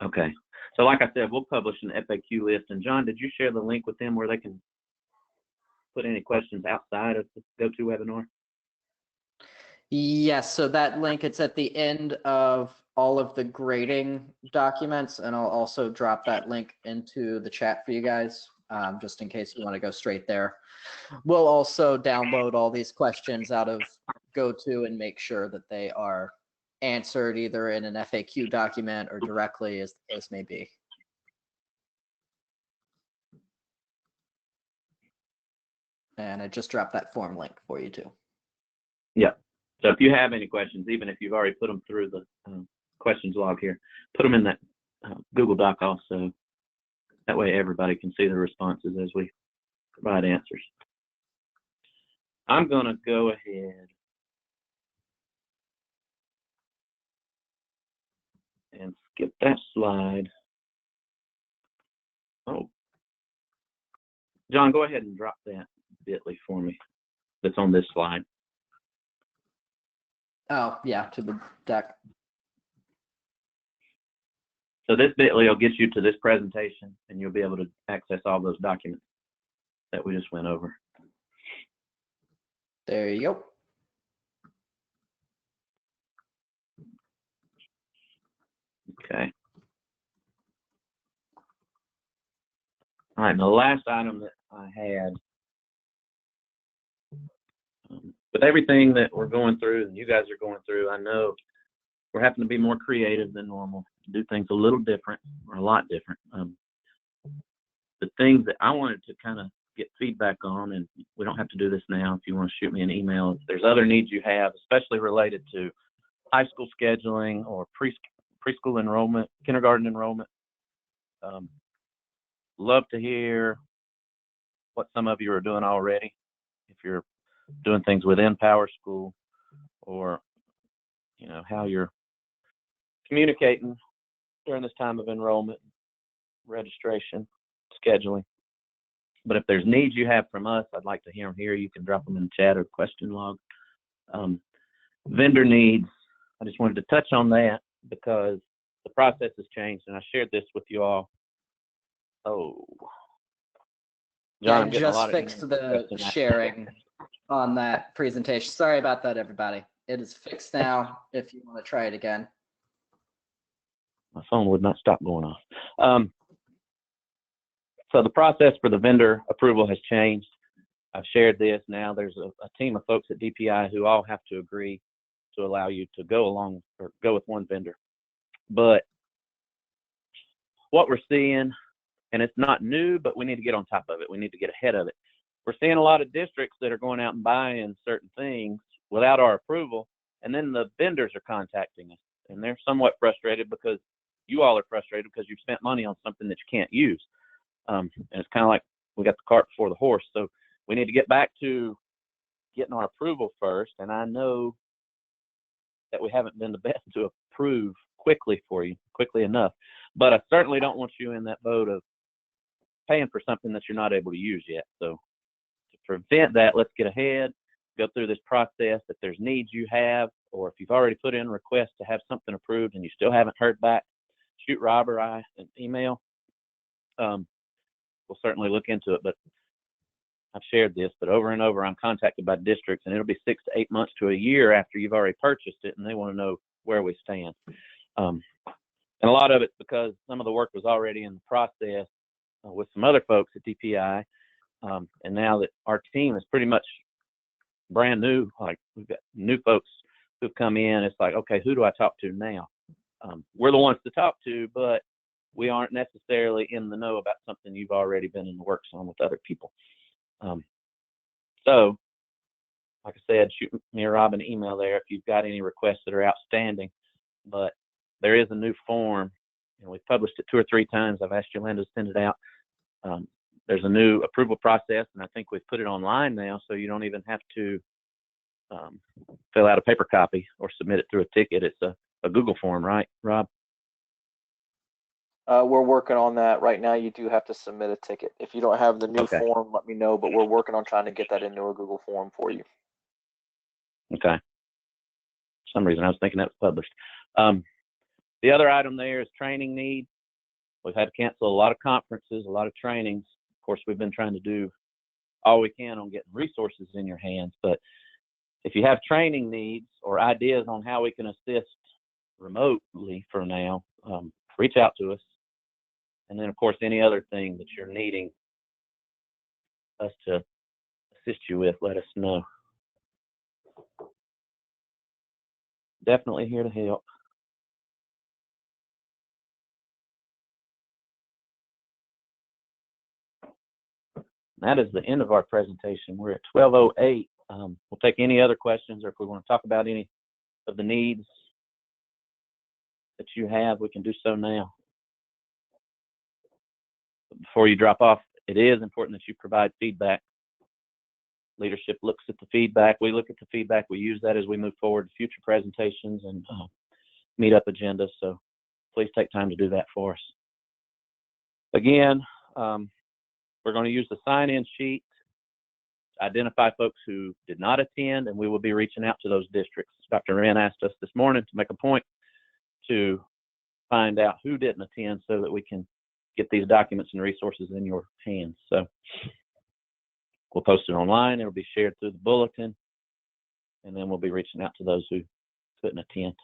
Okay, so like I said, we'll publish an FAQ list. And John, did you share the link with them where they can put any questions outside of the GoToWebinar? Yes, so that link, it's at the end of all of the grading documents, and I'll also drop that link into the chat for you guys, just in case you want to go straight there. We'll also download all these questions out of GoTo and make sure that they are answered either in an FAQ document or directly, as the case may be. And I just dropped that form link for you too. Yeah. So if you have any questions, even if you've already put them through the questions log here, put them in that Google Doc also. That way everybody can see the responses as we provide answers. I'm going to go ahead and skip that slide. Oh, John, go ahead and drop that bit.ly for me that's on this slide. Oh, yeah, to the deck. So this bit.ly will get you to this presentation, and you'll be able to access all those documents that we just went over. There you go. Okay. All right, and the last item that I had, with everything that we're going through and you guys are going through, I know we're having to be more creative than normal, do things a little different or a lot different. the things that I wanted to kind of get feedback on, and we don't have to do this now if you want to shoot me an email. If there's other needs you have, especially related to high school scheduling or preschool enrollment, kindergarten enrollment, love to hear what some of you are doing already. If you're doing things within PowerSchool, or how you're communicating during this time of enrollment, registration, scheduling. But if there's needs you have from us, I'd like to hear them here. You can drop them in the chat or question log. Vendor needs, I just wanted to touch on that because the process has changed, and I shared this with you all. Oh, John, I just fixed the sharing on that presentation. Sorry about that, everybody. It is fixed now if you want to try it again. My phone would not stop going off. So the process for the vendor approval has changed. I've shared this. Now there's a team of folks at DPI who all have to agree to allow you to go along or go with one vendor. But what we're seeing, and it's not new, but we need to get on top of it. We need to get ahead of it. We're seeing a lot of districts that are going out and buying certain things without our approval, and then the vendors are contacting us, and they're somewhat frustrated because you all are frustrated because you've spent money on something that you can't use. And it's kind of like we got the cart before the horse. So we need to get back to getting our approval first. And I know that we haven't been the best to approve quickly for you, quickly enough. But I certainly don't want you in that boat of paying for something that you're not able to use yet. So to prevent that, let's get ahead, go through this process. If there's needs you have, or if you've already put in a request to have something approved and you still haven't heard back, shoot Rob or I an email. We'll certainly look into it, but I've shared this, but over and over I'm contacted by districts, and it'll be 6 to 8 months to a year after you've already purchased it, and they want to know where we stand. And a lot of it's because some of the work was already in the process with some other folks at DPI, and now that our team is pretty much brand new, like we've got new folks who've come in, it's like, okay, who do I talk to now? We're the ones to talk to, but we aren't necessarily in the know about something you've already been in the works on with other people. So, like I said, shoot me or Rob an email there if you've got any requests that are outstanding. But there is a new form, and we've published it 2 or 3 times. I've asked Yolanda to send it out. There's a new approval process, and I think we've put it online now, so you don't even have to fill out a paper copy or submit it through a ticket. It's a Google form, right, Rob? We're working on that right now. You do have to submit a ticket. If you don't have the new form, let me know, but we're working on trying to get that into a Google form for you. Okay. For some reason I was thinking that was published. The other item there is training needs. We've had to cancel a lot of conferences, a lot of trainings. Of course, we've been trying to do all we can on getting resources in your hands, but if you have training needs or ideas on how we can assist remotely for now, reach out to us. And then, of course, any other thing that you're needing us to assist you with, let us know. Definitely here to help. That is the end of our presentation. We're at 12:08. We'll take any other questions, or if we want to talk about any of the needs that you have, we can do so now. Before you drop off, it is important that you provide feedback. Leadership looks at the feedback. We look at the feedback. We use that as we move forward to future presentations and meetup agendas. So please take time to do that for us. Again, we're going to use the sign-in sheet to identify folks who did not attend, and we will be reaching out to those districts. Dr. Wren asked us this morning to make a point to find out who didn't attend so that we can get these documents and resources in your hands. So we'll post it online. It'll be shared through the bulletin, and then we'll be reaching out to those who couldn't attend.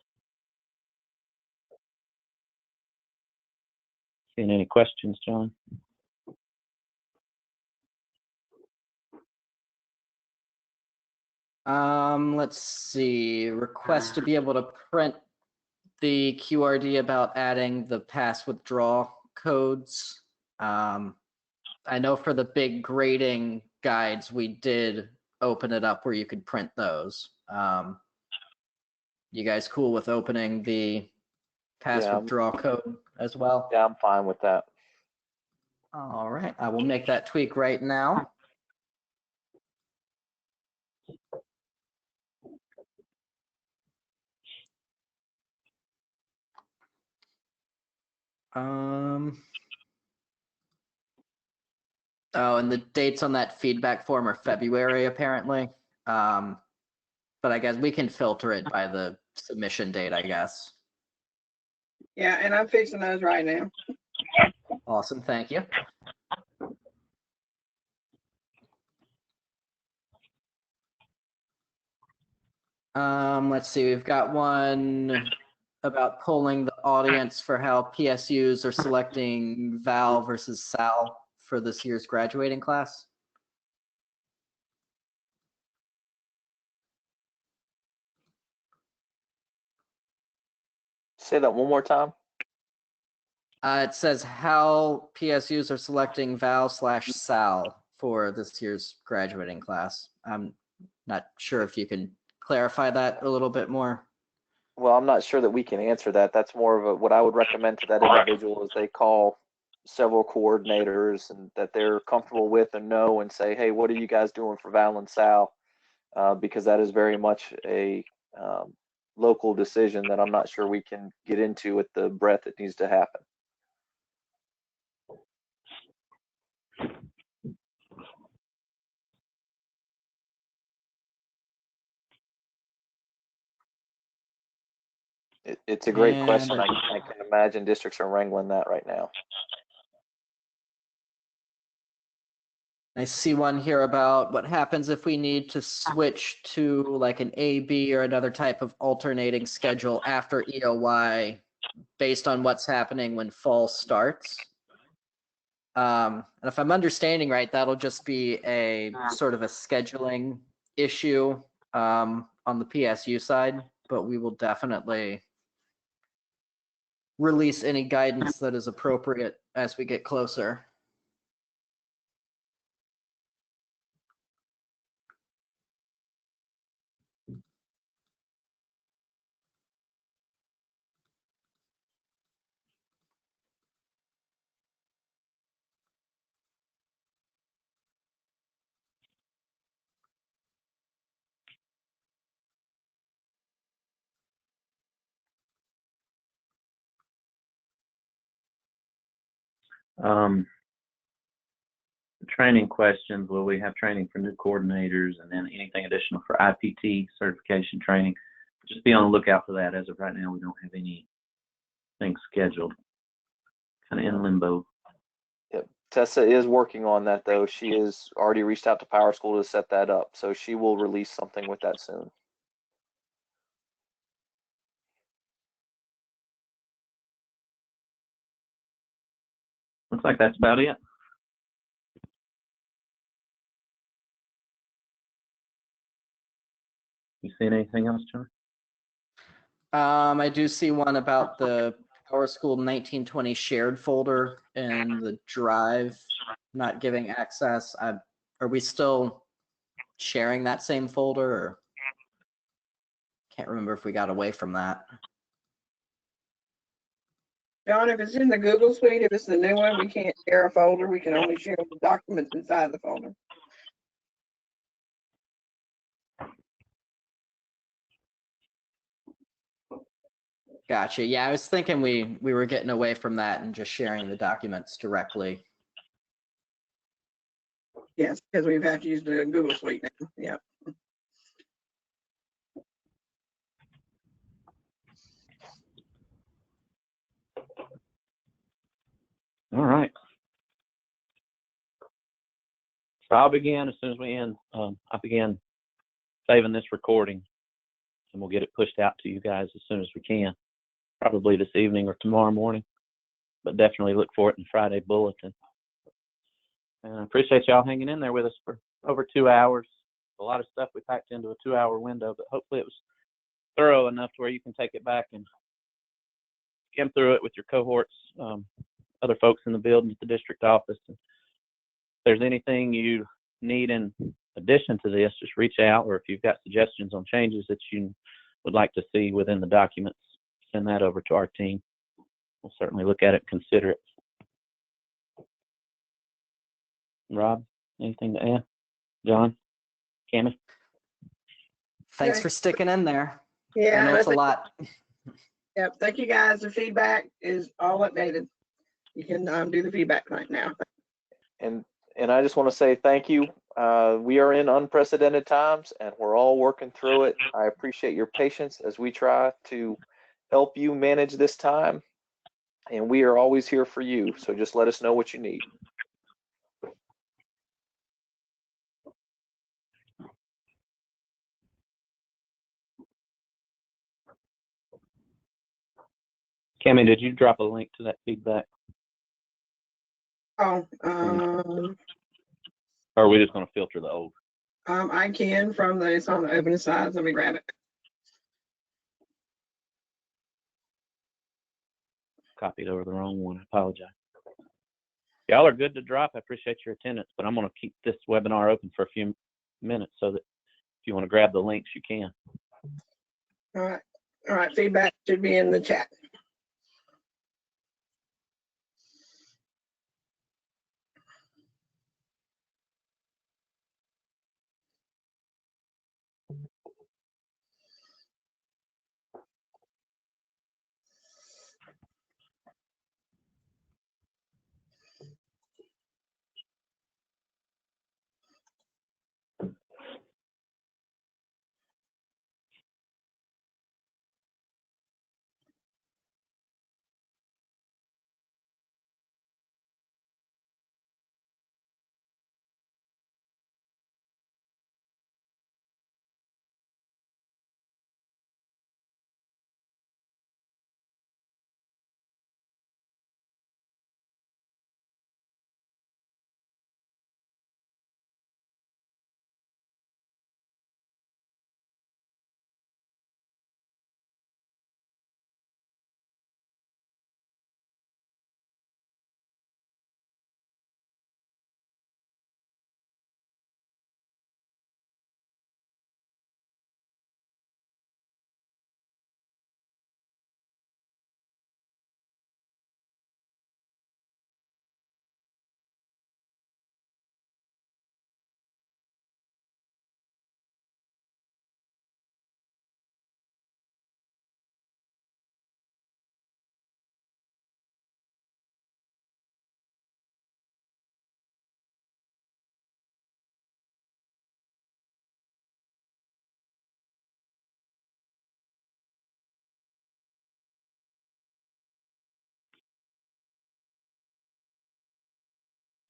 Seeing any questions, John? Let's see. Request to be able to print the QRD about adding the pass withdrawal codes. I know for the big grading guides, we did open it up where you could print those. You guys cool with opening the pass Yeah, withdraw code as well? Yeah, I'm fine with that. All right, I will make that tweak right now. Oh, and the dates on that feedback form are February, apparently. But I guess we can filter it by the submission date, I guess. Yeah, and I'm fixing those right now. Awesome, thank you. Let's see, we've got one about polling the audience for how PSUs are selecting Val versus Sal for this year's graduating class. Say that one more time. It says how PSUs are selecting Val/Sal for this year's graduating class. I'm not sure if you can clarify that a little bit more. Well, I'm not sure that we can answer that. That's more of what I would recommend to that individual is they call several coordinators and that they're comfortable with and know and say, hey, what are you guys doing for Val and Sal? Because that is very much a local decision that I'm not sure we can get into with the breadth that needs to happen. It's a great question. I can imagine districts are wrangling that right now. I see one here about what happens if we need to switch to like an AB or another type of alternating schedule after EOY based on what's happening when fall starts. And if I'm understanding right, that'll just be a sort of a scheduling issue on the PSU side, but we will definitely release any guidance that is appropriate as we get closer. Training questions. Will we have training for new coordinators and then anything additional for IPT certification training? Just be on the lookout for that. As of right now, we don't have anything scheduled. Kind of in limbo. Yep. Tessa is working on that though. She has already reached out to PowerSchool to set that up. So she will release something with that soon. Looks like that's about it. You seen anything else, John? I do see one about the PowerSchool 1920 shared folder and the drive not giving access. Are we still sharing that same folder? Or can't remember if we got away from that. John, if it's in the Google Suite, if it's the new one, we can't share a folder. We can only share the documents inside the folder. Gotcha. Yeah, I was thinking we were getting away from that and just sharing the documents directly. Yes, because we've had to use the Google Suite now. Yep. All right. So I'll begin as soon as we end. I began saving this recording, and we'll get it pushed out to you guys as soon as we can, probably this evening or tomorrow morning, but definitely look for it in Friday bulletin. And I appreciate y'all hanging in there with us for over 2 hours. A lot of stuff we packed into a 2-hour window, but hopefully it was thorough enough to where you can take it back and skim through it with your cohorts, other folks in the building at the district office, and there's anything you need in addition to this, just reach out, or if you've got suggestions on changes that you would like to see within the documents, send that over to our team. We'll certainly look at it and consider it. Rob, anything to add? John? Cammie? Thanks Okay. for sticking in there. I Yeah, know it's a lot. yep. Thank you guys. The feedback is all updated. You can do the feedback right now. And I just want to say thank you. We are in unprecedented times, and we're all working through it. I appreciate your patience as we try to help you manage this time, and we are always here for you. So just let us know what you need. Cammie, did you drop a link to that feedback? Oh, Or are we just going to filter the old? I can from the, it's on the open sides. Let me grab it. Copied over the wrong one. I apologize. Y'all are good to drop. I appreciate your attendance, but I'm going to keep this webinar open for a few minutes so that if you want to grab the links, you can. All right. All right. Feedback should be in the chat.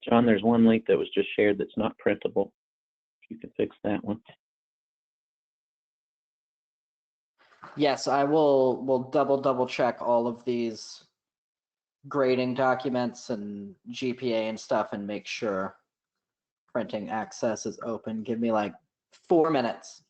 John, there's one link that was just shared that's not printable. If you could fix that one. Yes, I will double check all of these grading documents and GPA and stuff and make sure printing access is open. Give me like 4 minutes.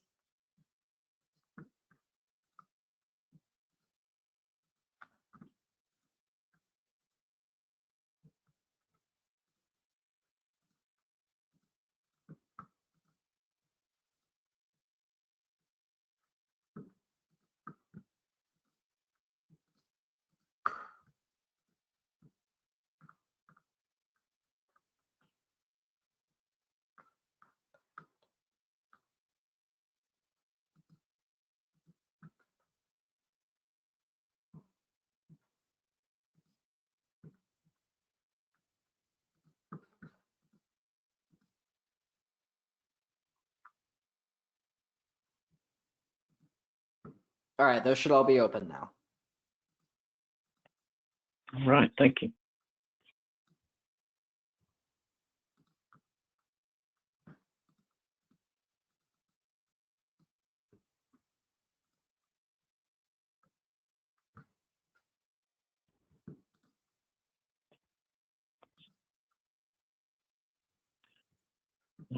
All right, those should all be open now. All right, thank you.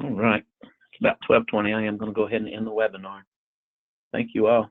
All right, it's about 12:20. I am going to go ahead and end the webinar. Thank you all.